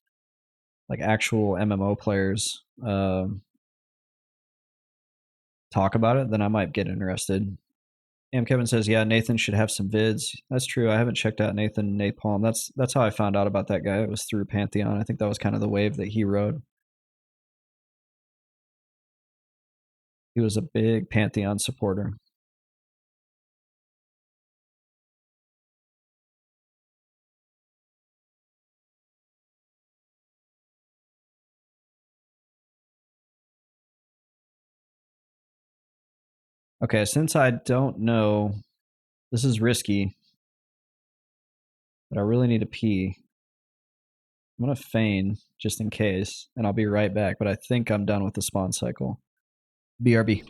like actual MMO players talk about it, then I might get interested. Kevin says, yeah, Nathan should have some vids. That's true. I haven't checked out Nathan Napalm. That's how I found out about that guy. It was through Pantheon. I think that was kind of the wave that he rode. He was a big Pantheon supporter. Okay, since I don't know, this is risky, but I really need to pee. I'm going to feign just in case, and I'll be right back, but I think I'm done with the spawn cycle. BRB.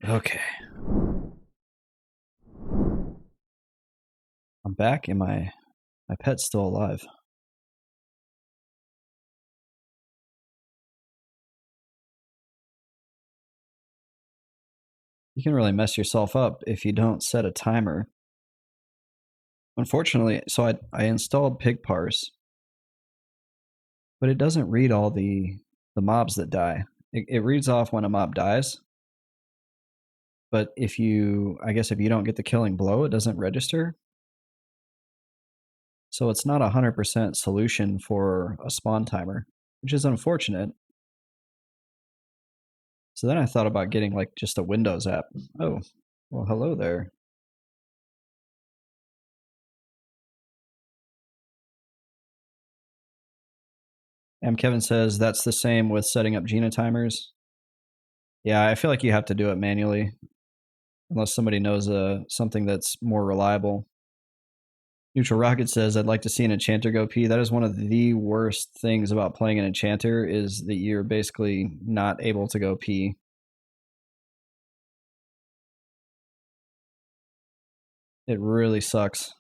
Okay. I'm back and my pet's still alive. You can really mess yourself up if you don't set a timer. Unfortunately, so I installed PigParse, but it doesn't read all the mobs that die. It reads off when a mob dies, but if you don't get the killing blow, it doesn't register. So it's not 100% solution for a spawn timer, which is unfortunate. So then I thought about getting like just a Windows app. Oh, well, hello there. Kevin says that's the same with setting up genotimers. Yeah, I feel like you have to do it manually unless somebody knows something that's more reliable. Neutral Rocket says, I'd like to see an enchanter go pee. That is one of the worst things about playing an enchanter is that you're basically not able to go pee. It really sucks.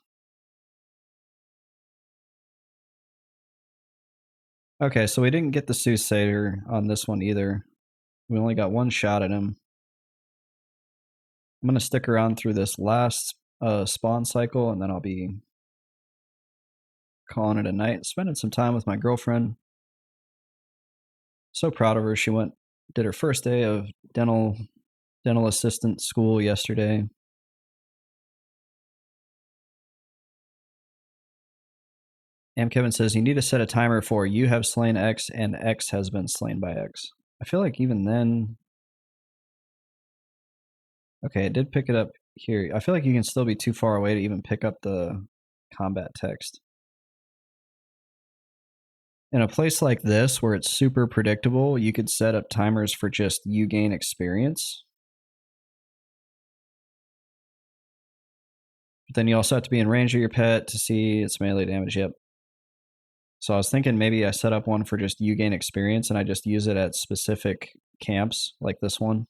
Okay, so we didn't get the Soothsayer on this one either. We only got one shot at him. I'm going to stick around through this last spawn cycle, and then I'll be calling it a night, spending some time with my girlfriend. So proud of her. She did her first day of dental assistant school yesterday. Kevin says, you need to set a timer for you have slain X and X has been slain by X. I feel like even then... Okay, it did pick it up here. I feel like you can still be too far away to even pick up the combat text. In a place like this where it's super predictable, you could set up timers for just you gain experience. Then you also have to be in range of your pet to see its melee damage. Yep. So I was thinking maybe I set up one for just you gain experience and I just use it at specific camps like this one.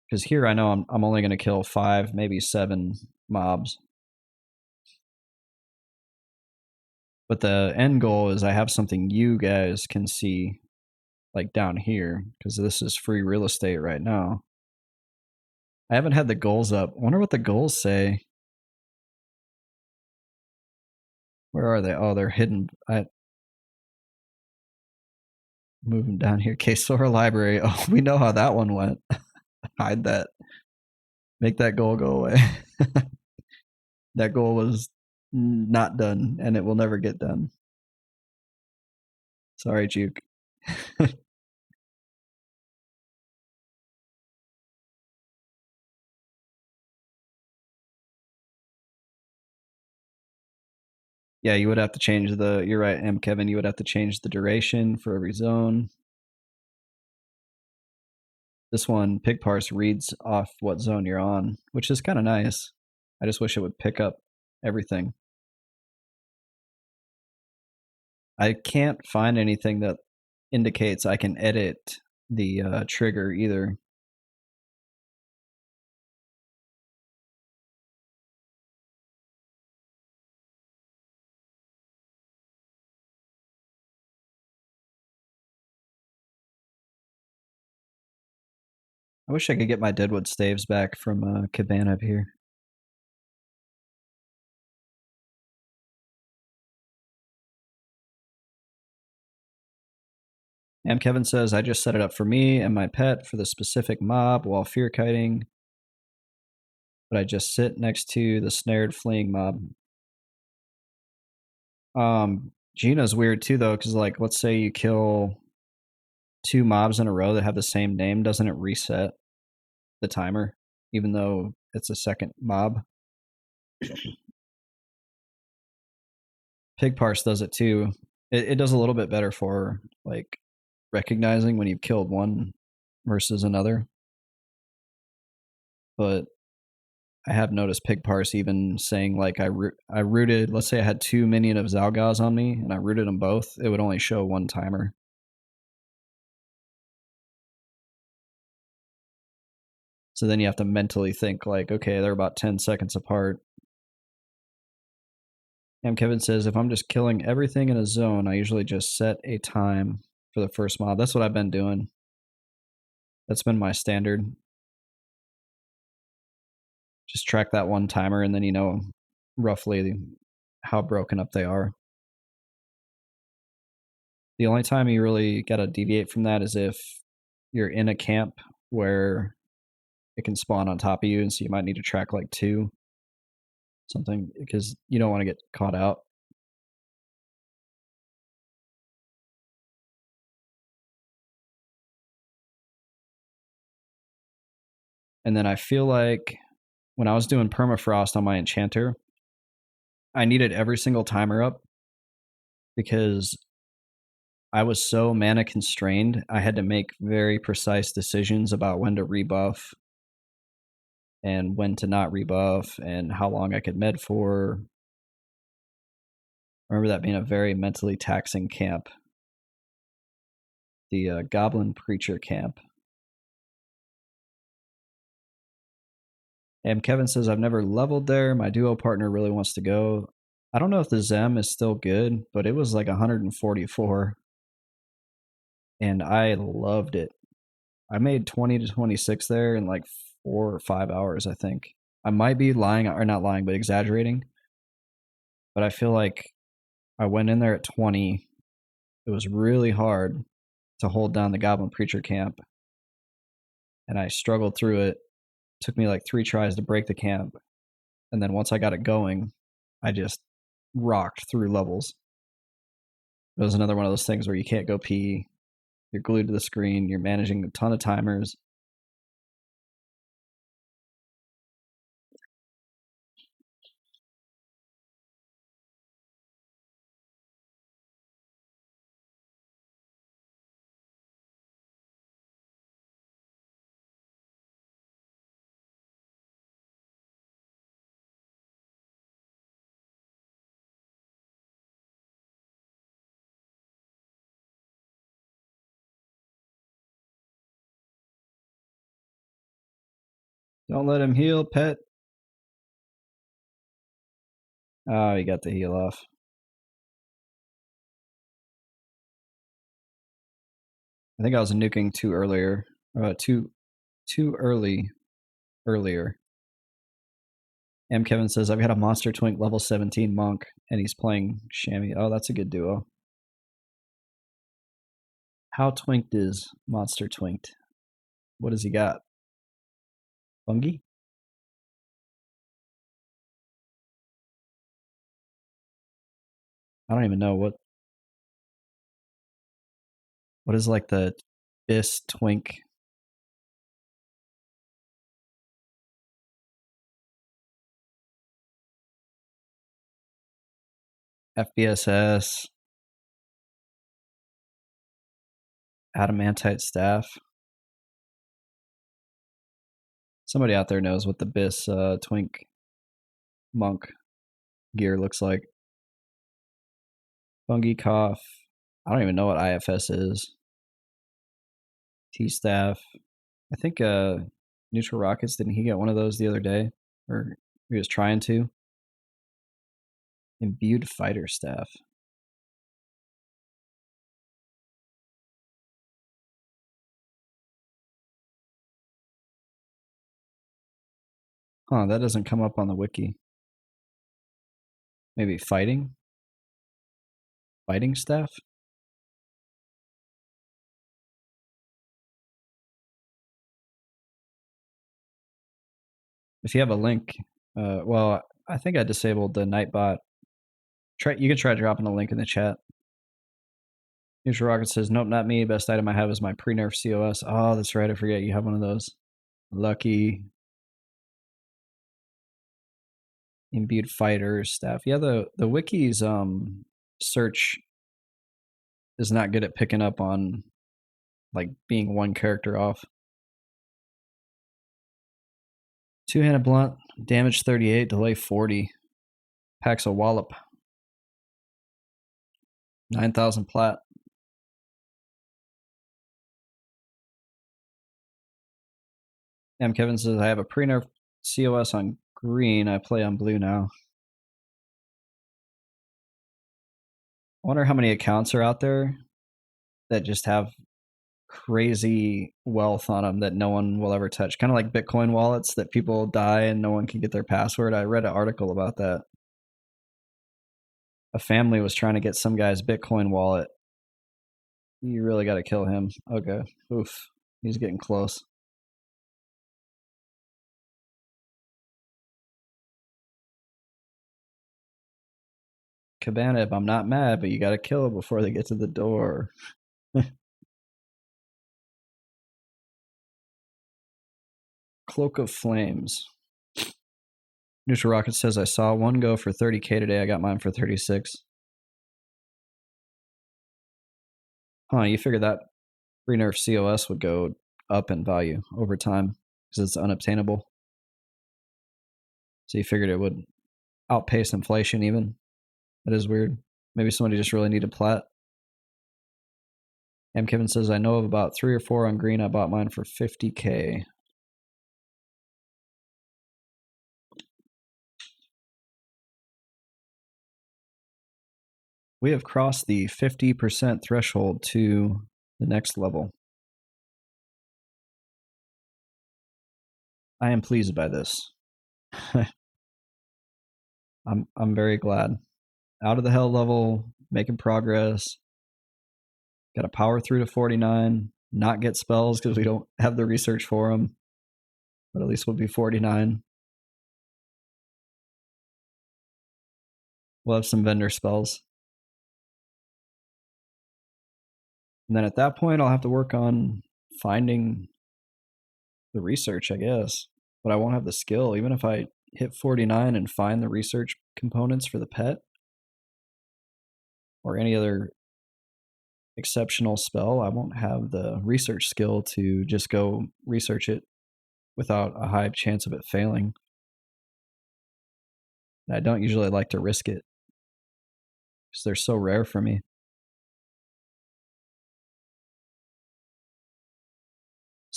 Because here I know I'm only going to kill 5, maybe 7 mobs. But the end goal is I have something you guys can see, like down here, because this is free real estate right now. I haven't had the goals up. I wonder what the goals say. Where are they? Oh, they're hidden. I move them down here. Okay, Sora Library. Oh, we know how that one went. Hide that. Make that goal go away. That goal was not done, and it will never get done. Sorry, Juke. Yeah, you would have to change the. You're right, M. Kevin. You would have to change the duration for every zone. This one, pig parse reads off what zone you're on, which is kind of nice. I just wish it would pick up everything. I can't find anything that indicates I can edit the trigger either. I wish I could get my deadwood staves back from Cabana up here. And Kevin says, I just set it up for me and my pet for the specific mob while fear kiting, but I just sit next to the snared fleeing mob. Gina's weird too, though, because, like, let's say you kill 2 mobs in a row that have the same name, doesn't it reset the timer, even though it's a second mob? Pig parse does it too. It does a little bit better for, like, recognizing when you've killed one versus another. But I have noticed pig parse even saying, like, I rooted, let's say I had 2 minion of Zalgaz on me and I rooted them both, it would only show 1 timer. So then you have to mentally think, like, okay, they're about 10 seconds apart. And Kevin says, if I'm just killing everything in a zone, I usually just set a time for the first mob. That's what I've been doing. That's been my standard. Just track that 1 timer and then you know roughly how broken up they are. The only time you really got to deviate from that is if you're in a camp where it can spawn on top of you, and so you might need to track like 2, something, because you don't want to get caught out. And then I feel like when I was doing permafrost on my enchanter, I needed every single timer up because I was so mana constrained. I had to make very precise decisions about when to rebuff and when to not rebuff and how long I could med for. I remember that being a very mentally taxing camp. The Goblin Preacher camp. And Kevin says, I've never leveled there. My duo partner really wants to go. I don't know if the Zem is still good, but it was like 144. And I loved it. I made 20 to 26 there in like 4 or 5 hours, I think. I might be lying, or not lying, but exaggerating. But I feel like I went in there at 20. It was really hard to hold down the Goblin Preacher camp. And I struggled through it. It took me like 3 tries to break the camp. And then once I got it going, I just rocked through levels. It was another one of those things where you can't go pee. You're glued to the screen. You're managing a ton of timers. Don't let him heal, pet. Oh, he got the heal off. I think I was nuking too earlier. Too earlier. M. Kevin says, I've got a Monster Twink level 17 monk, and he's playing Shammy. Oh, that's a good duo. How twinked is Monster Twinked? What has he got? Fungi? I don't even know what is like the Bis Twink. FBSS. Adamantite Staff. Somebody out there knows what the Bis Twink monk gear looks like. Fungi Cough. I don't even know what IFS is. T-Staff. I think Neutral Rockets, didn't he get one of those the other day? Or he was trying to. Imbued Fighter Staff. Huh, that doesn't come up on the wiki. Maybe fighting? Fighting staff? If you have a link, well, I think I disabled the Nightbot. You can try dropping a link in the chat. Neutral Rocket says, nope, not me. Best item I have is my pre-nerf COS. Oh, that's right. I forget you have one of those. Lucky. Imbued Fighter staff. Yeah, the wiki's search is not good at picking up on like being one character off. Two-handed blunt, damage 38, delay 40. Packs a wallop. 9,000 plat. M. Kevin says, I have a pre-nerf COS on green. I play on blue now. I wonder how many accounts are out there that just have crazy wealth on them that no one will ever touch. Kind of like Bitcoin wallets that people die and no one can get their password. I read an article about that. A family was trying to get some guy's Bitcoin wallet. You really got to kill him. Okay. Oof. He's getting close. Cabana, I'm not mad, but you got to kill him before they get to the door. Cloak of Flames. Neutral Rocket says, I saw one go for 30k today. I got mine for 36. Huh, you figured that pre-nerf COS would go up in value over time because it's unobtainable. So you figured it would outpace inflation even. That is weird. Maybe somebody just really needed plat. M. Kevin says, I know of about 3 or 4 on green. I bought mine for 50k. We have crossed the 50% threshold to the next level. I am pleased by this. I'm very glad. Out of the hell level, making progress. Got to power through to 49, not get spells because we don't have the research for them. But at least we'll be 49. We'll have some vendor spells. And then at that point, I'll have to work on finding the research, I guess. But I won't have the skill. Even if I hit 49 and find the research components for the pet or any other exceptional spell, I won't have the research skill to just go research it without a high chance of it failing. I don't usually like to risk it because they're so rare for me.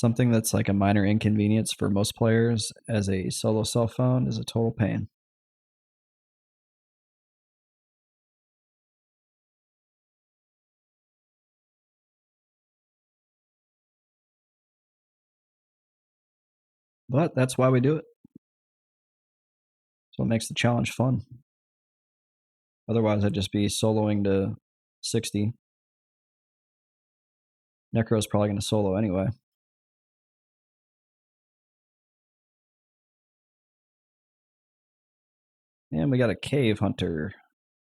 Something that's like a minor inconvenience for most players as a solo self found is a total pain. But that's why we do it. So it makes the challenge fun. Otherwise, I'd just be soloing to 60. Necro's probably going to solo anyway. And we got a cave hunter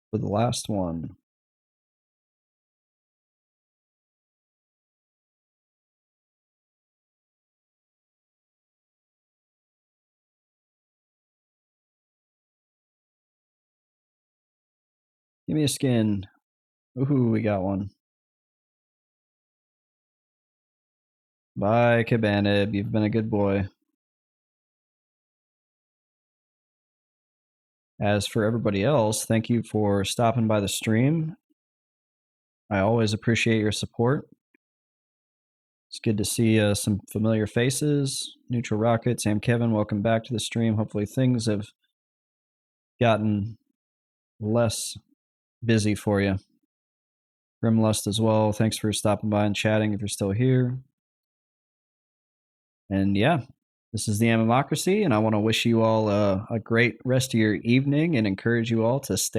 for the last one. Give me a skin. Ooh, we got one. Bye, Cabanib. You've been a good boy. As for everybody else, thank you for stopping by the stream. I always appreciate your support. It's good to see some familiar faces. Neutral Rocket, Sam Kevin, welcome back to the stream. Hopefully things have gotten less busy for you. Grimlust as well. Thanks for stopping by and chatting if you're still here. And yeah, this is the MMOcracy, and I want to wish you all a great rest of your evening and encourage you all to stay